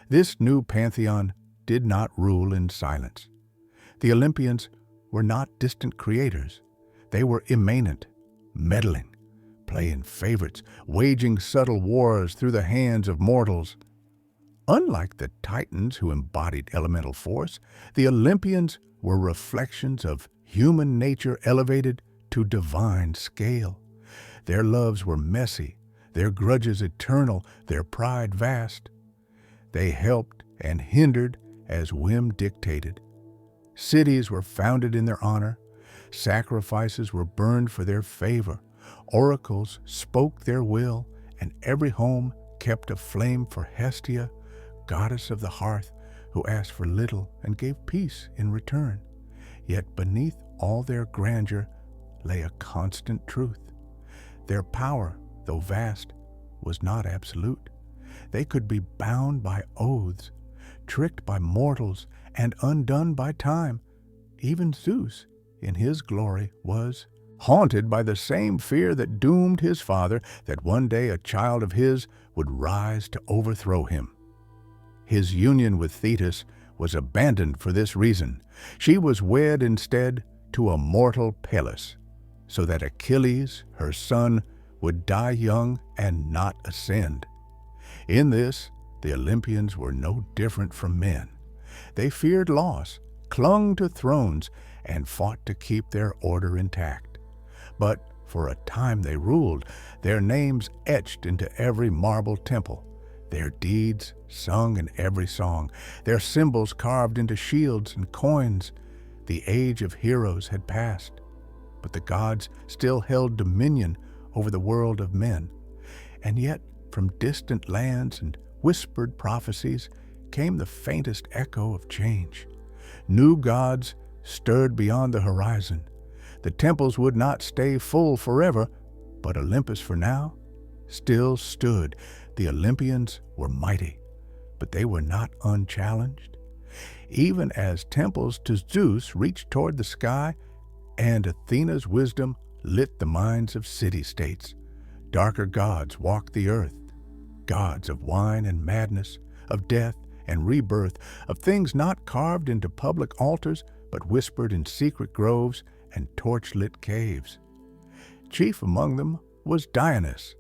This new pantheon did not rule in silence. The Olympians were not distant creators. They were immanent, meddling, playing favorites, waging subtle wars through the hands of mortals. Unlike the Titans who embodied elemental force, the Olympians were reflections of human nature elevated to divine scale. Their loves were messy, their grudges eternal, their pride vast. They helped and hindered as whim dictated. Cities were founded in their honor, sacrifices were burned for their favor, oracles spoke their will, and every home kept a flame for Hestia, goddess of the hearth, who asked for little and gave peace in return. Yet beneath all their grandeur lay a constant truth. Their power, though vast, was not absolute. They could be bound by oaths, tricked by mortals, and undone by time. Even Zeus, in his glory, was haunted by the same fear that doomed his father, that one day a child of his would rise to overthrow him. His union with Thetis was abandoned for this reason. She was wed instead to a mortal Pallas, so that Achilles, her son, would die young and not ascend. In this, the Olympians were no different from men. They feared loss, clung to thrones, and fought to keep their order intact. But for a time they ruled, their names etched into every marble temple, their deeds sung in every song, their symbols carved into shields and coins. The age of heroes had passed, but the gods still held dominion over the world of men. And yet, from distant lands and whispered prophecies came the faintest echo of change. New gods stirred beyond the horizon. The temples would not stay full forever, but Olympus for now still stood. The Olympians were mighty, but they were not unchallenged. Even as temples to Zeus reached toward the sky, and Athena's wisdom lit the minds of city-states, darker gods walked the earth, gods of wine and madness, of death and rebirth, of things not carved into public altars, but whispered in secret groves and torch-lit caves. Chief among them was Dionysus,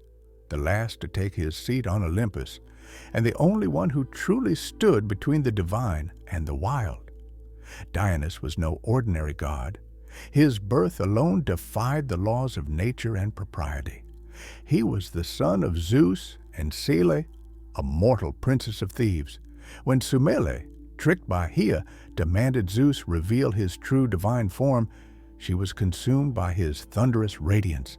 the last to take his seat on Olympus, and the only one who truly stood between the divine and the wild. Dionysus was no ordinary god. His birth alone defied the laws of nature and propriety. He was the son of Zeus and Selene, a mortal princess of Thebes. When Semele, tricked by Hera, demanded Zeus reveal his true divine form, she was consumed by his thunderous radiance.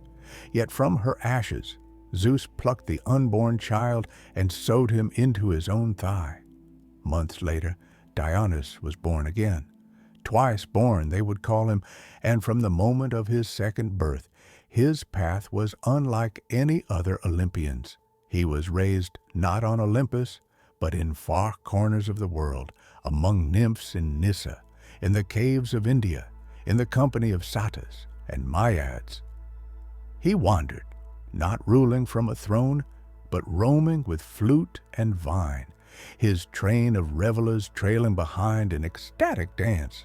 Yet from her ashes, Zeus plucked the unborn child and sewed him into his own thigh. Months later, Dionysus was born again. Twice born, they would call him, and from the moment of his second birth, his path was unlike any other Olympians. He was raised not on Olympus, but in far corners of the world, among nymphs in Nyssa, in the caves of India, in the company of satyrs and Maiads. He wandered, not ruling from a throne, but roaming with flute and vine, his train of revelers trailing behind in ecstatic dance.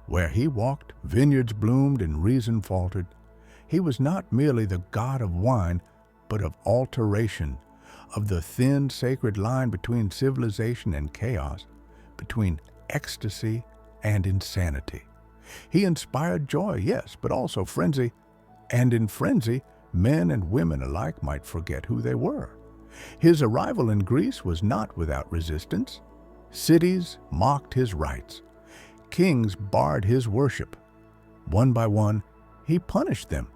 Where he walked, vineyards bloomed and reason faltered. He was not merely the god of wine, but of alteration, of the thin sacred line between civilization and chaos, between ecstasy and insanity. He inspired joy, yes, but also frenzy, and in frenzy, men and women alike might forget who they were. His arrival in Greece was not without resistance. Cities mocked his rites. Kings barred his worship. One by one, he punished them.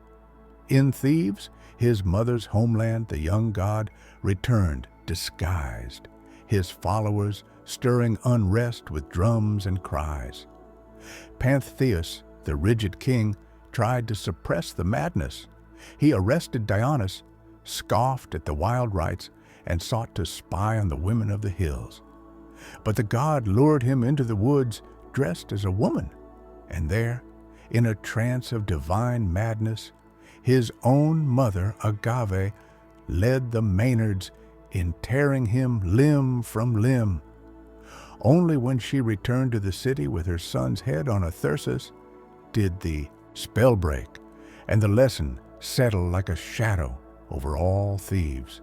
In Thebes, his mother's homeland, the young god returned disguised, his followers stirring unrest with drums and cries. Prometheus, the rigid king, tried to suppress the madness. He arrested Dionysus, scoffed at the wild rites, and sought to spy on the women of the hills. But the god lured him into the woods dressed as a woman, and there, in a trance of divine madness, his own mother, Agave, led the Maenards in tearing him limb from limb. Only when she returned to the city with her son's head on a thyrsus did the spell break, and the lesson settle like a shadow over all Thebes.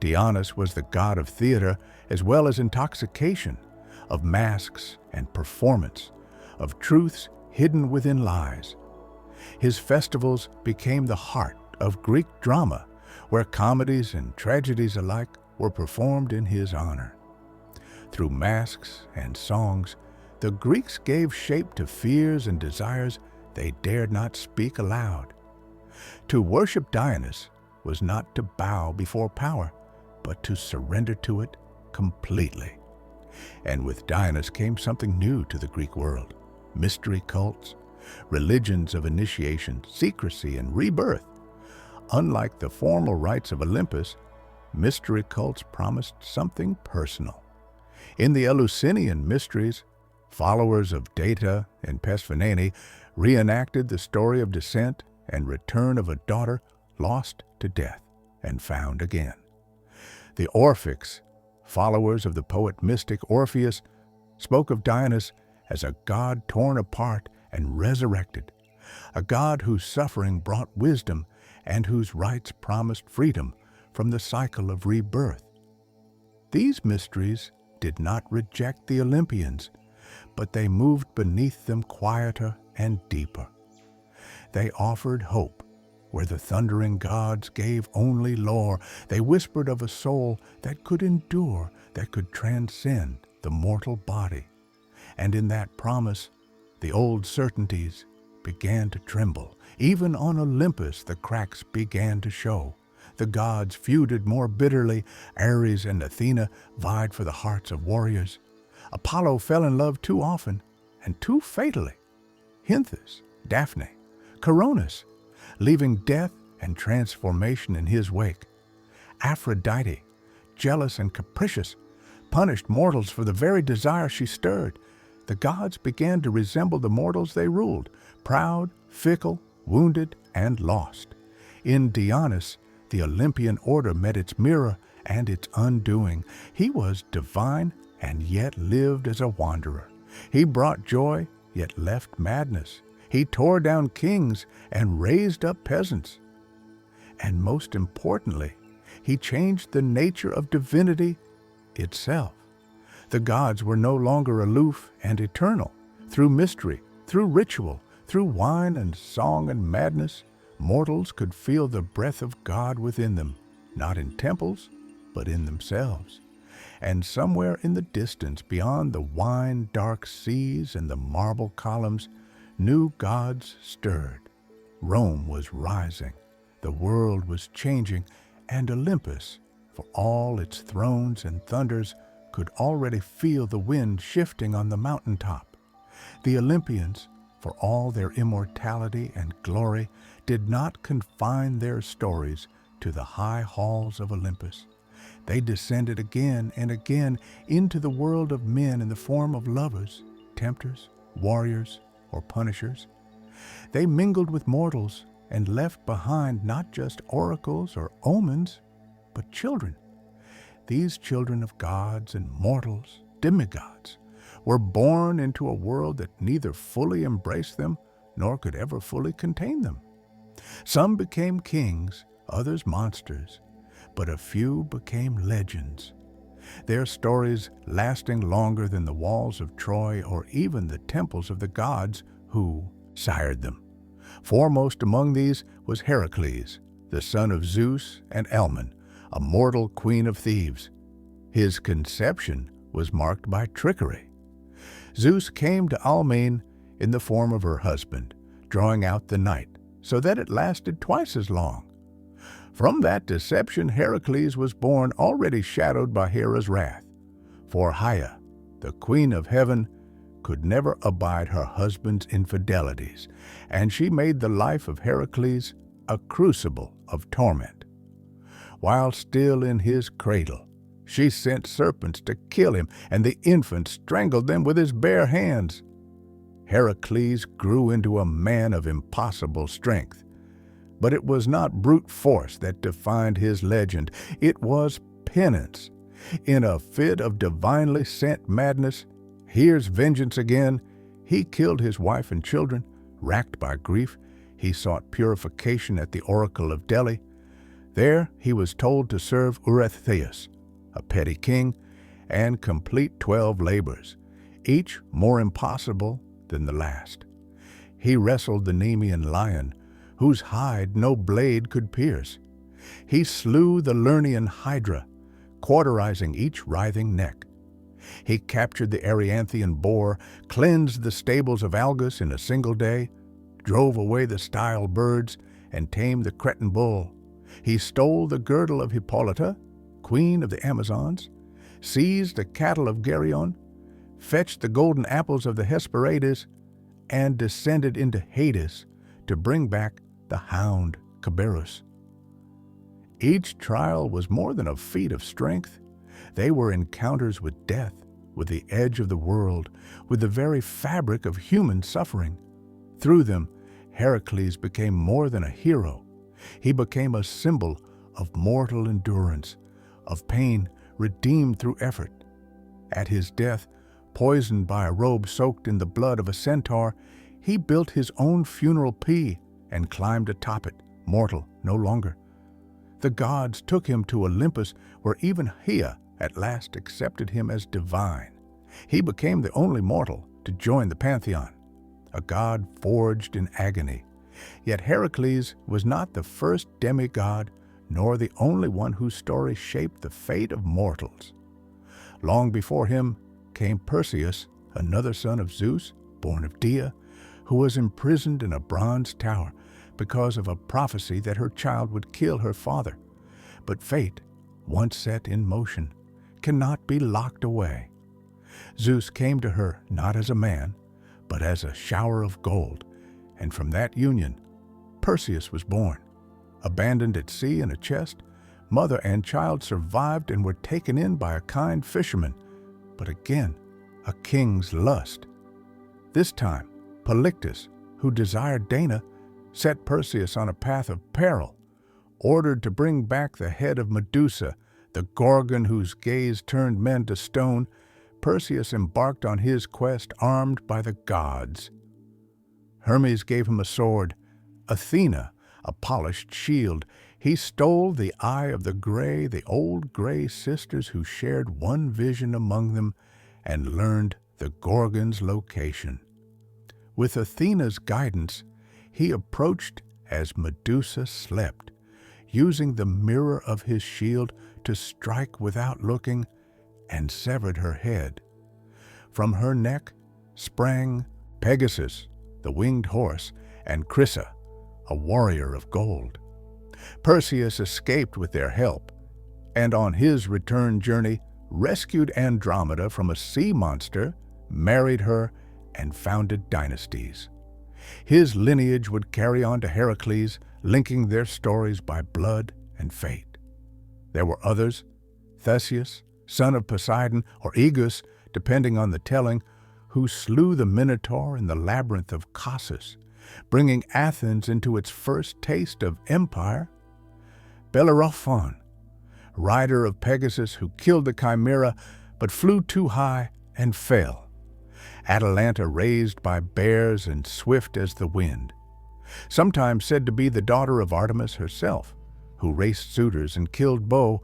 Dionysus was the god of theater as well as intoxication, of masks and performance, of truths hidden within lies. His festivals became the heart of Greek drama, where comedies and tragedies alike were performed in his honor. Through masks and songs, the Greeks gave shape to fears and desires they dared not speak aloud. To worship Dionysus was not to bow before power, but to surrender to it completely. And with Dionysus came something new to the Greek world: mystery cults, religions of initiation, secrecy, and rebirth. Unlike the formal rites of Olympus, mystery cults promised something personal. In the Eleusinian mysteries, followers of Data and Persephone reenacted the story of descent and return of a daughter lost to death and found again. The Orphics, followers of the poet-mystic Orpheus, spoke of Dionysus as a god torn apart and resurrected, a god whose suffering brought wisdom and whose rites promised freedom from the cycle of rebirth. These mysteries did not reject the Olympians, but they moved beneath them quieter and deeper. They offered hope where the thundering gods gave only lore. They whispered of a soul that could endure, that could transcend the mortal body. And in that promise, the old certainties began to tremble. Even on Olympus, the cracks began to show. The gods feuded more bitterly. Ares and Athena vied for the hearts of warriors. Apollo fell in love too often and too fatally. Hynthus, Daphne, Coronis, leaving death and transformation in his wake. Aphrodite, jealous and capricious, punished mortals for the very desire she stirred. The gods began to resemble the mortals they ruled, proud, fickle, wounded, and lost. In Dionysus, the Olympian order met its mirror and its undoing. He was divine and yet lived as a wanderer. He brought joy, yet left madness. He tore down kings and raised up peasants. And most importantly, he changed the nature of divinity itself. The gods were no longer aloof and eternal. Through mystery, through ritual, through wine and song and madness, mortals could feel the breath of God within them, not in temples, but in themselves. And somewhere in the distance, beyond the wine-dark seas and the marble columns, new gods stirred. Rome was rising, the world was changing, and Olympus, for all its thrones and thunders, could already feel the wind shifting on the mountaintop. The Olympians, for all their immortality and glory, did not confine their stories to the high halls of Olympus. They descended again and again into the world of men in the form of lovers, tempters, warriors, or punishers. They mingled with mortals and left behind not just oracles or omens, but children. These children of gods and mortals, demigods, were born into a world that neither fully embraced them nor could ever fully contain them. Some became kings, others monsters, but a few became legends, their stories lasting longer than the walls of Troy or even the temples of the gods who sired them. Foremost among these was Heracles, the son of Zeus and Elmen, a mortal queen of thieves. His conception was marked by trickery. Zeus came to Almene in the form of her husband, drawing out the night so that it lasted twice as long. From that deception, Heracles was born already shadowed by Hera's wrath. For Gaia, the queen of heaven, could never abide her husband's infidelities, and she made the life of Heracles a crucible of torment. While still in his cradle, she sent serpents to kill him, and the infant strangled them with his bare hands. Heracles grew into a man of impossible strength. But it was not brute force that defined his legend. It was penance. In a fit of divinely sent madness, here's vengeance again, he killed his wife and children. Racked by grief, he sought purification at the oracle of Delphi. There he was told to serve Orpheus, a petty king, and complete 12 labors, each more impossible than the last. He wrestled the Nemean lion, whose hide no blade could pierce. He slew the Lernaean hydra, cauterizing each writhing neck. He captured the Eryanthian boar, cleansed the stables of Algus in a single day, drove away the style birds, and tamed the Cretan bull. He stole the girdle of Hippolyta, queen of the Amazons, seized the cattle of Geryon, fetched the golden apples of the Hesperides, and descended into Hades to bring back the hound Cerberus. Each trial was more than a feat of strength. They were encounters with death, with the edge of the world, with the very fabric of human suffering. Through them, Heracles became more than a hero. He became a symbol of mortal endurance, of pain redeemed through effort. At his death, poisoned by a robe soaked in the blood of a centaur, he built his own funeral pea and climbed atop it, mortal no longer. The gods took him to Olympus, where even Hera at last accepted him as divine. He became the only mortal to join the pantheon, a god forged in agony. Yet Heracles was not the first demigod, nor the only one whose story shaped the fate of mortals. Long before him came Perseus, another son of Zeus, born of Dia, who was imprisoned in a bronze tower because of a prophecy that her child would kill her father. But fate, once set in motion, cannot be locked away. Zeus came to her not as a man, but as a shower of gold, and from that union, Perseus was born. Abandoned at sea in a chest, mother and child survived and were taken in by a kind fisherman, but again, a king's lust. This time, Polyctus, who desired Dana, set Perseus on a path of peril. Ordered to bring back the head of Medusa, the Gorgon whose gaze turned men to stone, Perseus embarked on his quest armed by the gods. Hermes gave him a sword, Athena a polished shield. He stole the eye of the old gray sisters who shared one vision among them, and learned the Gorgon's location. With Athena's guidance, he approached as Medusa slept, using the mirror of his shield to strike without looking, and severed her head. From her neck sprang Pegasus, the winged horse, and Chrysa, a warrior of gold. Perseus escaped with their help, and on his return journey rescued Andromeda from a sea monster, married her, and founded dynasties. His lineage would carry on to Heracles, linking their stories by blood and fate. There were others, Theseus, son of Poseidon, or Aegus, depending on the telling, who slew the Minotaur in the labyrinth of Caucasus, bringing Athens into its first taste of empire. Bellerophon, rider of Pegasus who killed the Chimera but flew too high and fell. Atalanta raised by bears and swift as the wind. Sometimes said to be the daughter of Artemis herself, who raced suitors and killed bow,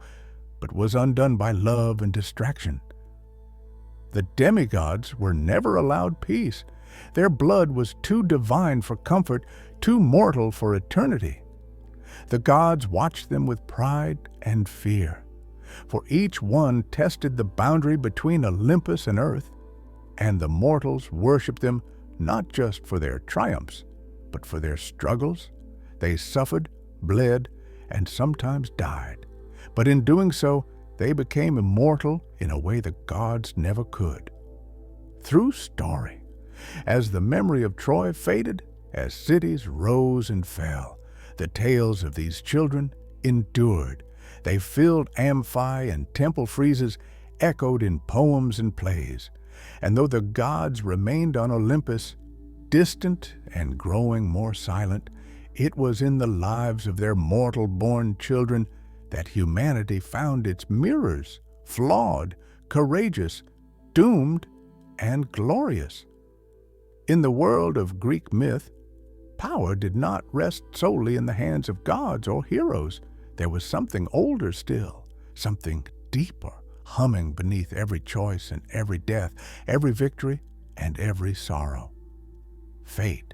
but was undone by love and distraction. The demigods were never allowed peace. Their blood was too divine for comfort, too mortal for eternity. The gods watched them with pride and fear, for each one tested the boundary between Olympus and earth, and the mortals worshipped them not just for their triumphs, but for their struggles. They suffered, bled, and sometimes died, but in doing so, they became immortal in a way the gods never could. True story. As the memory of Troy faded, as cities rose and fell, the tales of these children endured. They filled amphi and temple friezes, echoed in poems and plays. And though the gods remained on Olympus, distant and growing more silent, it was in the lives of their mortal-born children that humanity found its mirrors, flawed, courageous, doomed, and glorious. In the world of Greek myth, power did not rest solely in the hands of gods or heroes. There was something older still, something deeper, humming beneath every choice and every death, every victory and every sorrow. Fate.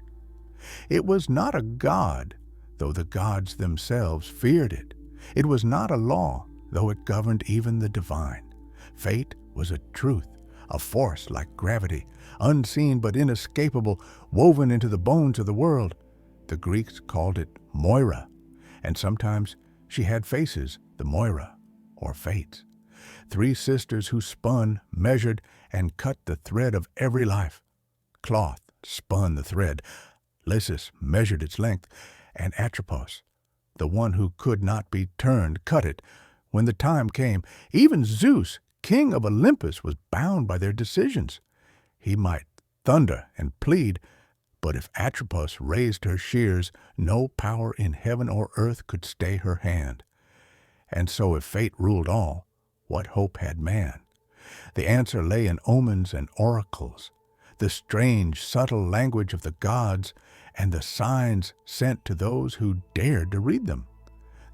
It was not a god, though the gods themselves feared it. It was not a law, though it governed even the divine. Fate was a truth, a force like gravity, unseen but inescapable, woven into the bones of the world. The Greeks called it Moira, and sometimes she had faces, the Moira, or Fates. 3 sisters who spun, measured, and cut the thread of every life. Cloth spun the thread, Lysis measured its length, and Atropos, the one who could not be turned, cut it. When the time came, even Zeus, king of Olympus, was bound by their decisions. He might thunder and plead, but if Atropos raised her shears, no power in heaven or earth could stay her hand. And so if fate ruled all, what hope had man? The answer lay in omens and oracles, the strange, subtle language of the gods, and the signs sent to those who dared to read them.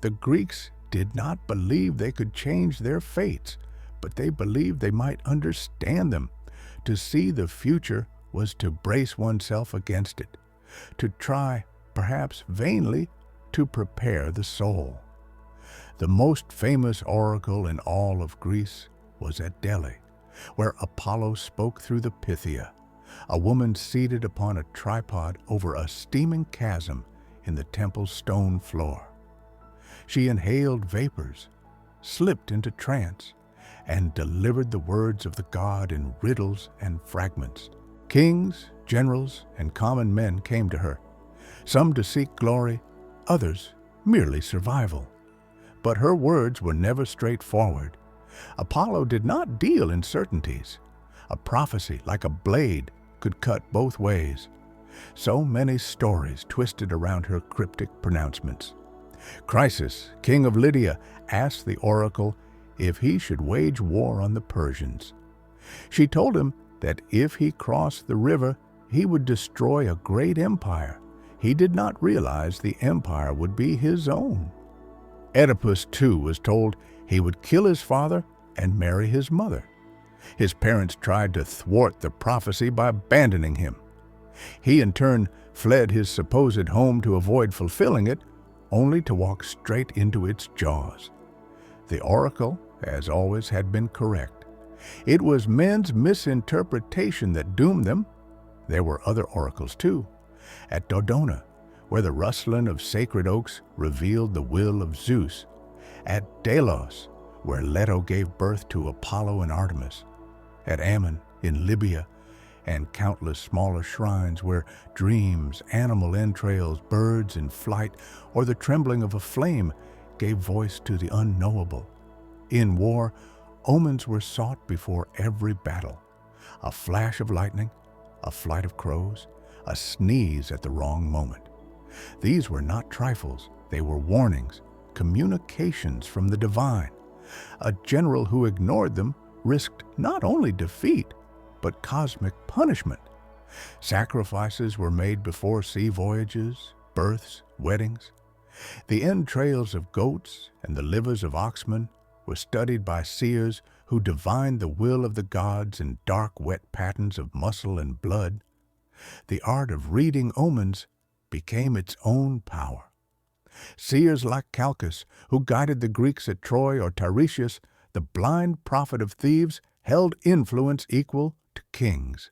The Greeks did not believe they could change their fates, but they believed they might understand them. To see the future was to brace oneself against it, to try, perhaps vainly, to prepare the soul. The most famous oracle in all of Greece was at Delphi, where Apollo spoke through the Pythia, a woman seated upon a tripod over a steaming chasm in the temple's stone floor. She inhaled vapors, slipped into trance, and delivered the words of the god in riddles and fragments. Kings, generals, and common men came to her, some to seek glory, others merely survival. But her words were never straightforward. Apollo did not deal in certainties. A prophecy, like a blade, could cut both ways. So many stories twisted around her cryptic pronouncements. Chrysis, king of Lydia, asked the oracle if he should wage war on the Persians. She told him that if he crossed the river, he would destroy a great empire. He did not realize the empire would be his own. Oedipus, too, was told he would kill his father and marry his mother. His parents tried to thwart the prophecy by abandoning him. He, in turn, fled his supposed home to avoid fulfilling it, only to walk straight into its jaws. The oracle, as always, had been correct. It was men's misinterpretation that doomed them. There were other oracles too. At Dodona, where the rustling of sacred oaks revealed the will of Zeus. At Delos, where Leto gave birth to Apollo and Artemis. At Ammon, in Libya, and countless smaller shrines where dreams, animal entrails, birds in flight, or the trembling of a flame gave voice to the unknowable. In war, omens were sought before every battle. A flash of lightning, a flight of crows, a sneeze at the wrong moment. These were not trifles, they were warnings, communications from the divine. A general who ignored them risked not only defeat, but cosmic punishment. Sacrifices were made before sea voyages, births, weddings. The entrails of goats and the livers of oxen were studied by seers who divined the will of the gods in dark, wet patterns of muscle and blood. The art of reading omens became its own power. Seers like Calchas, who guided the Greeks at Troy, or Tiresias, the blind prophet of Thebes, held influence equal to kings.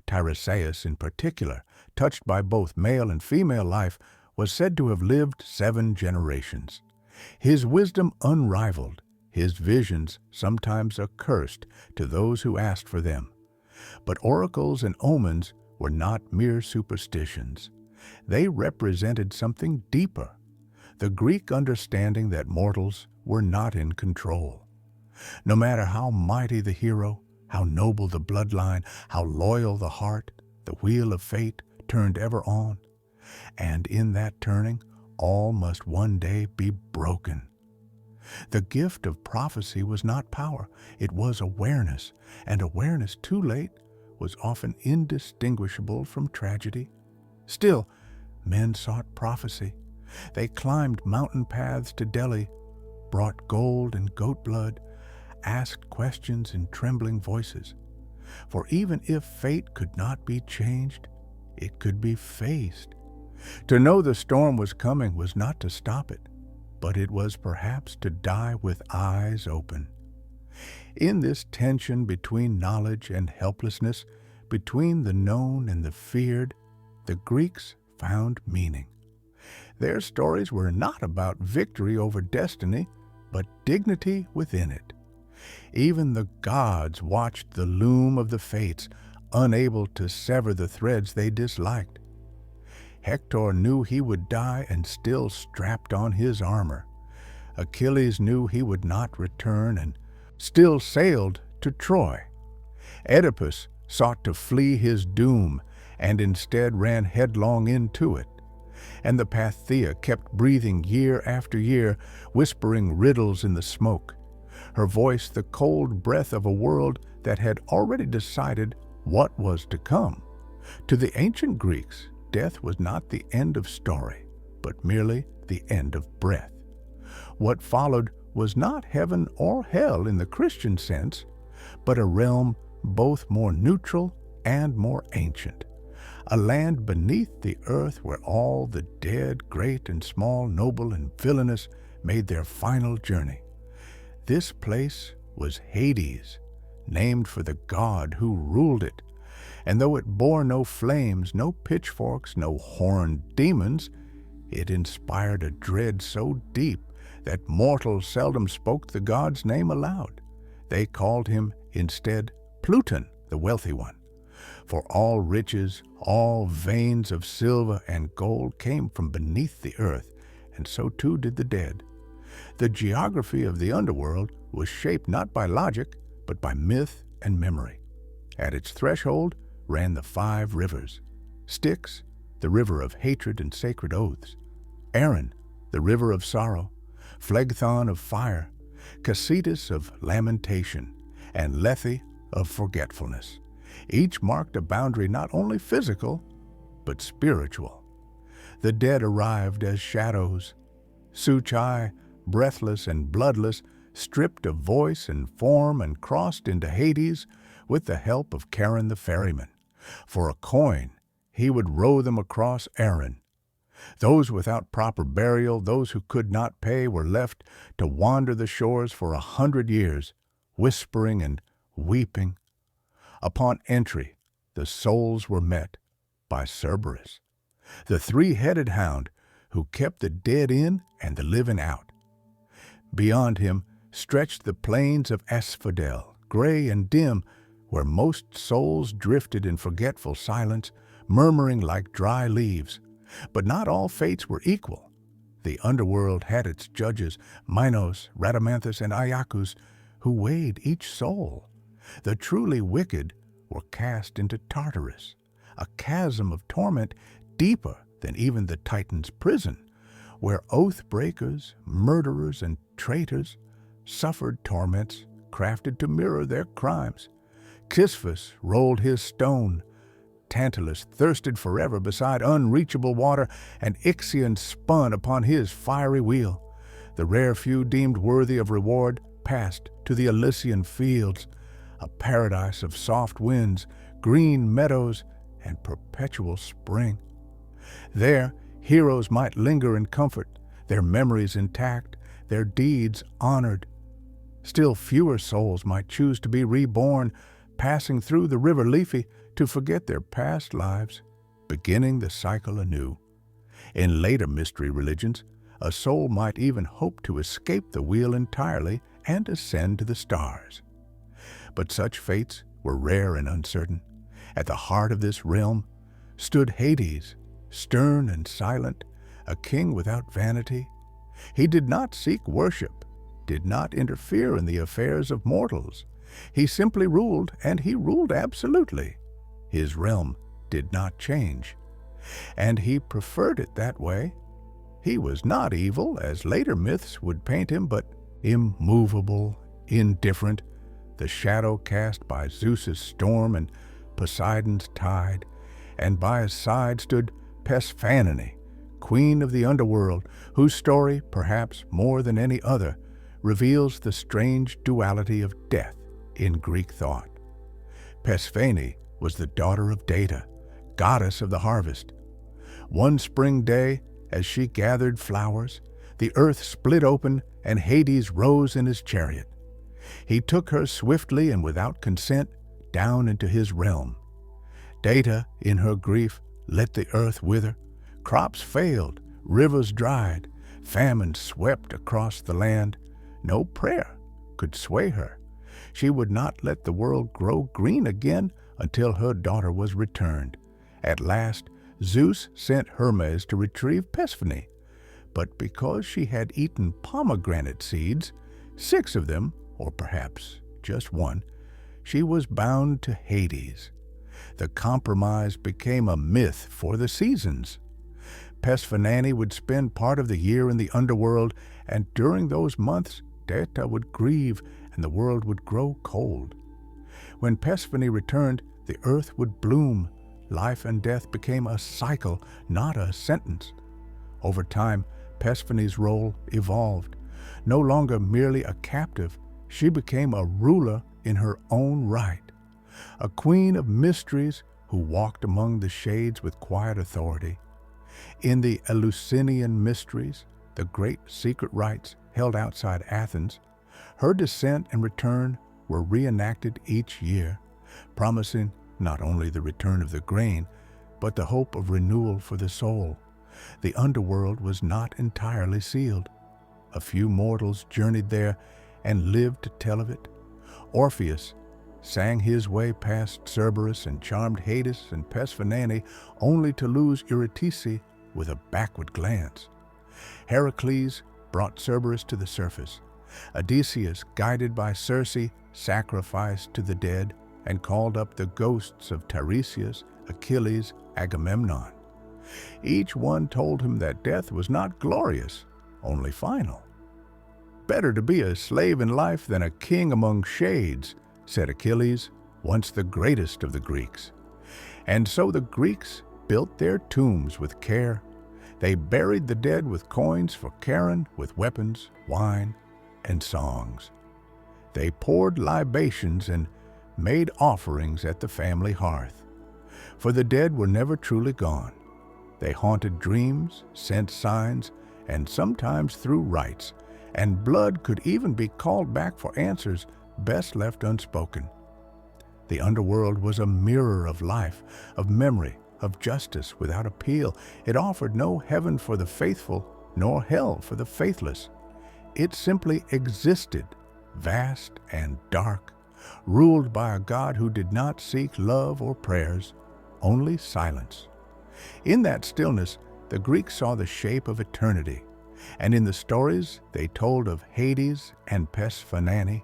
Tiresias, in particular, touched by both male and female life, was said to have lived 7 generations. His wisdom unrivaled, his visions sometimes accursed to those who asked for them. But oracles and omens were not mere superstitions. They represented something deeper, the Greek understanding that mortals were not in control. No matter how mighty the hero, how noble the bloodline, how loyal the heart, the wheel of fate turned ever on. And in that turning, all must one day be broken. The gift of prophecy was not power, it was awareness, and awareness too late was often indistinguishable from tragedy. Still, men sought prophecy. They climbed mountain paths to Delhi, brought gold and goat blood, asked questions in trembling voices. For even if fate could not be changed, it could be faced. To know the storm was coming was not to stop it, but it was perhaps to die with eyes open. In this tension between knowledge and helplessness, between the known and the feared, the Greeks found meaning. Their stories were not about victory over destiny, but dignity within it. Even the gods watched the loom of the fates, unable to sever the threads they disliked. Hector knew he would die and still strapped on his armor. Achilles knew he would not return and still sailed to Troy. Oedipus sought to flee his doom and instead ran headlong into it. And the Pythia kept breathing year after year, whispering riddles in the smoke. Her voice the cold breath of a world that had already decided what was to come. To the ancient Greeks, death was not the end of story, but merely the end of breath. What followed was not heaven or hell in the Christian sense, but a realm both more neutral and more ancient. A land beneath the earth where all the dead, great and small, noble and villainous, made their final journey. This place was Hades, named for the god who ruled it. And though it bore no flames, no pitchforks, no horned demons, it inspired a dread so deep that mortals seldom spoke the god's name aloud. They called him instead Pluton, the wealthy one. For all riches, all veins of silver and gold came from beneath the earth, and so too did the dead. The geography of the underworld was shaped not by logic, but by myth and memory. At its threshold ran the 5 rivers. Styx, the river of hatred and sacred oaths. Erin, the river of sorrow. Phlegethon of fire. Casitas of lamentation. And Lethe of forgetfulness. Each marked a boundary not only physical, but spiritual. The dead arrived as shadows. Suchai, breathless and bloodless, stripped of voice and form and crossed into Hades with the help of Charon the ferryman. For a coin, he would row them across Erin. Those without proper burial, those who could not pay, were left to wander the shores for 100 years, whispering and weeping. Upon entry, the souls were met by Cerberus, the three-headed hound who kept the dead in and the living out. Beyond him stretched the plains of Asphodel, gray and dim, where most souls drifted in forgetful silence, murmuring like dry leaves. But not all fates were equal. The underworld had its judges, Minos, Rhadamanthus, and Iacchus, who weighed each soul. The truly wicked were cast into Tartarus, a chasm of torment deeper than even the Titan's prison, where oath-breakers, murderers, and traitors suffered torments crafted to mirror their crimes. Sisyphus rolled his stone, Tantalus thirsted forever beside unreachable water, and Ixion spun upon his fiery wheel. The rare few deemed worthy of reward passed to the Elysian fields, a paradise of soft winds, green meadows, and perpetual spring. There, heroes might linger in comfort, their memories intact, their deeds honored. Still fewer souls might choose to be reborn, passing through the river Lethe to forget their past lives, beginning the cycle anew. In later mystery religions, a soul might even hope to escape the wheel entirely and ascend to the stars. But such fates were rare and uncertain. At the heart of this realm stood Hades, stern and silent, a king without vanity. He did not seek worship, did not interfere in the affairs of mortals. He simply ruled, and he ruled absolutely. His realm did not change, and he preferred it that way. He was not evil, as later myths would paint him, but immovable, indifferent, the shadow cast by Zeus's storm and Poseidon's tide, and by his side stood Persephone, queen of the underworld, whose story, perhaps more than any other, reveals the strange duality of death in Greek thought. Persephone was the daughter of Data, goddess of the harvest. One spring day, as she gathered flowers, the earth split open and Hades rose in his chariot. He took her swiftly and without consent down into his realm. Data, in her grief, let the earth wither. Crops failed, rivers dried, famine swept across the land. No prayer could sway her. She would not let the world grow green again until her daughter was returned. At last, Zeus sent Hermes to retrieve Persephone, but because she had eaten pomegranate seeds, 6 of them, or perhaps just 1, she was bound to Hades. The compromise became a myth for the seasons. Persephone would spend part of the year in the underworld, and during those months, Data would grieve and the world would grow cold. When Persephone returned, the earth would bloom. Life and death became a cycle, not a sentence. Over time, Persephone's role evolved. No longer merely a captive, she became a ruler in her own right, a queen of mysteries who walked among the shades with quiet authority. In the Eleusinian mysteries, the great secret rites held outside Athens, her descent and return were reenacted each year, promising not only the return of the grain, but the hope of renewal for the soul. The underworld was not entirely sealed. A few mortals journeyed there and lived to tell of it. Orpheus sang his way past Cerberus and charmed Hades and Persephone, only to lose Eurydice with a backward glance. Heracles brought Cerberus to the surface. Odysseus, guided by Circe, sacrificed to the dead and called up the ghosts of Tiresias, Achilles, Agamemnon. Each one told him that death was not glorious, only final. "Better to be a slave in life than a king among shades," said Achilles, once the greatest of the Greeks. And so the Greeks built their tombs with care. They buried the dead with coins for Charon, with weapons, wine, and songs. They poured libations and made offerings at the family hearth. For the dead were never truly gone. They haunted dreams, sent signs, and sometimes threw rites, and blood could even be called back for answers best left unspoken. The underworld was a mirror of life, of memory, of justice without appeal. It offered no heaven for the faithful, nor hell for the faithless. It simply existed, vast and dark, ruled by a God who did not seek love or prayers, only silence. In that stillness, the Greeks saw the shape of eternity, and in the stories they told of Hades and Persephone,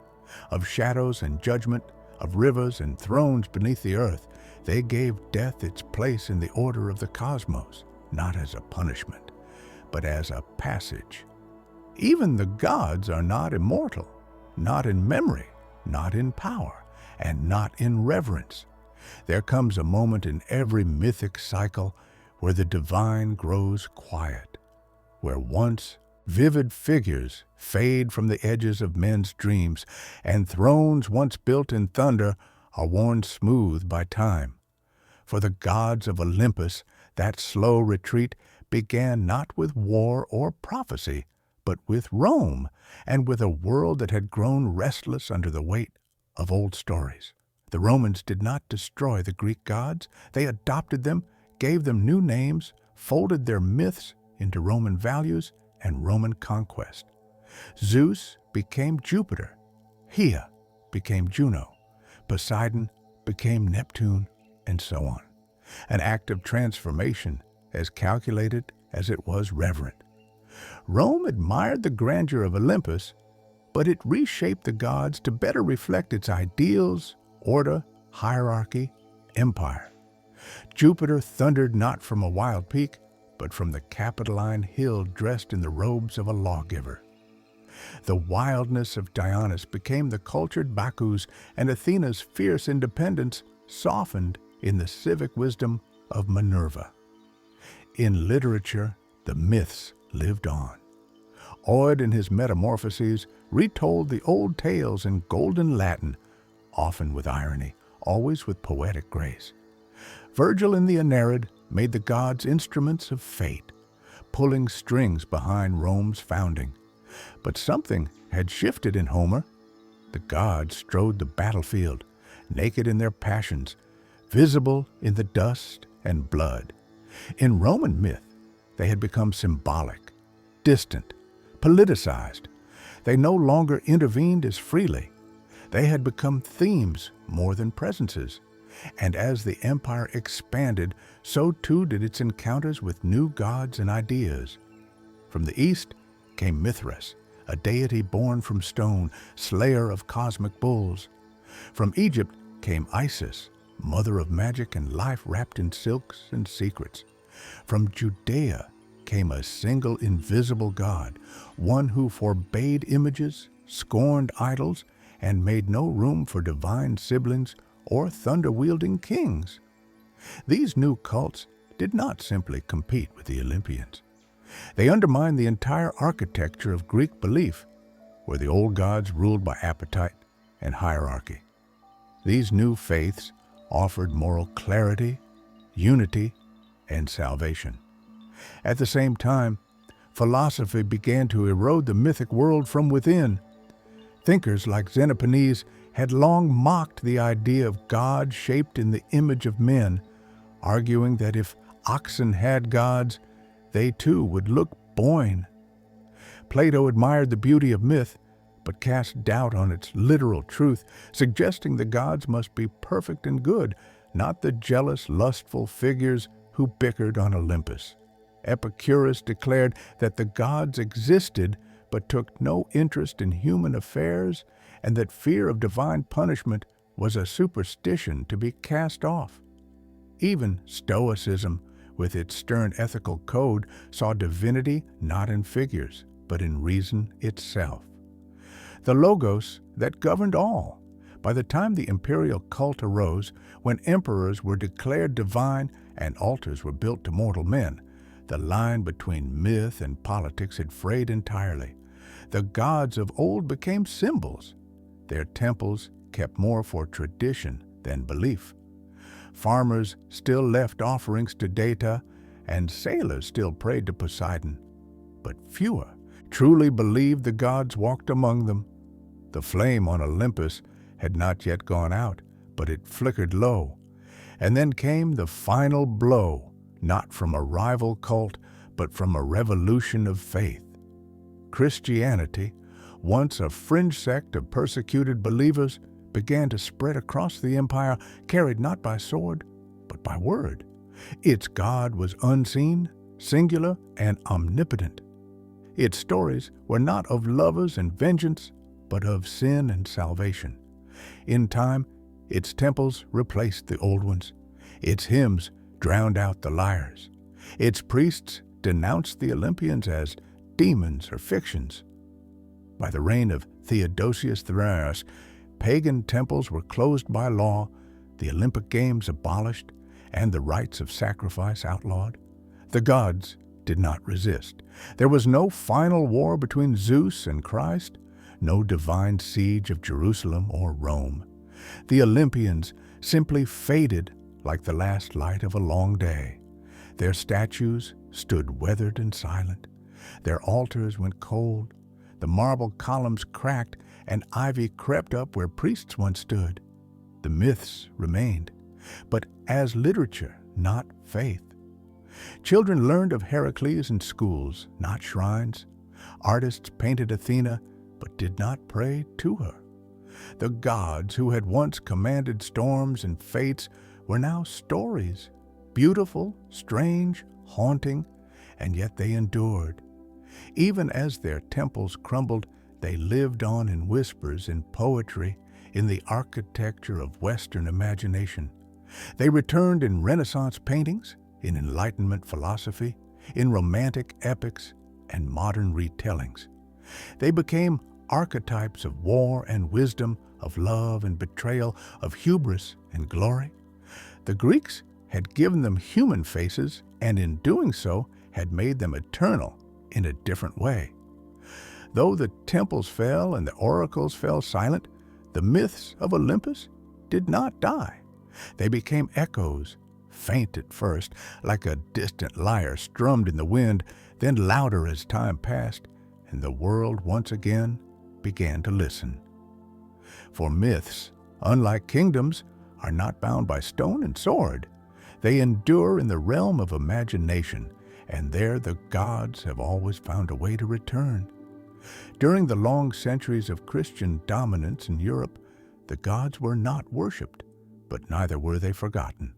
of shadows and judgment, of rivers and thrones beneath the earth. They gave death its place in the order of the cosmos, not as a punishment, but as a passage. Even the gods are not immortal, not in memory, not in power, and not in reverence. There comes a moment in every mythic cycle where the divine grows quiet, where once vivid figures fade from the edges of men's dreams, and thrones once built in thunder are worn smooth by time. For the gods of Olympus, that slow retreat began not with war or prophecy, but with Rome, and with a world that had grown restless under the weight of old stories. The Romans did not destroy the Greek gods. They adopted them, gave them new names, folded their myths into Roman values and Roman conquest. Zeus became Jupiter. Hera became Juno. Poseidon became Neptune, and so on. An act of transformation as calculated as it was reverent. Rome admired the grandeur of Olympus, but it reshaped the gods to better reflect its ideals, order, hierarchy, empire. Jupiter thundered not from a wild peak, but from the Capitoline hill dressed in the robes of a lawgiver. The wildness of Dionysus became the cultured Bacchus, and Athena's fierce independence softened in the civic wisdom of Minerva. In literature, the myths lived on. Ovid in his Metamorphoses retold the old tales in golden Latin, often with irony, always with poetic grace. Virgil in the Aeneid made the gods instruments of fate, pulling strings behind Rome's founding. But something had shifted in Homer. The gods strode the battlefield, naked in their passions, visible in the dust and blood. In Roman myth, they had become symbolic, distant, politicized. They no longer intervened as freely. They had become themes more than presences. And as the empire expanded, so too did its encounters with new gods and ideas. From the east came Mithras, a deity born from stone, slayer of cosmic bulls. From Egypt came Isis, mother of magic and life wrapped in silks and secrets. From Judea came a single invisible god, one who forbade images, scorned idols, and made no room for divine siblings or thunder-wielding kings. These new cults did not simply compete with the Olympians. They undermined the entire architecture of Greek belief, where the old gods ruled by appetite and hierarchy. These new faiths offered moral clarity, unity, and salvation. At the same time, philosophy began to erode the mythic world from within. Thinkers like Xenophon had long mocked the idea of God shaped in the image of men, arguing that if oxen had gods, they too would look boyn. Plato admired the beauty of myth, but cast doubt on its literal truth, suggesting the gods must be perfect and good, not the jealous, lustful figures who bickered on Olympus. Epicurus declared that the gods existed but took no interest in human affairs, and that fear of divine punishment was a superstition to be cast off. Even Stoicism, with its stern ethical code, saw divinity not in figures, but in reason itself. The Logos that governed all. By the time the imperial cult arose, when emperors were declared divine and altars were built to mortal men, the line between myth and politics had frayed entirely. The gods of old became symbols. Their temples kept more for tradition than belief. Farmers still left offerings to Data, and sailors still prayed to Poseidon. But fewer truly believed the gods walked among them. The flame on Olympus had not yet gone out, but it flickered low. And then came the final blow, not from a rival cult, but from a revolution of faith. Christianity, once a fringe sect of persecuted believers, began to spread across the empire, carried not by sword, but by word. Its God was unseen, singular, and omnipotent. Its stories were not of lovers and vengeance, but of sin and salvation. In time, its temples replaced the old ones. Its hymns drowned out the liars. Its priests denounced the Olympians as demons or fictions. By the reign of Theodosius III, pagan temples were closed by law, the Olympic Games abolished, and the rites of sacrifice outlawed. The gods did not resist. There was no final war between Zeus and Christ, no divine siege of Jerusalem or Rome. The Olympians simply faded like the last light of a long day. Their statues stood weathered and silent. Their altars went cold. The marble columns cracked, and ivy crept up where priests once stood. The myths remained, but as literature, not faith. Children learned of Heracles in schools, not shrines. Artists painted Athena, but did not pray to her. The gods who had once commanded storms and fates were now stories, beautiful, strange, haunting, and yet they endured. Even as their temples crumbled, they lived on in whispers, in poetry, in the architecture of Western imagination. They returned in Renaissance paintings, in Enlightenment philosophy, in romantic epics, and modern retellings. They became archetypes of war and wisdom, of love and betrayal, of hubris and glory. The Greeks had given them human faces, and in doing so had made them eternal in a different way. Though the temples fell and the oracles fell silent, the myths of Olympus did not die. They became echoes, faint at first, like a distant lyre strummed in the wind, then louder as time passed, and the world once again began to listen. For myths, unlike kingdoms, are not bound by stone and sword. They endure in the realm of imagination, and there the gods have always found a way to return. During the long centuries of Christian dominance in Europe, the gods were not worshipped, but neither were they forgotten.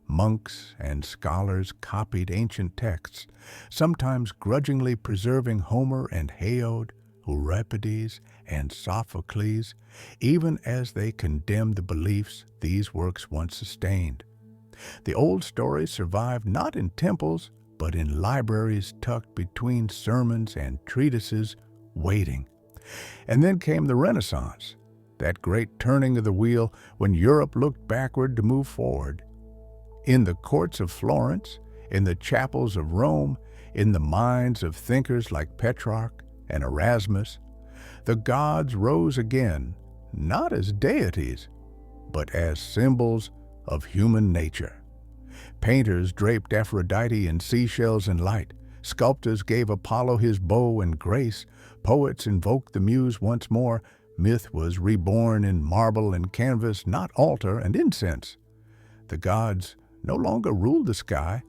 Monks and scholars copied ancient texts, sometimes grudgingly preserving Homer and Hesiod, Euripides and Sophocles, even as they condemned the beliefs these works once sustained. The old stories survived not in temples, but in libraries tucked between sermons and treatises, waiting. And then came the Renaissance, that great turning of the wheel when Europe looked backward to move forward. In the courts of Florence, in the chapels of Rome, in the minds of thinkers like Petrarch and Erasmus, the gods rose again, not as deities, but as symbols of human nature. Painters draped Aphrodite in seashells and light. Sculptors gave Apollo his bow and grace. Poets invoked the muse once more. Myth was reborn in marble and canvas, not altar and incense. The gods no longer ruled the sky,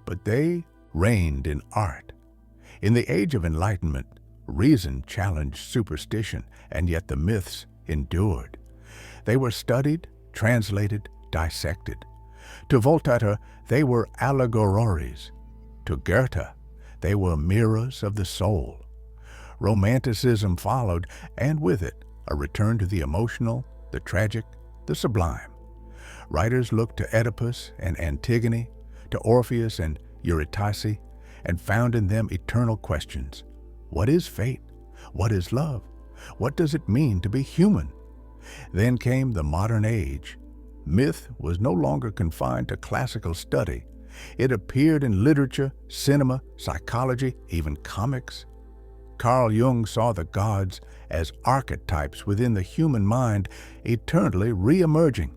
but they reigned in art. In the age of enlightenment, reason challenged superstition, and yet the myths endured. They were studied, translated, dissected. To Voltaire, they were allegories. To Goethe, they were mirrors of the soul. Romanticism followed, and with it, a return to the emotional, the tragic, the sublime. Writers looked to Oedipus and Antigone, to Orpheus and Eurydice, and found in them eternal questions. What is fate? What is love? What does it mean to be human? Then came the modern age. Myth was no longer confined to classical study. It appeared in literature, cinema, psychology, even comics. Carl Jung saw the gods as archetypes within the human mind, eternally re-emerging.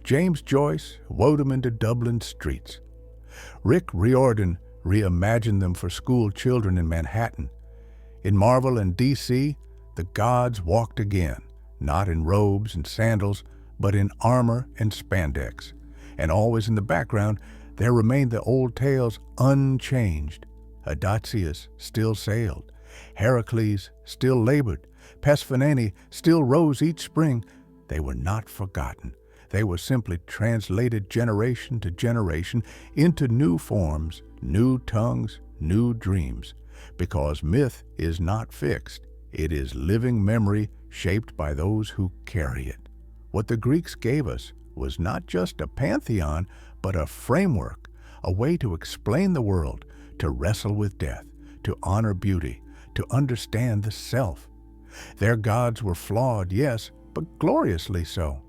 James Joyce wove them into Dublin streets. Rick Riordan reimagined them for school children in Manhattan. In Marvel and DC, the gods walked again, not in robes and sandals, but in armor and spandex. And always in the background, there remained the old tales unchanged. Odysseus still sailed. Heracles still labored. Pasiphae still rose each spring. They were not forgotten. They were simply translated generation to generation into new forms, new tongues, new dreams. Because myth is not fixed. It is living memory shaped by those who carry it. What the Greeks gave us was not just a pantheon, but a framework, a way to explain the world, to wrestle with death, to honor beauty, to understand the self. Their gods were flawed, yes, but gloriously so.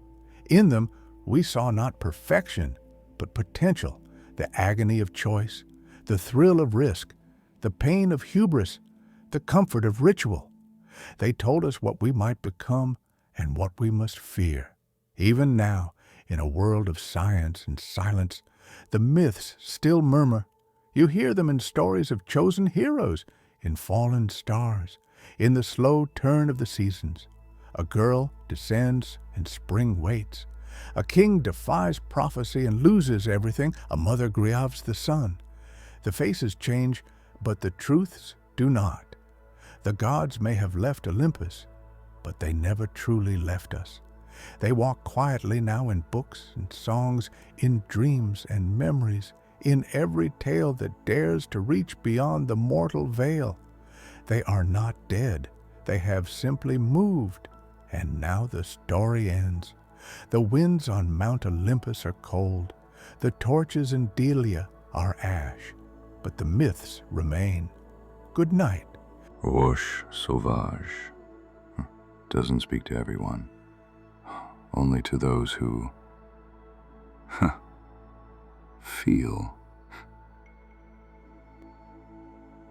In them, we saw not perfection, but potential, the agony of choice, the thrill of risk, the pain of hubris, the comfort of ritual. They told us what we might become and what we must fear. Even now, in a world of science and silence, the myths still murmur. You hear them in stories of chosen heroes, in fallen stars, in the slow turn of the seasons. A girl descends and spring waits. A king defies prophecy and loses everything. A mother grieves the son. The faces change, but the truths do not. The gods may have left Olympus, but they never truly left us. They walk quietly now in books and songs, in dreams and memories, in every tale that dares to reach beyond the mortal veil. They are not dead. They have simply moved, and now the story ends. The winds on Mount Olympus are cold. The torches in Delia are ash, but the myths remain. Good night. Roche Sauvage doesn't speak to everyone, only to those who feel.